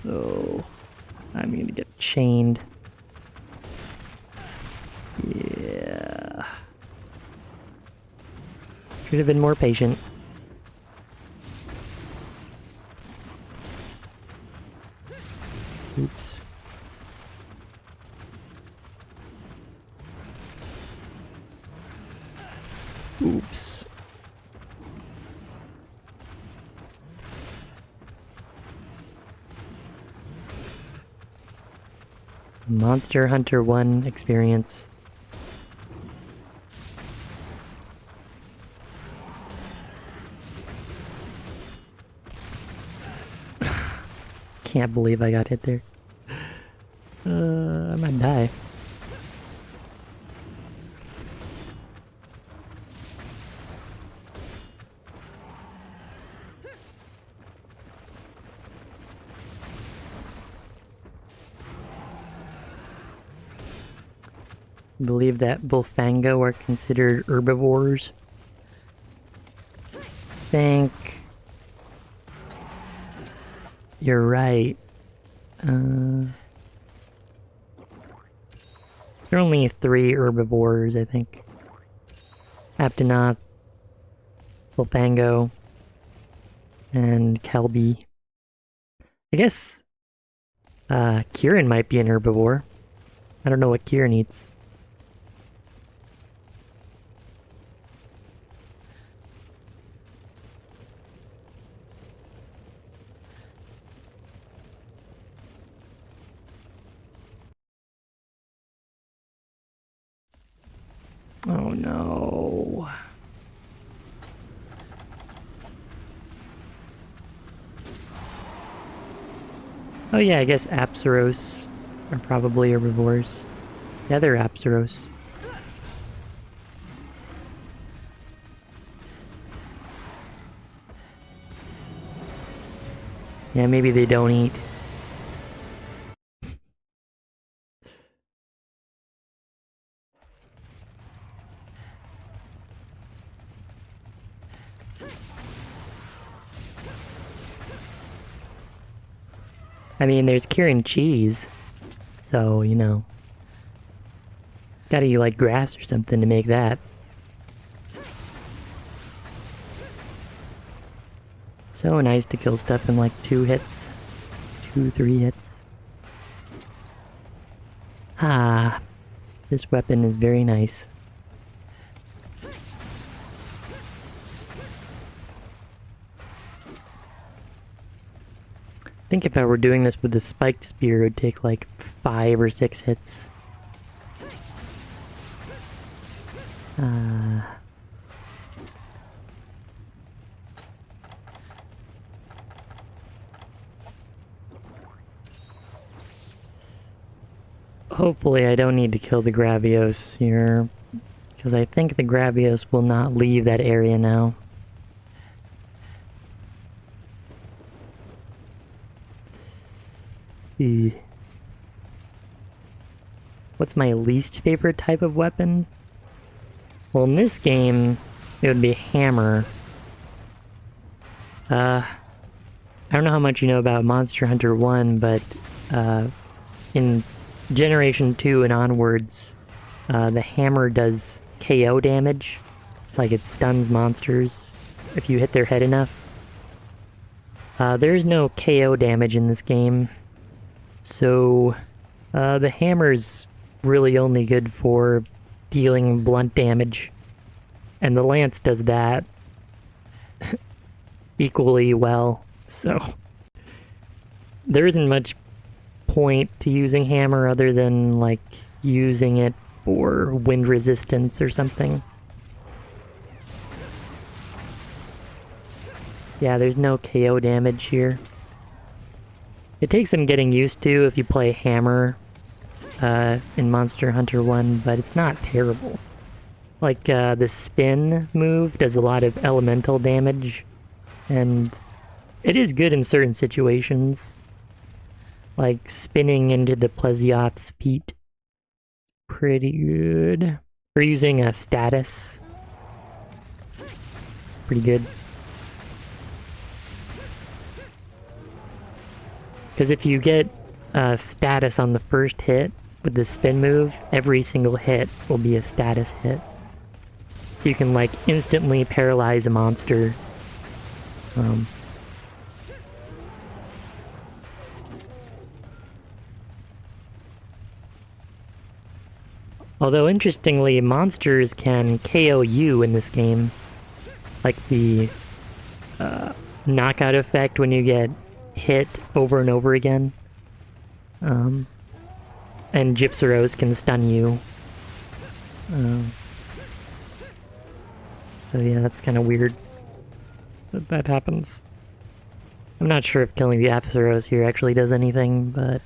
Oh, I'm gonna get chained. Yeah. Should have been more patient. Oops. Oops. Monster Hunter 1 experience. Can't believe I got hit there. I might die. I believe that Bullfango are considered herbivores. I think you're right. There are only 3 herbivores, I think. Aptonoth, Bullfango, and Kelby. I guess Kieran might be an herbivore. I don't know what Kieran eats. Oh no. Oh yeah, I guess Apsaros are probably herbivores. Yeah, they're Apsaros. Yeah, maybe they don't eat. I mean, there's Kieran cheese, so, you know. Gotta eat like grass or something to make that. So nice to kill stuff in like 2 hits. 2-3 hits. Ah, this weapon is very nice. I think if I were doing this with the spiked spear, it would take like 5 or 6 hits. Hopefully I don't need to kill the Gravios here, because I think the Gravios will not leave that area now. What's my least favorite type of weapon? Well, in this game, it would be hammer. I don't know how much you know about Monster Hunter 1, but in Generation 2 and onwards, the hammer does KO damage. Like, it stuns monsters if you hit their head enough. There's no KO damage in this game, so the hammer's really only good for dealing blunt damage, and the lance does that equally well, so there isn't much point to using hammer other than, like, using it for wind resistance or something. Yeah, there's no KO damage here. It takes some getting used to if you play hammer in Monster Hunter 1, but it's not terrible. Like, the spin move does a lot of elemental damage, and it is good in certain situations. Like, spinning into the Plesioth's feet. Pretty good. Or using a status. It's pretty good. Because if you get a status on the first hit with the spin move, every single hit will be a status hit. So you can, like, instantly paralyze a monster. Although, interestingly, monsters can KO you in this game. Like the knockout effect when you get hit over and over again. And Gypsyros can stun you. So yeah, that's kind of weird that happens. I'm not sure if killing the Gypsyros here actually does anything, but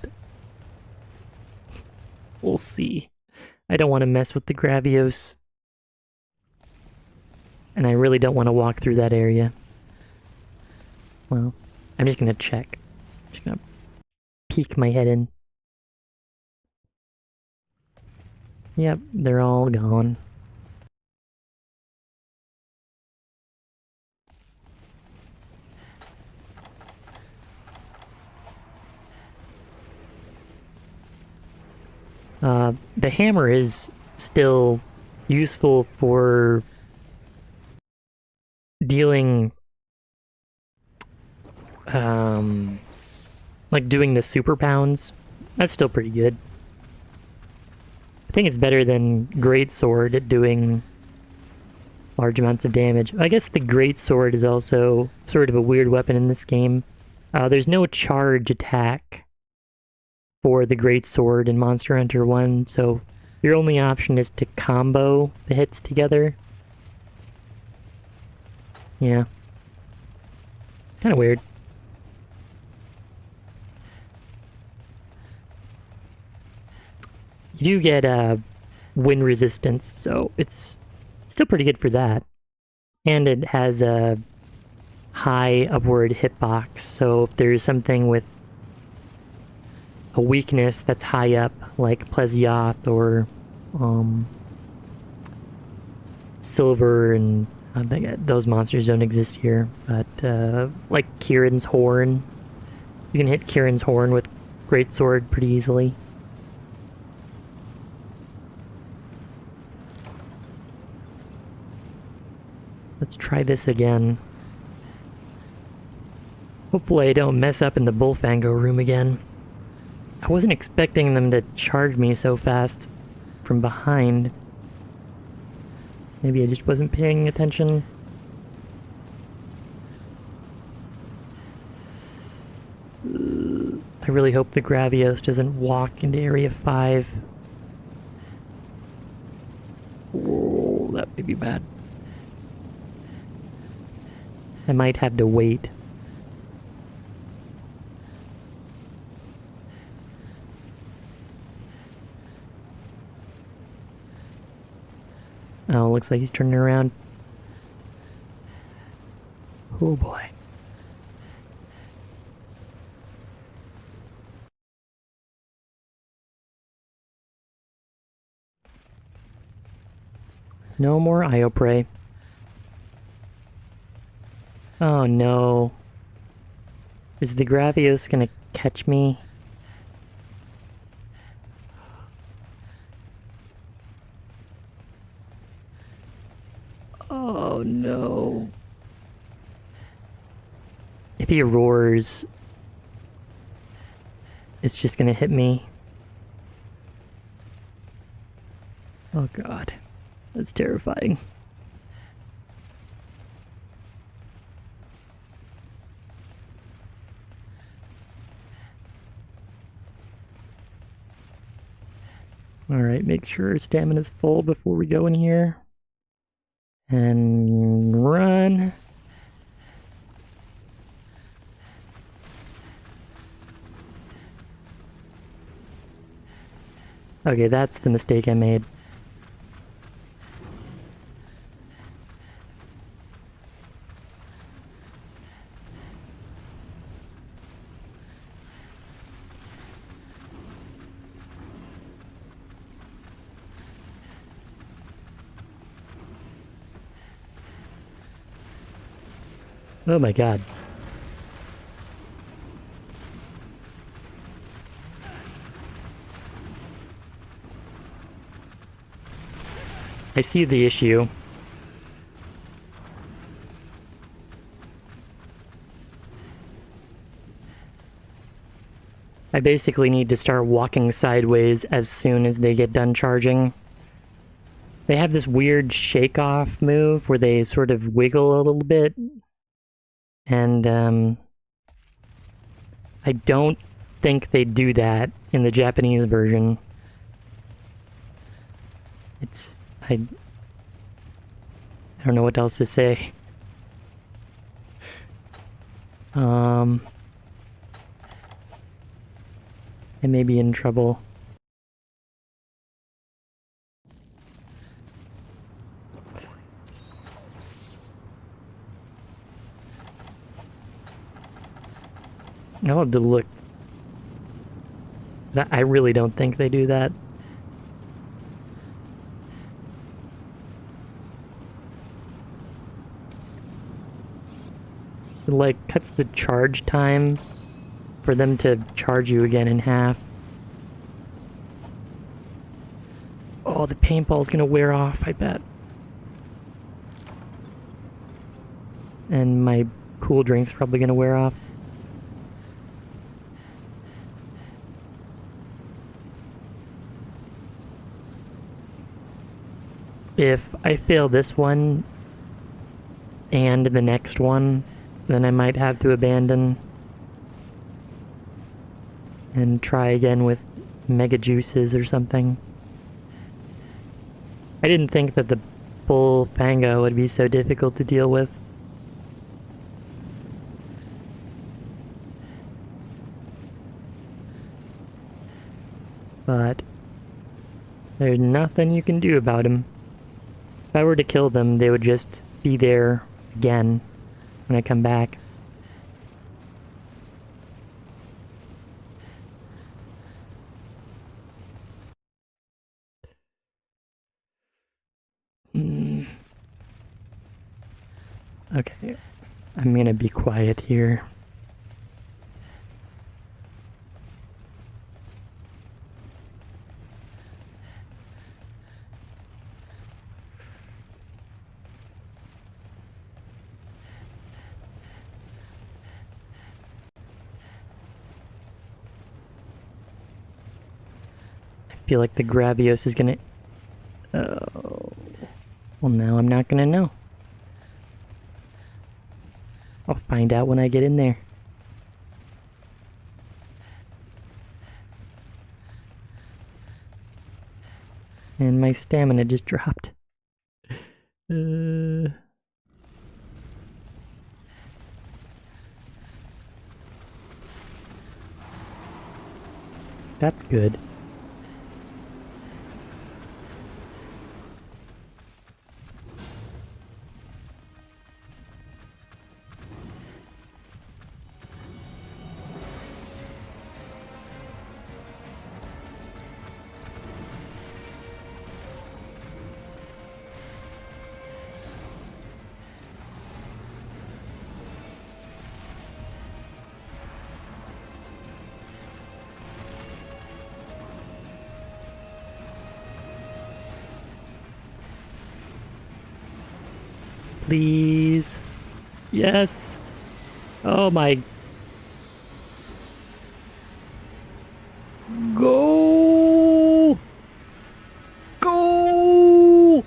we'll see. I don't want to mess with the Gravios. And I really don't want to walk through that area. Well, I'm just gonna check. I'm just gonna peek my head in. Yep, they're all gone. The hammer is still useful for dealing, like doing the super pounds. That's still pretty good. I think it's better than Greatsword at doing large amounts of damage. I guess the Greatsword is also sort of a weird weapon in this game. There's no charge attack for the Greatsword in Monster Hunter 1, so your only option is to combo the hits together. Yeah. Kind of weird. You do get wind resistance, so it's still pretty good for that. And it has a high upward hitbox, so if there's something with a weakness that's high up, like Plesioth or Silver, and I think those monsters don't exist here, but like Kieran's Horn. You can hit Kieran's Horn with Greatsword pretty easily. Let's try this again. Hopefully I don't mess up in the Bullfango room again. I wasn't expecting them to charge me so fast from behind. Maybe I just wasn't paying attention. I really hope the Gravios doesn't walk into Area 5. Oh, that may be bad. I might have to wait. Oh, looks like he's turning around. Oh boy. No more Io Prey. Oh no. Is the Gravios gonna catch me? Oh no. If he roars, it's just gonna hit me. Oh god. That's terrifying. Alright, make sure our stamina's full before we go in here. And run. Okay, that's the mistake I made. Oh my god. I see the issue. I basically need to start walking sideways as soon as they get done charging. They have this weird shake-off move where they sort of wiggle a little bit. And, I don't think they do that in the Japanese version. I don't know what else to say. I may be in trouble. I'll have to look. I really don't think they do that. It, like, cuts the charge time for them to charge you again in half. Oh, the paintball's gonna wear off, I bet. And my cool drink's probably gonna wear off. If I fail this one and the next one, then I might have to abandon and try again with mega juices or something. I didn't think that the bull fango would be so difficult to deal with. But there's nothing you can do about him. If I were to kill them, they would just be there again when I come back. Okay, I'm gonna be quiet here. I feel like the Gravios is gonna... Oh... Well, now I'm not gonna know. I'll find out when I get in there. And my stamina just dropped. That's good. Please. Yes. Oh my. Go! Go!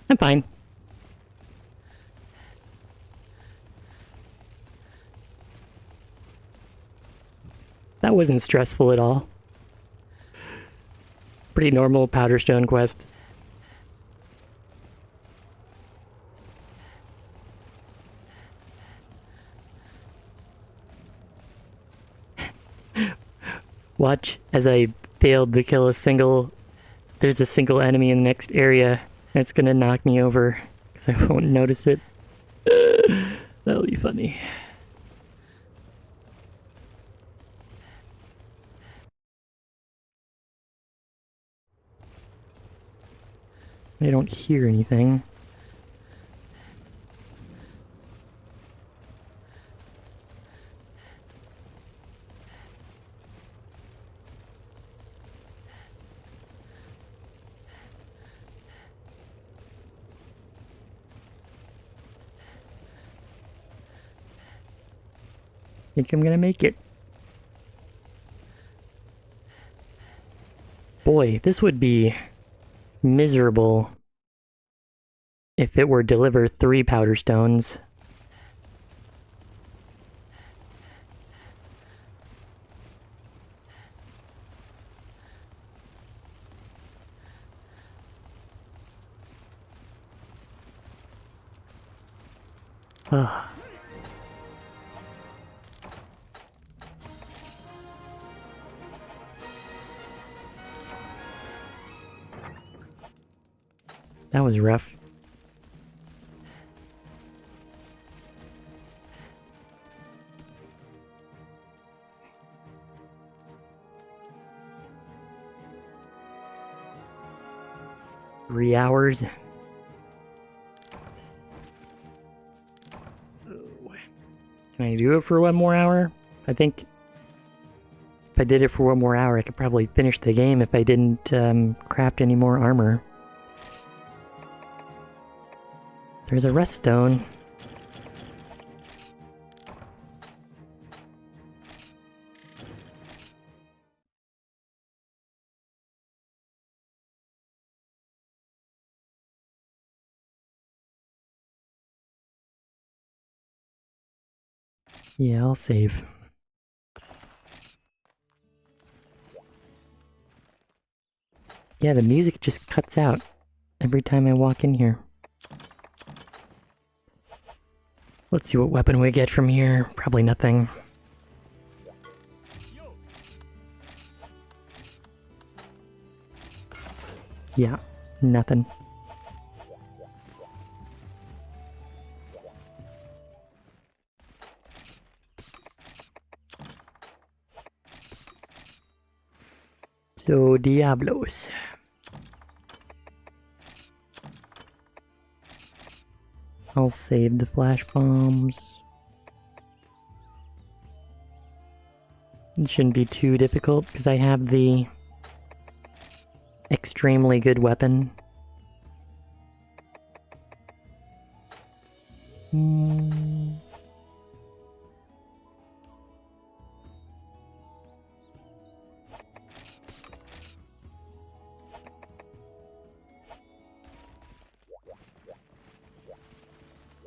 I'm fine. That wasn't stressful at all. Pretty normal powder stone quest. Watch as I failed to kill a single... There's a single enemy in the next area, and it's gonna knock me over, because I won't notice it. That'll be funny. I don't hear anything. Think I'm gonna make it. Boy, this would be miserable if it were deliver 3 powder stones. Ugh. That was rough. Three hours. Can I do it for 1 more hour? I think if I did it for 1 more hour, I could probably finish the game if I didn't craft any more armor. There's a rest stone. Yeah, I'll save. Yeah, the music just cuts out every time I walk in here. Let's see what weapon we get from here. Probably nothing. Yeah, nothing. So, Diablos. I'll save the flash bombs. It shouldn't be too difficult because I have the extremely good weapon.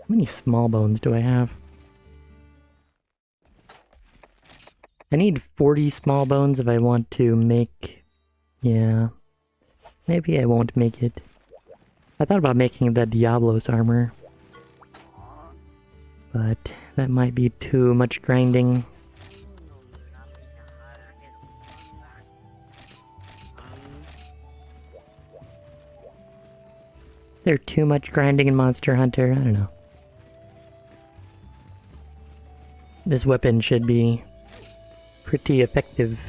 How many small bones do I have? I need 40 small bones if I want to make... Yeah. Maybe I won't make it. I thought about making the Diablos armor. But that might be too much grinding. Is there too much grinding in Monster Hunter? I don't know. This weapon should be pretty effective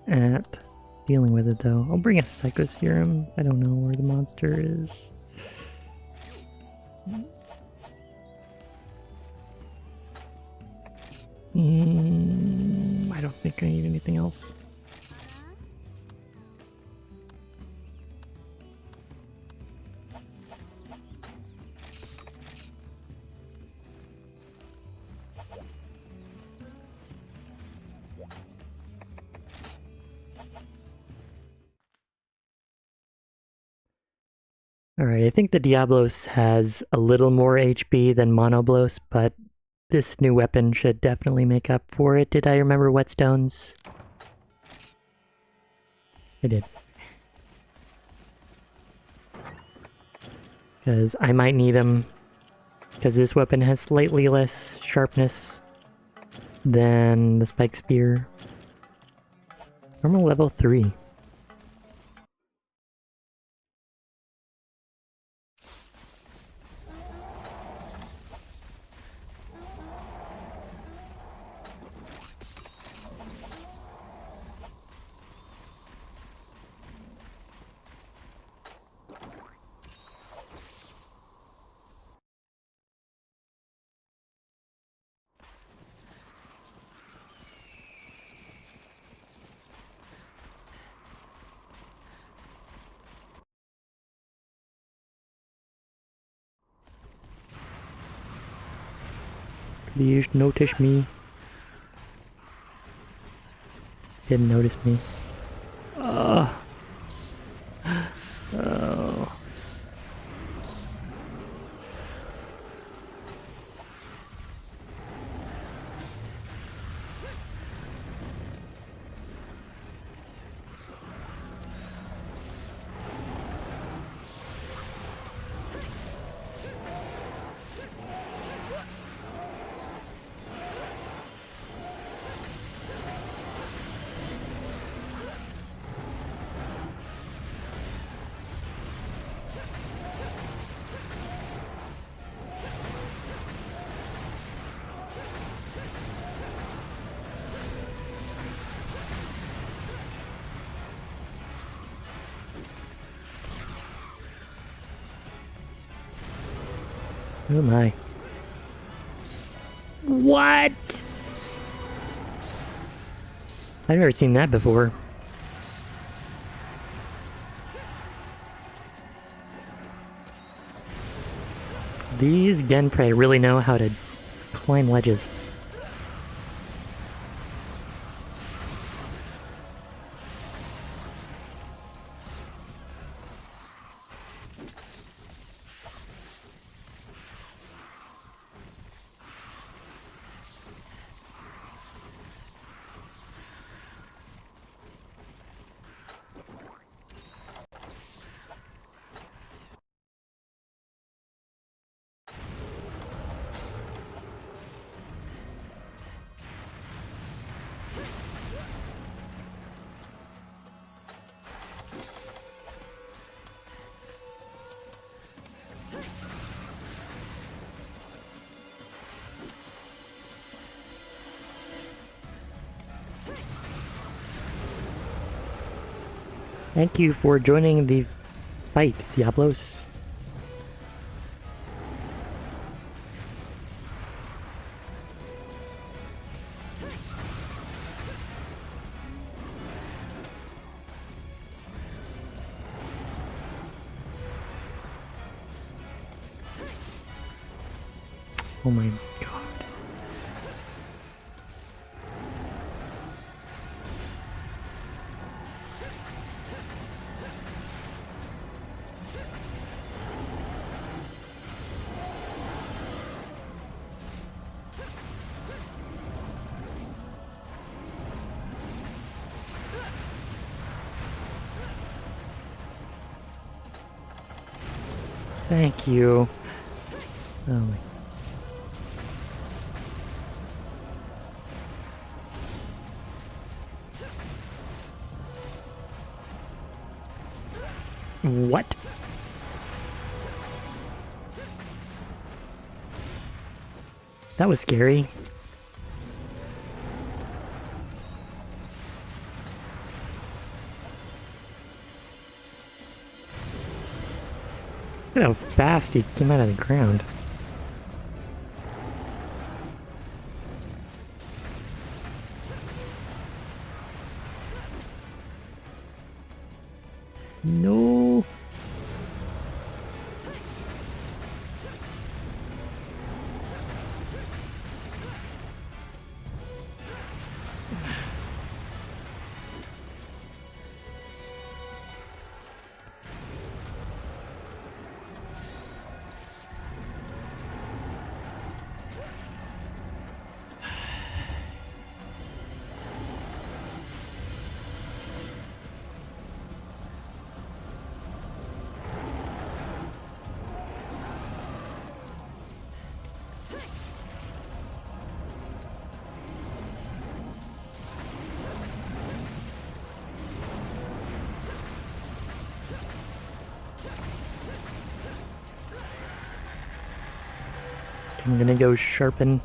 at dealing with it, though. I'll bring a Psycho Serum. I don't know where the monster is. I don't think I need anything else. Alright, I think the Diablos has a little more HP than Monoblos, but this new weapon should definitely make up for it. Did I remember whetstones? I did. Because I might need them, because this weapon has slightly less sharpness than the spike spear. Normal level 3. Please notice me. Didn't notice me. Oh. Oh. Oh my. What? I've never seen that before. These Genprei really know how to climb ledges. Thank you for joining the fight, Diablos. Oh my god. Thank you. Oh my. What? That was scary. Look at how fast he came out of the ground. No. I'm gonna go sharpen.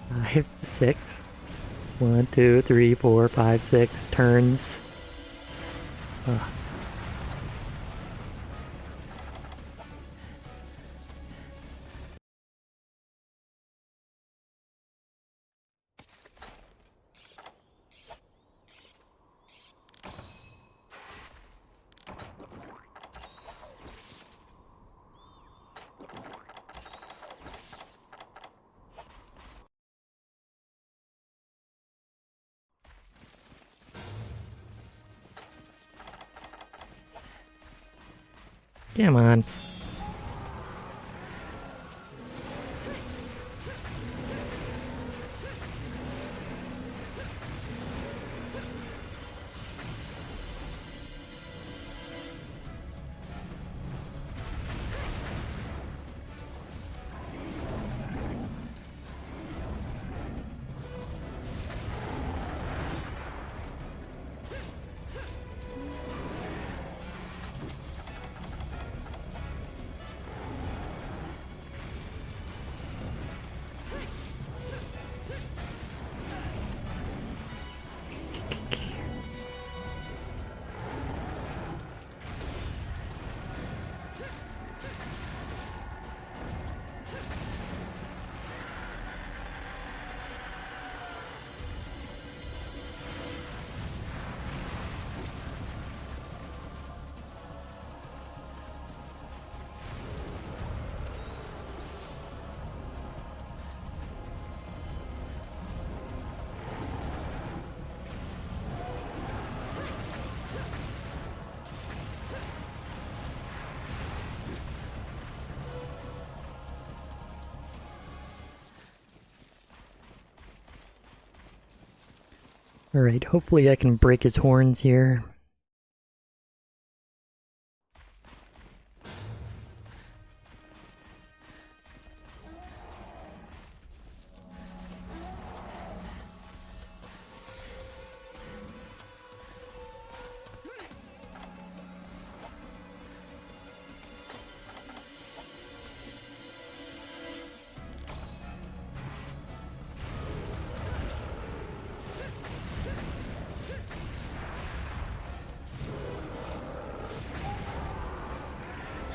Five, six. 1, 2, 3, 4, 5, 6 turns. Ugh. Come on. Alright, hopefully I can break his horns here.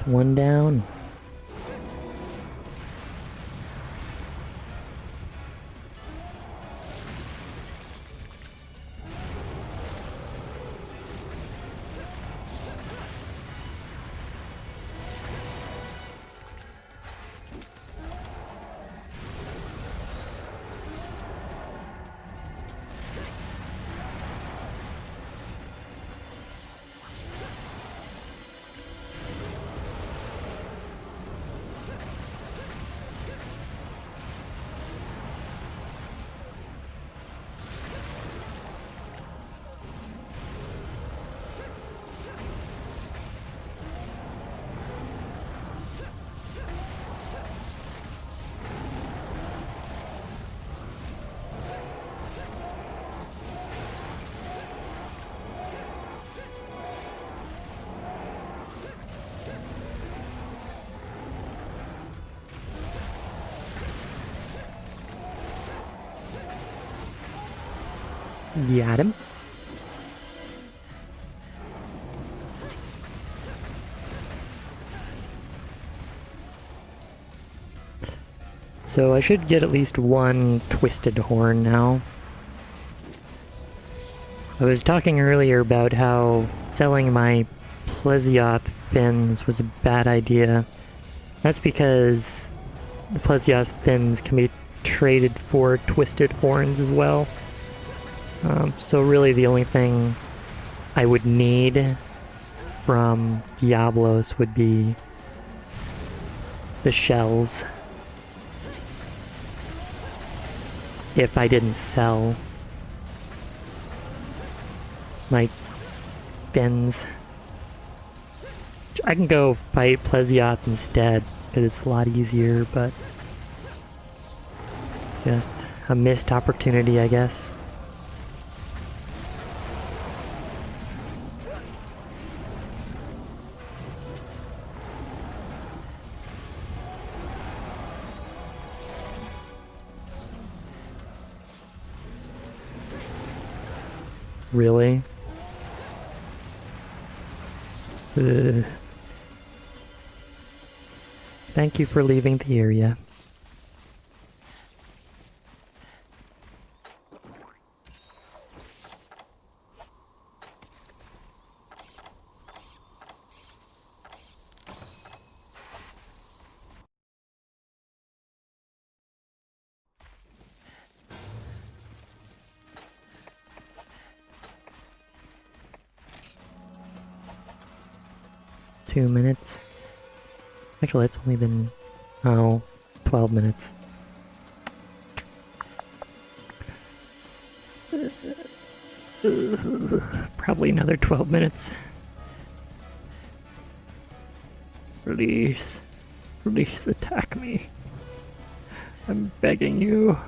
It's one down. Got him. So I should get at least one twisted horn now. I was talking earlier about how selling my Plesioth fins was a bad idea. That's because the Plesioth fins can be traded for twisted horns as well. So really the only thing I would need from Diablos would be the shells. If I didn't sell my fins. I can go fight Plesioth instead, because it's a lot easier, but just a missed opportunity, I guess. Really? Ugh. Thank you for leaving the area. Two minutes. Actually, it's only been, 12 minutes. Probably another 12 minutes. Please. Please attack me. I'm begging you.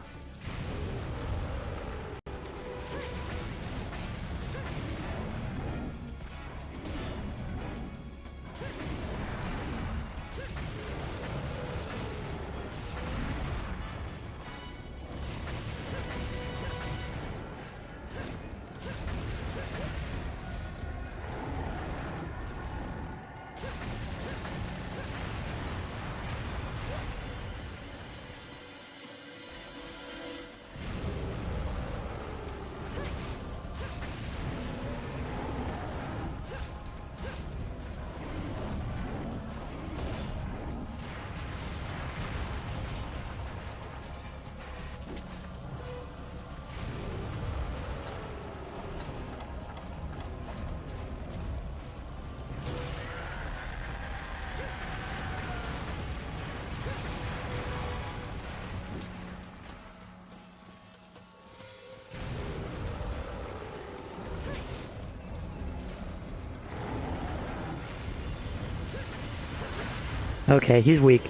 Okay, he's weak.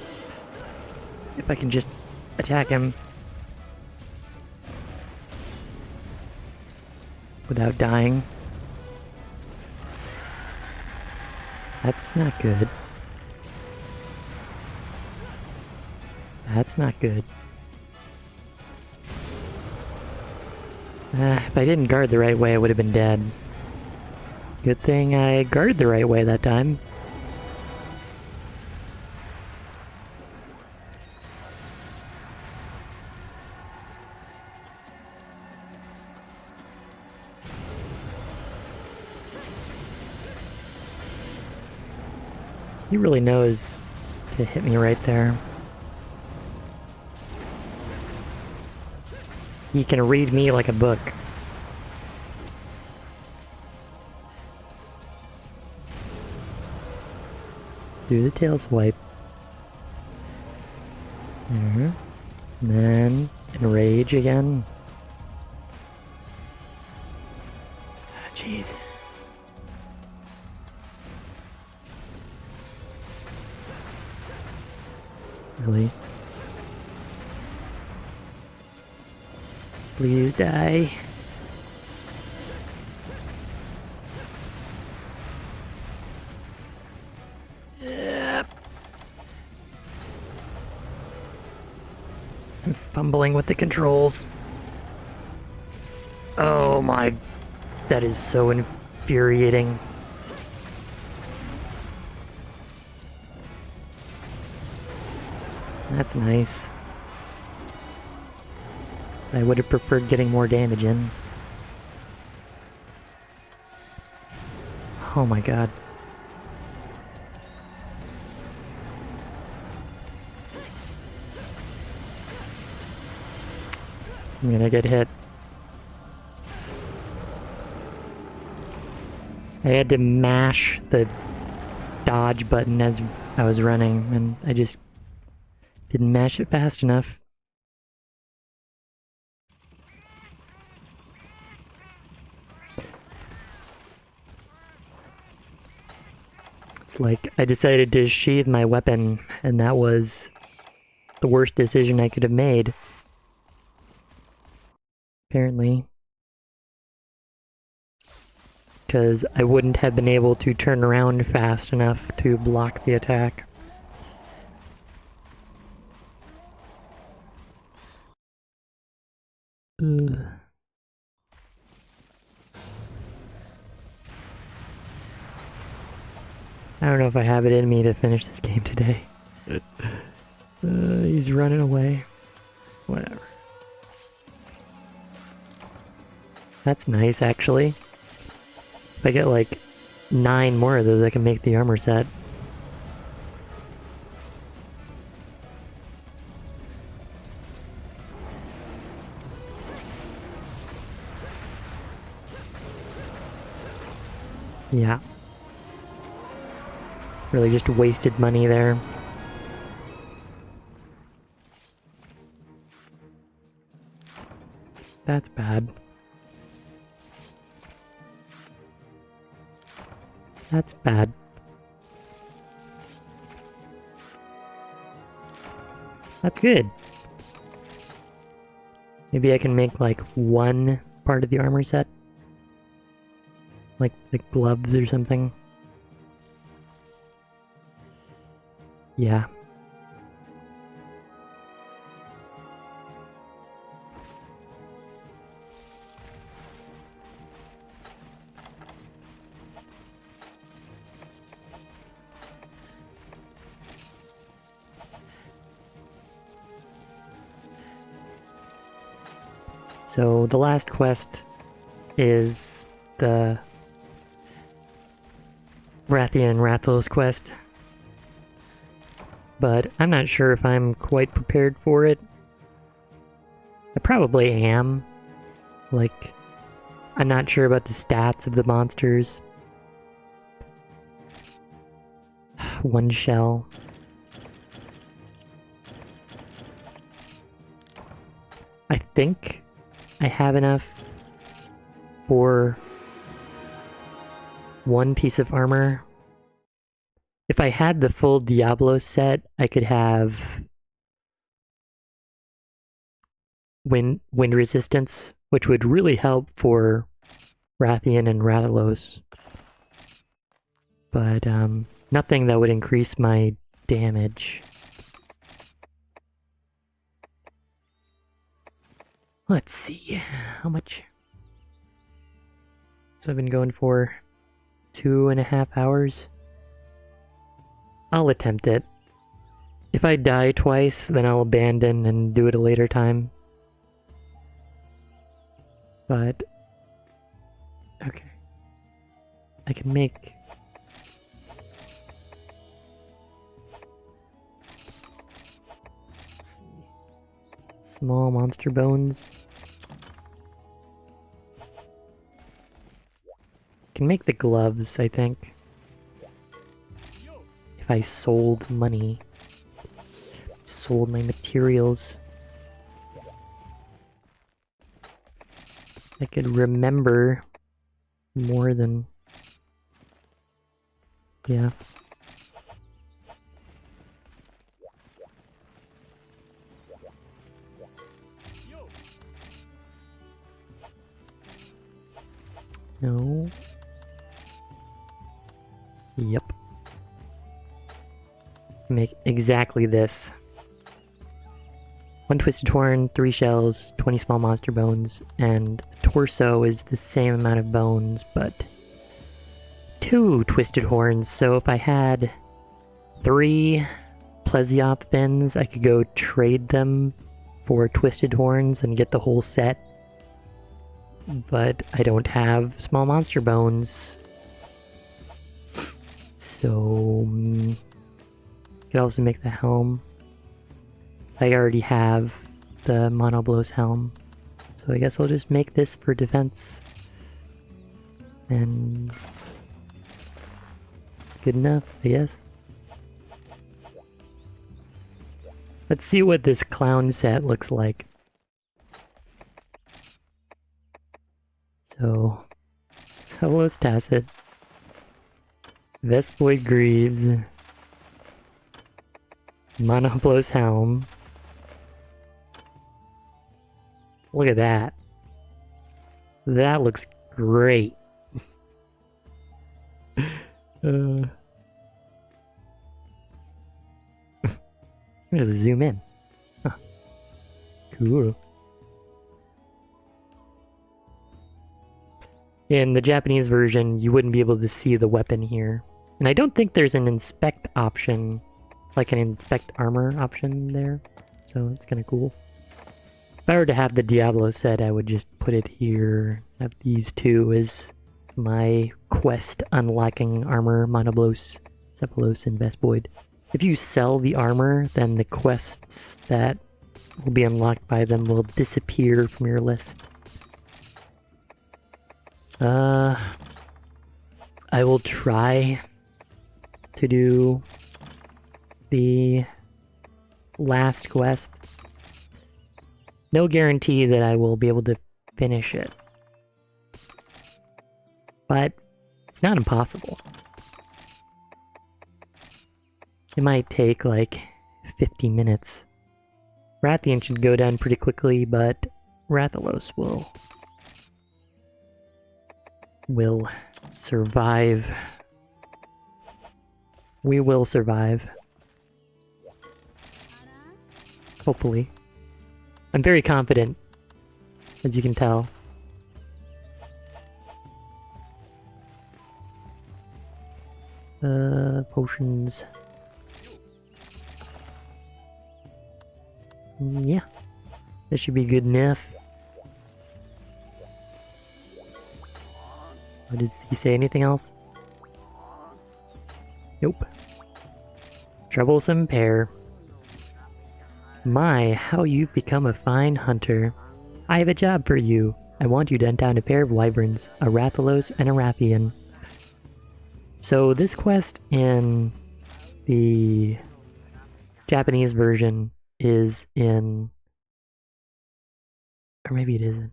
If I can just attack him without dying. That's not good. That's not good. If I didn't guard the right way, I would have been dead. Good thing I guarded the right way that time. He really knows to hit me right there. He can read me like a book. Do the tail swipe. And then enrage again. Jeez. Really? Please die. Yep. I'm fumbling with the controls. Oh my... That is so infuriating. That's nice. I would have preferred getting more damage in. Oh my god. I'm gonna get hit. I had to mash the dodge button as I was running, and I just didn't mash it fast enough. It's like I decided to sheathe my weapon, and that was the worst decision I could have made. Apparently. Because I wouldn't have been able to turn around fast enough to block the attack. Ugh. I don't know if I have it in me to finish this game today. He's running away. Whatever. That's nice, actually. If I get like 9 more of those, I can make the armor set. Yeah. Really just wasted money there. That's bad. That's bad. That's good. Maybe I can make like one part of the armor set. Like the gloves or something. Yeah. So the last quest is the Rathian and Rathalos quest. But I'm not sure if I'm quite prepared for it. I probably am. Like, I'm not sure about the stats of the monsters. 1 shell. I think I have enough for 1 piece of armor. If I had the full Diablo set, I could have wind resistance, which would really help for Rathian and Rathalos. But nothing that would increase my damage. Let's see, how much? So I've been going for 2.5 hours. I'll attempt it. If I die twice, then I'll abandon and do it a later time. But okay. I can make small monster bones. Can make the gloves, I think. If I sold money. Sold my materials. I could remember more than... Yeah. No. Yep. Make exactly this. 1 twisted horn, 3 shells, 20 small monster bones, and the torso is the same amount of bones, but 2 twisted horns. So if I had 3 plesioth fins, I could go trade them for twisted horns and get the whole set. But I don't have small monster bones. So could also make the helm. I already have the Monoblos helm, so I guess I'll just make this for defense. And it's good enough, I guess. Let's see what this clown set looks like. So, Hellos Tacit, Vespoid Greaves, Monoblos helm. Look at that. That looks great. Just zoom in. Huh. Cool. In the Japanese version, you wouldn't be able to see the weapon here. And I don't think there's an inspect option, like an inspect armor option there. So that's kind of cool. If I were to have the Diablo set, I would just put it here. Have these two as my quest unlocking armor, Monoblos, Cephalos, and Vespoid. If you sell the armor, then the quests that will be unlocked by them will disappear from your list. I will try to do the last quest. No guarantee that I will be able to finish it. But it's not impossible. It might take like 50 minutes. Rathian should go down pretty quickly, but Rathalos will survive. We will survive. Hopefully. I'm very confident, as you can tell. Potions. Yeah. That should be good enough. Does he say anything else? Nope. Troublesome pair. My, how you've become a fine hunter. I have a job for you. I want you to hunt down a pair of wyverns, a Rathalos and a Rathian. So this quest in the Japanese version is in... Or maybe it isn't.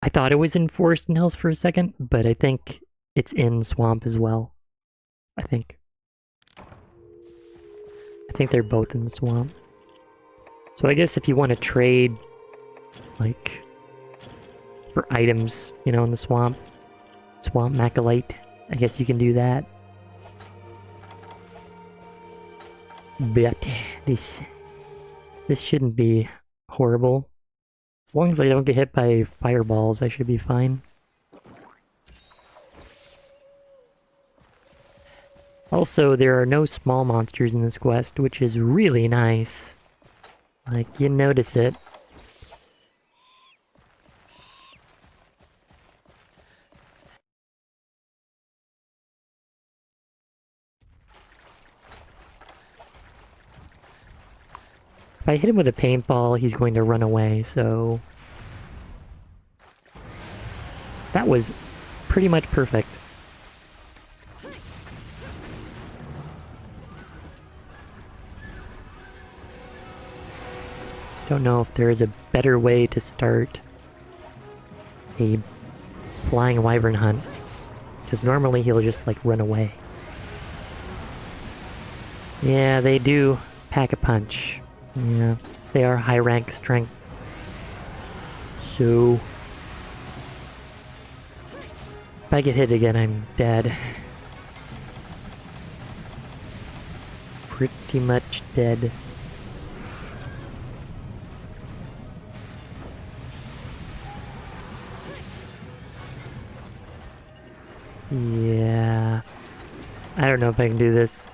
I thought it was in Forest and Hills for a second, but I think it's in Swamp as well. I think they're both in the Swamp. So I guess if you want to trade, like, for items, you know, in the Swamp Macalite, I guess you can do that. But this shouldn't be horrible. As long as I don't get hit by fireballs, I should be fine. Also, there are no small monsters in this quest, which is really nice. Like, you notice it. If I hit him with a paintball, he's going to run away, so... That was pretty much perfect. Don't know if there is a better way to start a flying wyvern hunt, because normally he'll just, like, run away. Yeah, they do pack a punch. Yeah, they are high rank strength. So... if I get hit again, I'm dead. Pretty much dead. Yeah... I don't know if I can do this.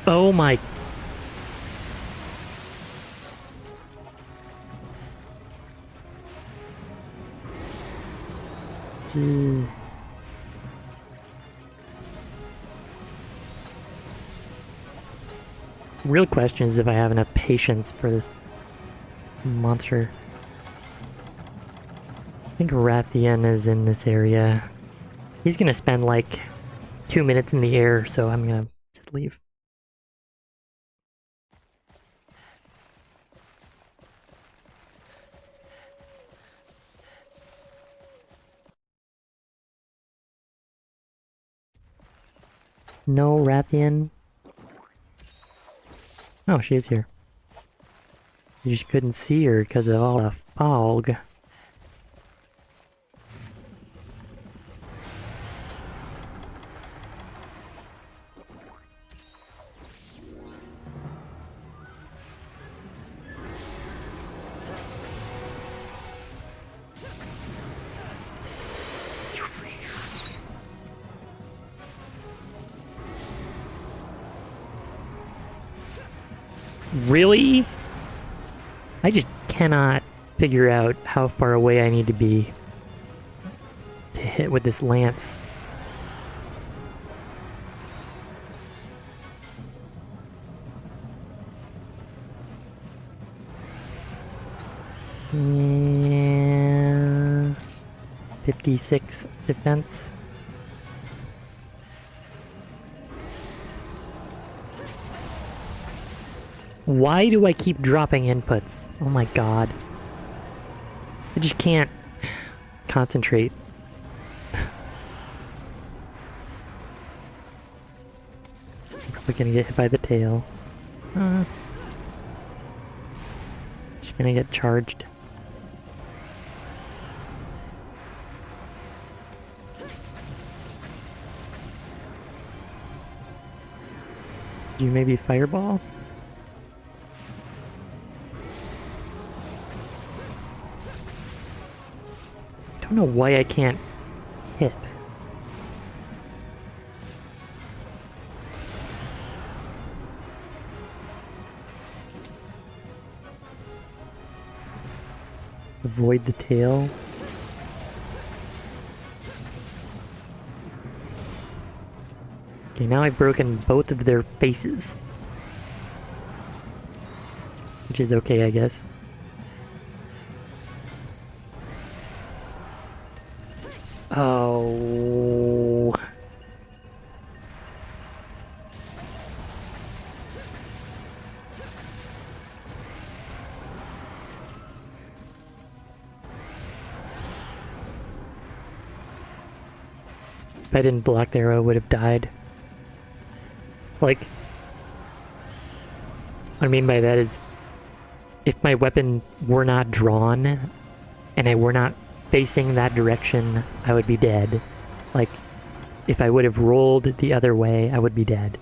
Oh my... Real question is if I have enough patience for this monster. I think Rathian is in this area. He's gonna spend like 2 minutes in the air, so I'm gonna just leave. No Rathian. Oh, she is here. You just couldn't see her because of all the fog. Really? I just cannot figure out how far away I need to be to hit with this lance. Yeah, 56 defense. Why do I keep dropping inputs? Oh my god. I just can't concentrate. I'm probably gonna get hit by the tail. Just gonna get charged. Do you maybe fireball? I don't know why I can't hit. Avoid the tail. Okay, now I've broken both of their faces. Which is okay, I guess. Oh. If I didn't block the arrow, I would have died. Like, what I mean by that is, if my weapon were not drawn, and I were not facing that direction, I would be dead. Like, if I would have rolled the other way, I would be dead.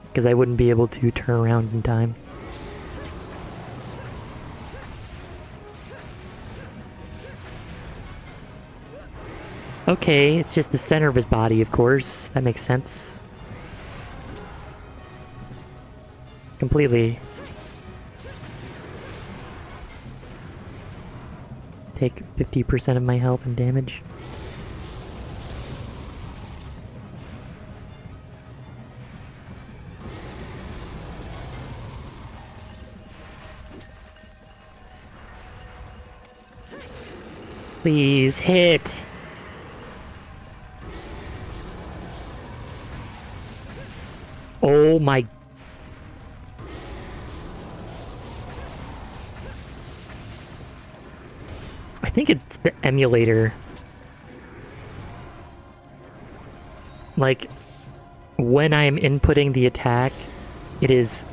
Because I wouldn't be able to turn around in time. Okay, it's just the center of his body, of course. That makes sense. Completely. Take 50% of my health and damage. Please hit! Oh my... I think it's the emulator. Like, when I'm inputting the attack, it is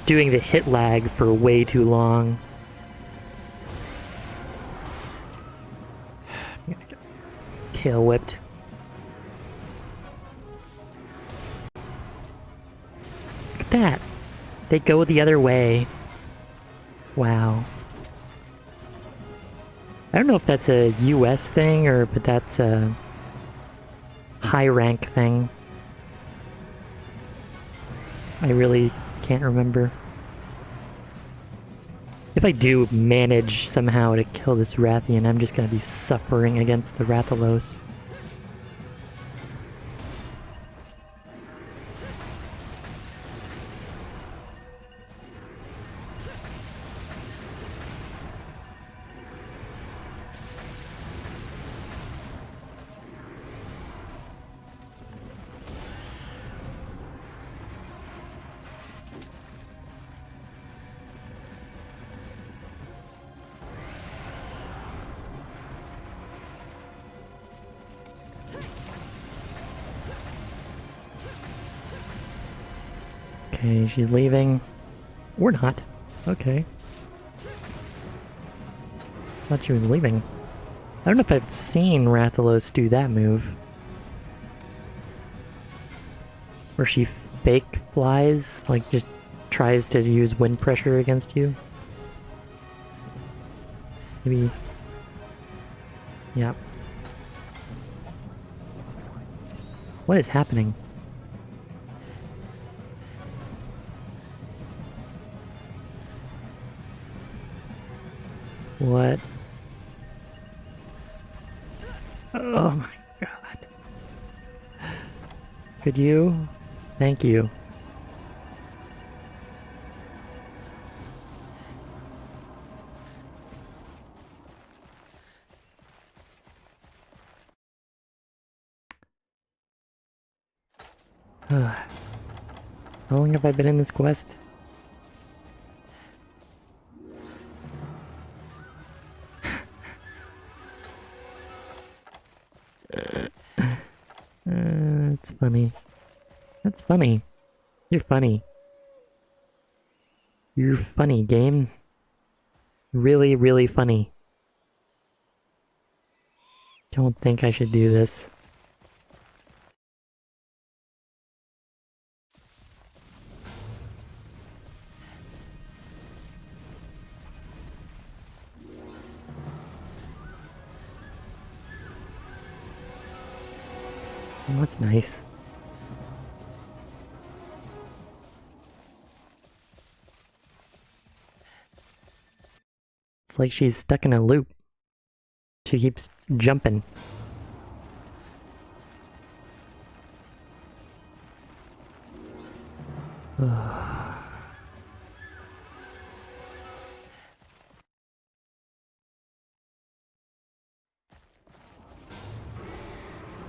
doing the hit lag for way too long. I'm gonna get tail whipped. Look at that. They go the other way. Wow. I don't know if that's a US thing or if that's a high rank thing. I really can't remember. If I do manage somehow to kill this Rathian, I'm just gonna be suffering against the Rathalos. Okay, she's leaving. Or not. Okay. Thought she was leaving. I don't know if I've seen Rathalos do that move. Where she fake flies, like just tries to use wind pressure against you. Maybe... yeah. What is happening? What? Oh my god. Could you? Thank you. How long have I been in this quest? It's funny. That's funny. You're funny. You're funny, game. Really, really funny. Don't think I should do this. Oh, that's nice. It's like she's stuck in a loop. She keeps jumping.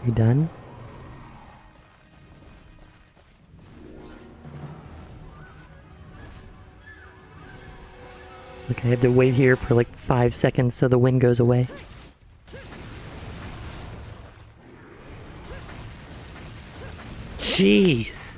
You done? Look, I have to wait here for like 5 seconds so the wind goes away. Jeez!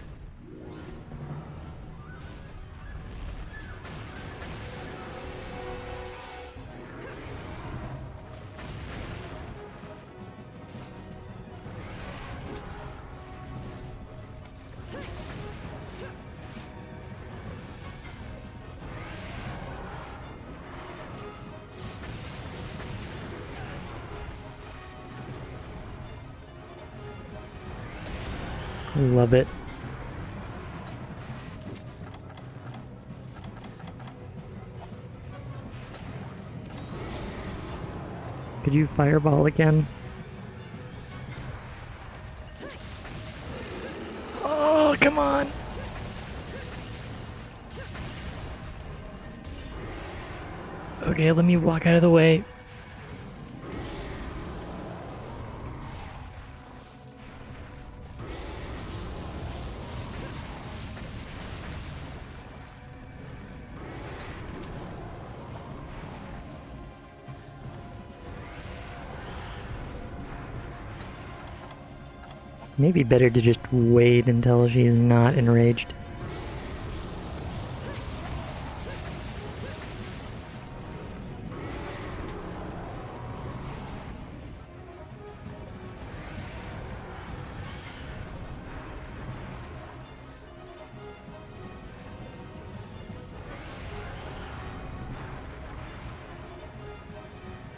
Love it. Could you fireball again? Oh, come on! Okay, let me walk out of the way. Maybe better to just wait until she's not enraged.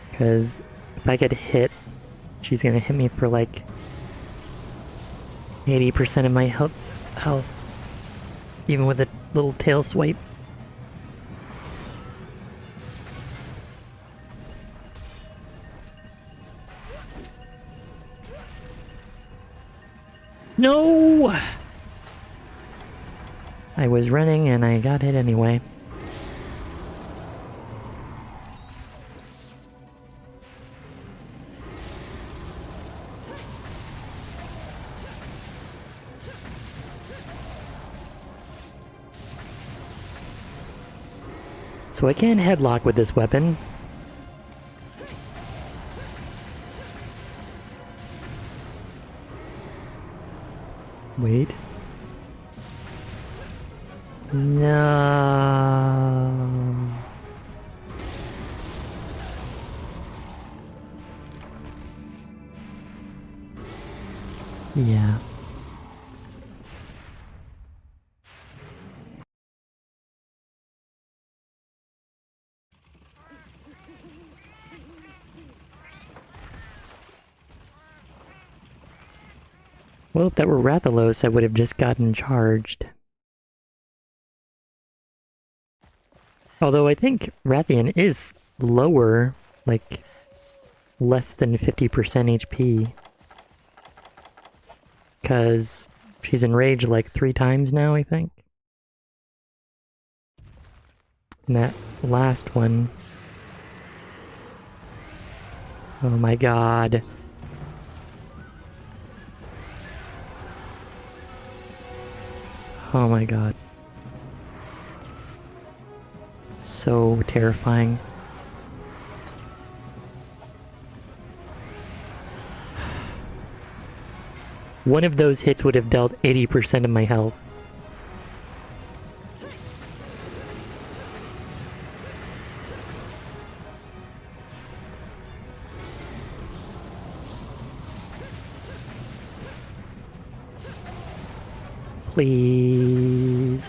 Because if I get hit, she's gonna hit me for like 80% of my health, even with a little tail swipe. No! I was running and I got hit anyway. So I can't headlock with this weapon. Wait. No. Yeah. Well, if that were Rathalos, I would have just gotten charged. Although I think Rathian is lower, like less than 50% HP. Because she's enraged like 3 times now, I think. And that last one... Oh my god. Oh my god. So terrifying. One of those hits would have dealt 80% of my health. Please.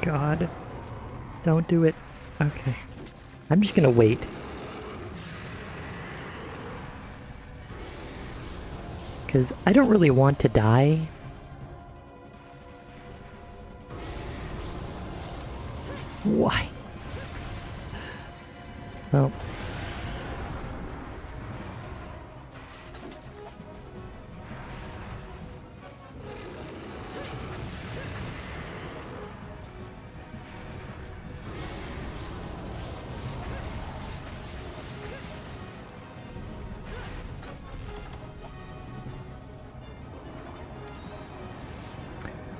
God. Don't do it. Okay. I'm just gonna wait. Because I don't really want to die. Why? Well.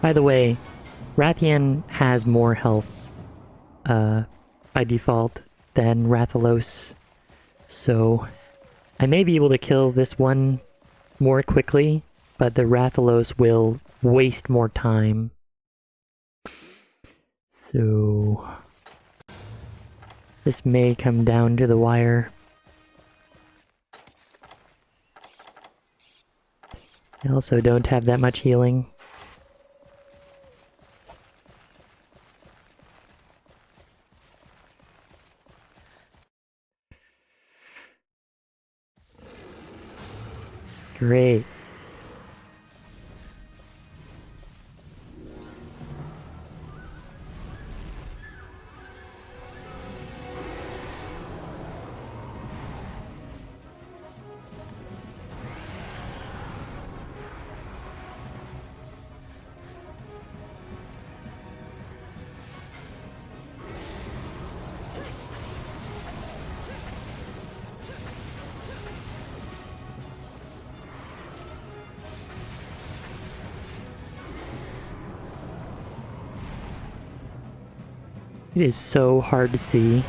By the way, Rathian has more health by default than Rathalos, so I may be able to kill this one more quickly, but the Rathalos will waste more time. So this may come down to the wire. I also don't have that much healing. Great. It is so hard to see.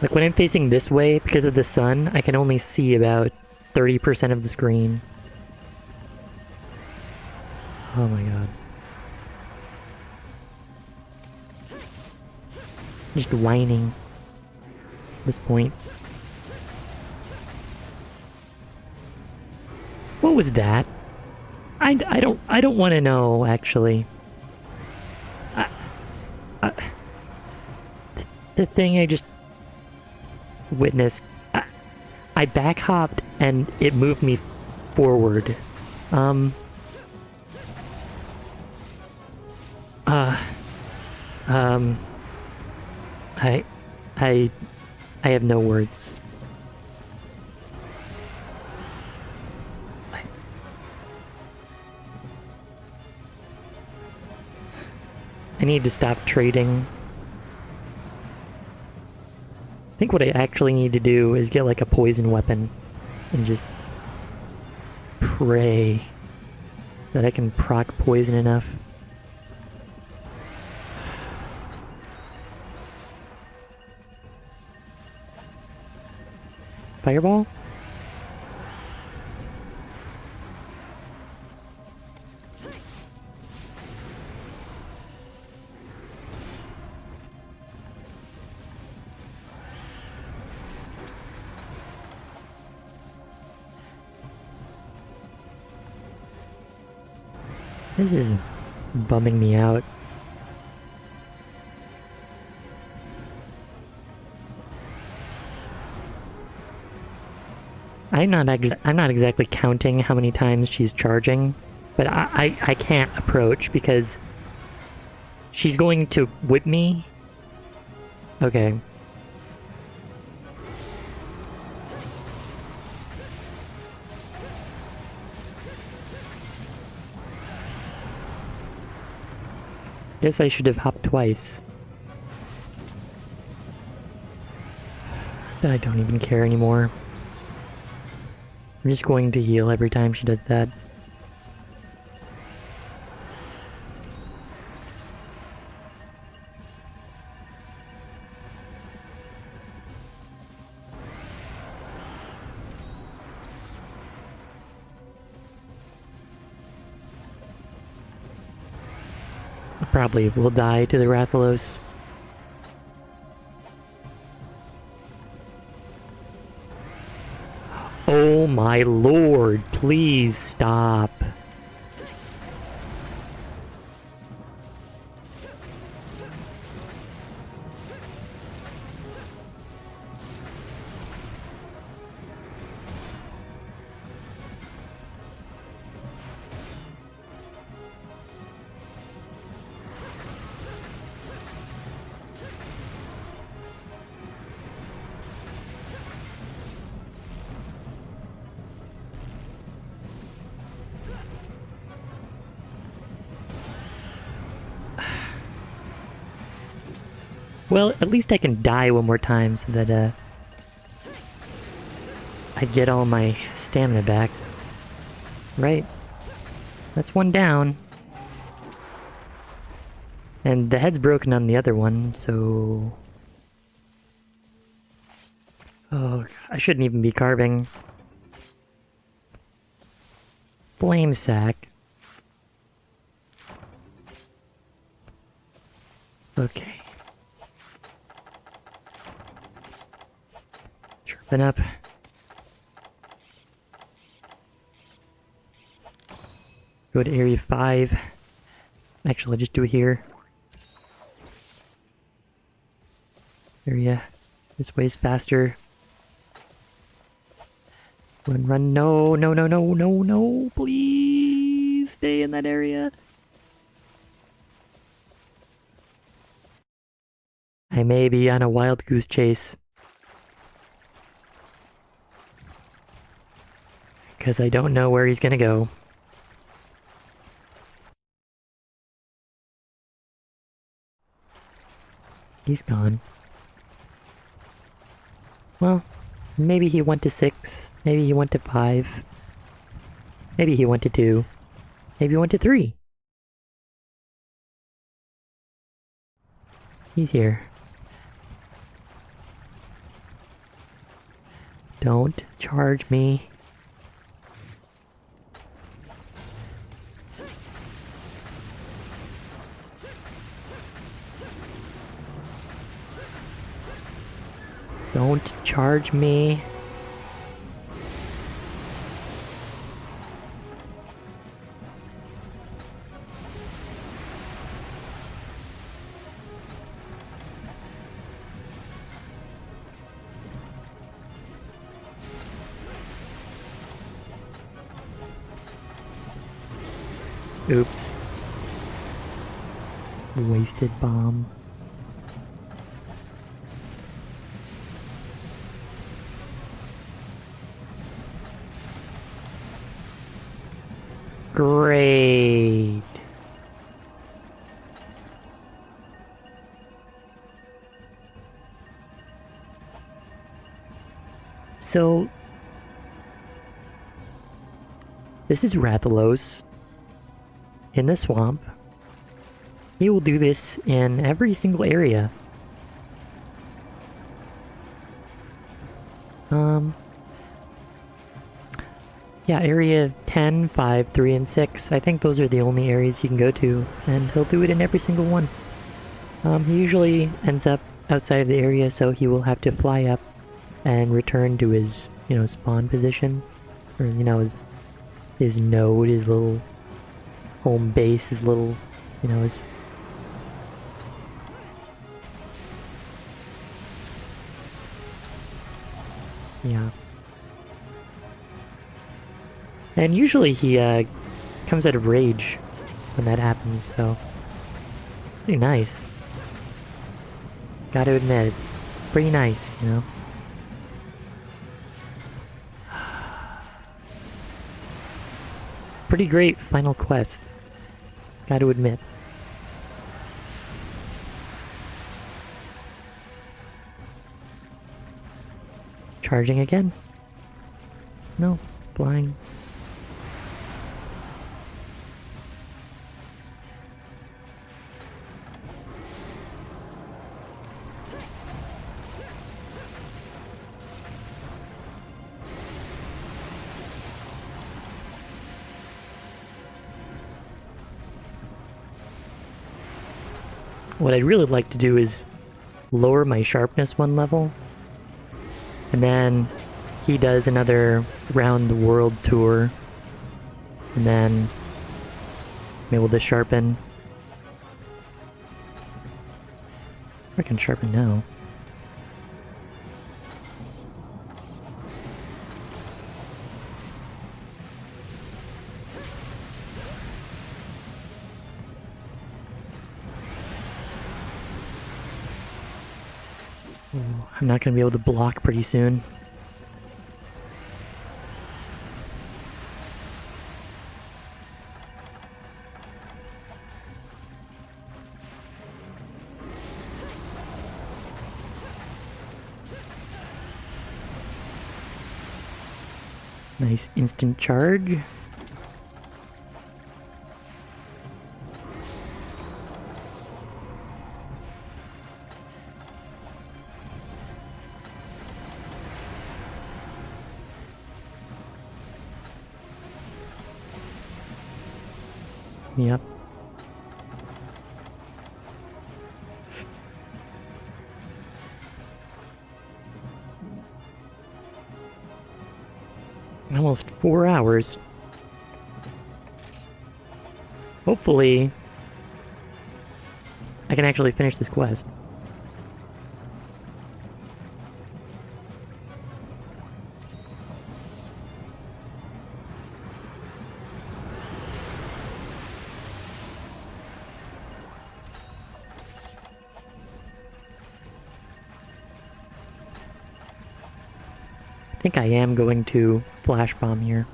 Like when I'm facing this way, because of the sun, I can only see about 30% of the screen. Oh my god. Just whining at this point. What was that? I don't want to know, actually. The thing I just witnessed, I back hopped and it moved me forward. I have no words. I need to stop trading. I think what I actually need to do is get like a poison weapon and just pray that I can proc poison enough. Fireball? This is bumming me out. I'm not exactly counting how many times she's charging, but I can't approach because she's going to whip me. Okay. Guess I should have hopped twice. I don't even care anymore. I'm just going to heal every time she does that. I probably will die to the Rathalos. Oh my lord, please stop. Well, at least I can die one more time so that, I get all my stamina back. Right? That's one down. And the head's broken on the other one, so... Oh, I shouldn't even be carving. Flame sack. Okay. Sharpen up. Go to area 5. Actually, I'll just do it here. Area. This way's faster. Run, run. No, no, no, no, no, no. Please stay in that area. I may be on a wild goose chase. Because I don't know where he's gonna go. He's gone. Well, maybe he went to 6. Maybe he went to 5. Maybe he went to 2. Maybe he went to 3. He's here. Don't charge me. Don't charge me. Oops. Wasted bomb. Great. So, this is Rathalos in the swamp. He will do this in every single area. Yeah, area 10, 5, 3, and 6. I think those are the only areas you can go to, and he'll do it in every single one. He usually ends up outside of the area, so he will have to fly up and return to his, spawn position. Or, his node, his little home base, his little, his... Yeah. And usually he comes out of rage when that happens, so pretty nice. Gotta admit, it's pretty nice, Pretty great final quest. Gotta admit. Charging again? No, flying. What I'd really like to do is lower my sharpness one level, and then he does another round the world tour, and then I'm able to sharpen. I can sharpen now. I'm not going to be able to block pretty soon. Nice instant charge. Yep. Almost 4 hours. Hopefully, I can actually finish this quest. I think I am going to flash bomb here.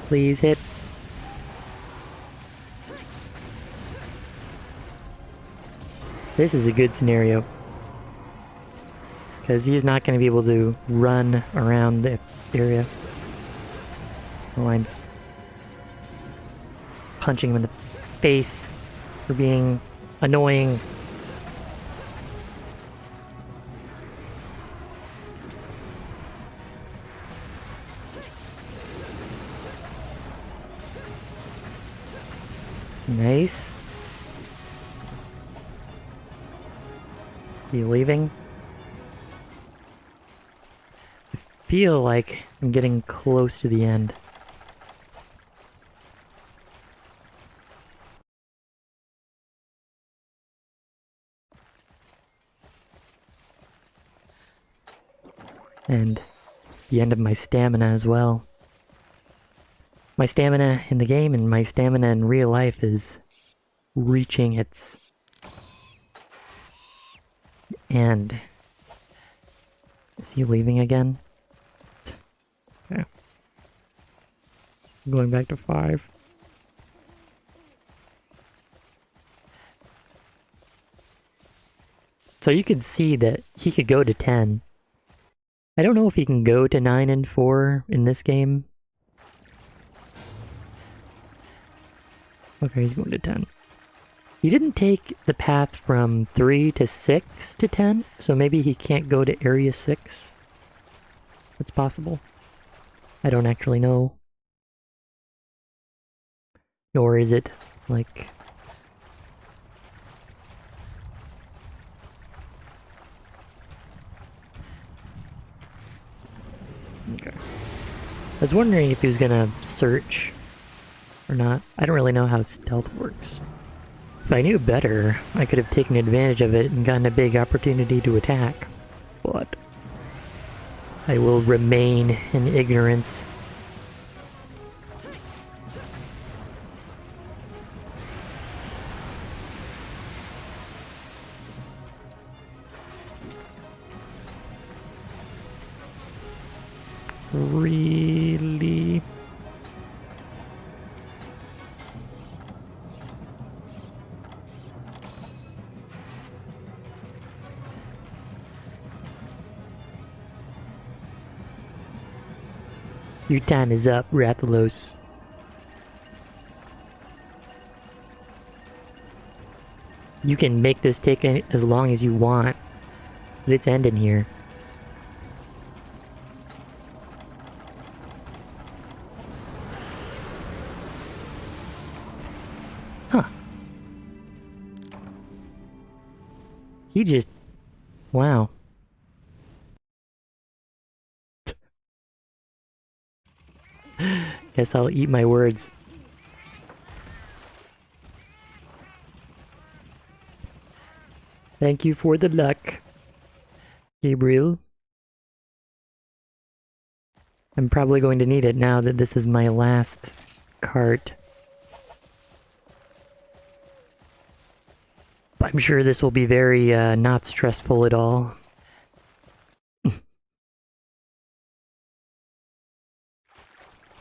Please hit. This is a good scenario, because he's not going to be able to run around the area. Oh, I'm punching him in the face for being annoying. Nice. You leaving? I feel like I'm getting close to the end. And the end of my stamina as well. My stamina in the game and my stamina in real life is reaching its end. Is he leaving again? Okay. I'm going back to 5. So you could see that he could go to 10. I don't know if he can go to 9 and 4 in this game. Okay, he's going to 10. He didn't take the path from 3 to 6 to 10, so maybe he can't go to Area 6. That's possible. I don't actually know. Nor is it, like... Okay. I was wondering if he was gonna search or not. I don't really know how stealth works. If I knew better, I could have taken advantage of it and gotten a big opportunity to attack. But I will remain in ignorance. Really? Your time is up, Rathalos. You can make this take as long as you want, but it's ending here. Huh. He just... Wow. Guess I'll eat my words. Thank you for the luck, Gabriel. I'm probably going to need it now that this is my last cart. I'm sure this will be very not stressful at all.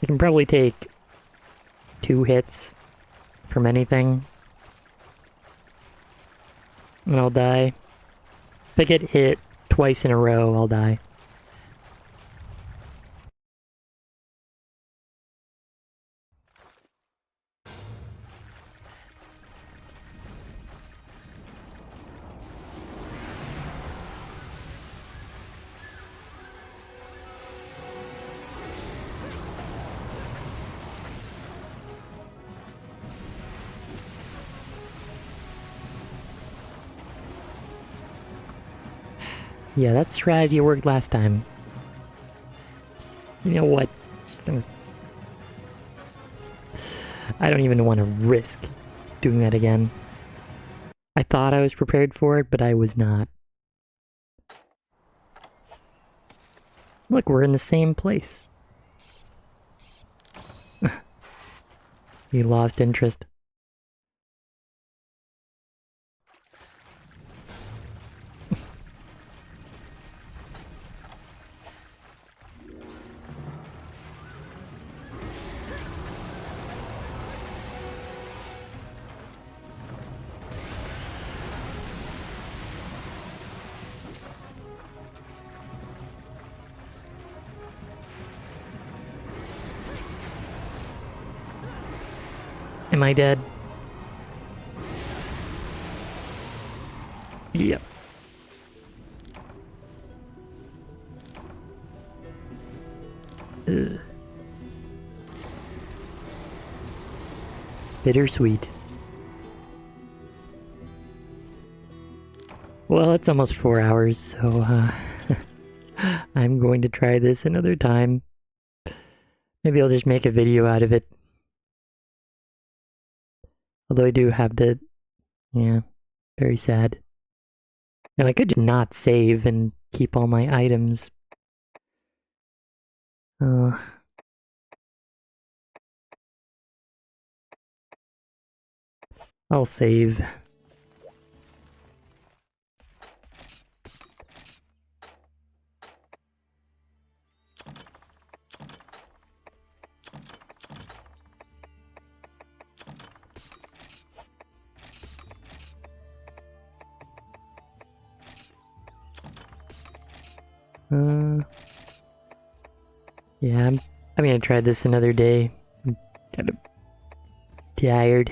I can probably take 2 hits from anything. And I'll die. If I get hit twice in a row, I'll die. Yeah, that strategy worked last time. You know what? I don't even want to risk doing that again. I thought I was prepared for it, but I was not. Look, we're in the same place. You lost interest. Am I dead? Yep. Ugh. Bittersweet. Well, it's almost 4 hours, so I'm going to try this another time. Maybe I'll just make a video out of it. Although I do have to... Yeah, very sad. Now I could just not save and keep all my items. I'll save. Yeah, I'm gonna try this another day. I'm kind of tired.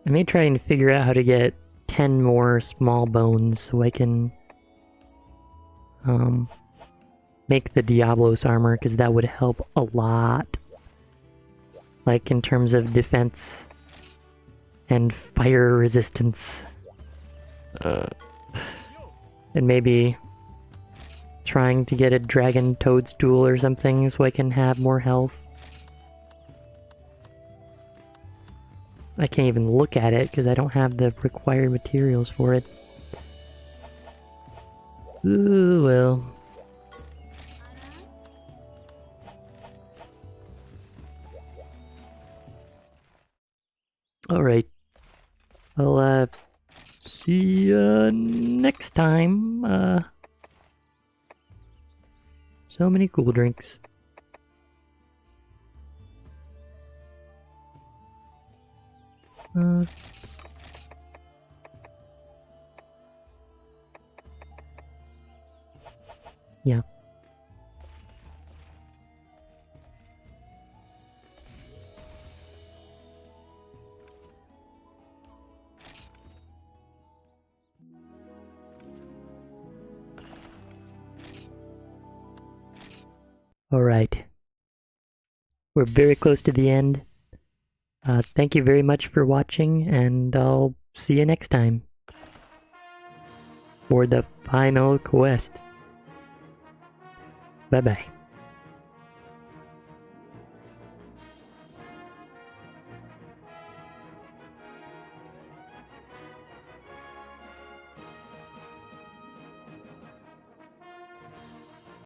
I may try and figure out how to get 10 more small bones so I can make the Diablos armor, because that would help a lot. Like in terms of defense and fire resistance. And maybe trying to get a dragon toadstool or something so I can have more health. I can't even look at it because I don't have the required materials for it. Ooh, well. Alright. I'll, see ya next time. So many cool drinks. Yeah. Alright. We're very close to the end. Thank you very much for watching, and I'll see you next time for the final quest. Bye bye.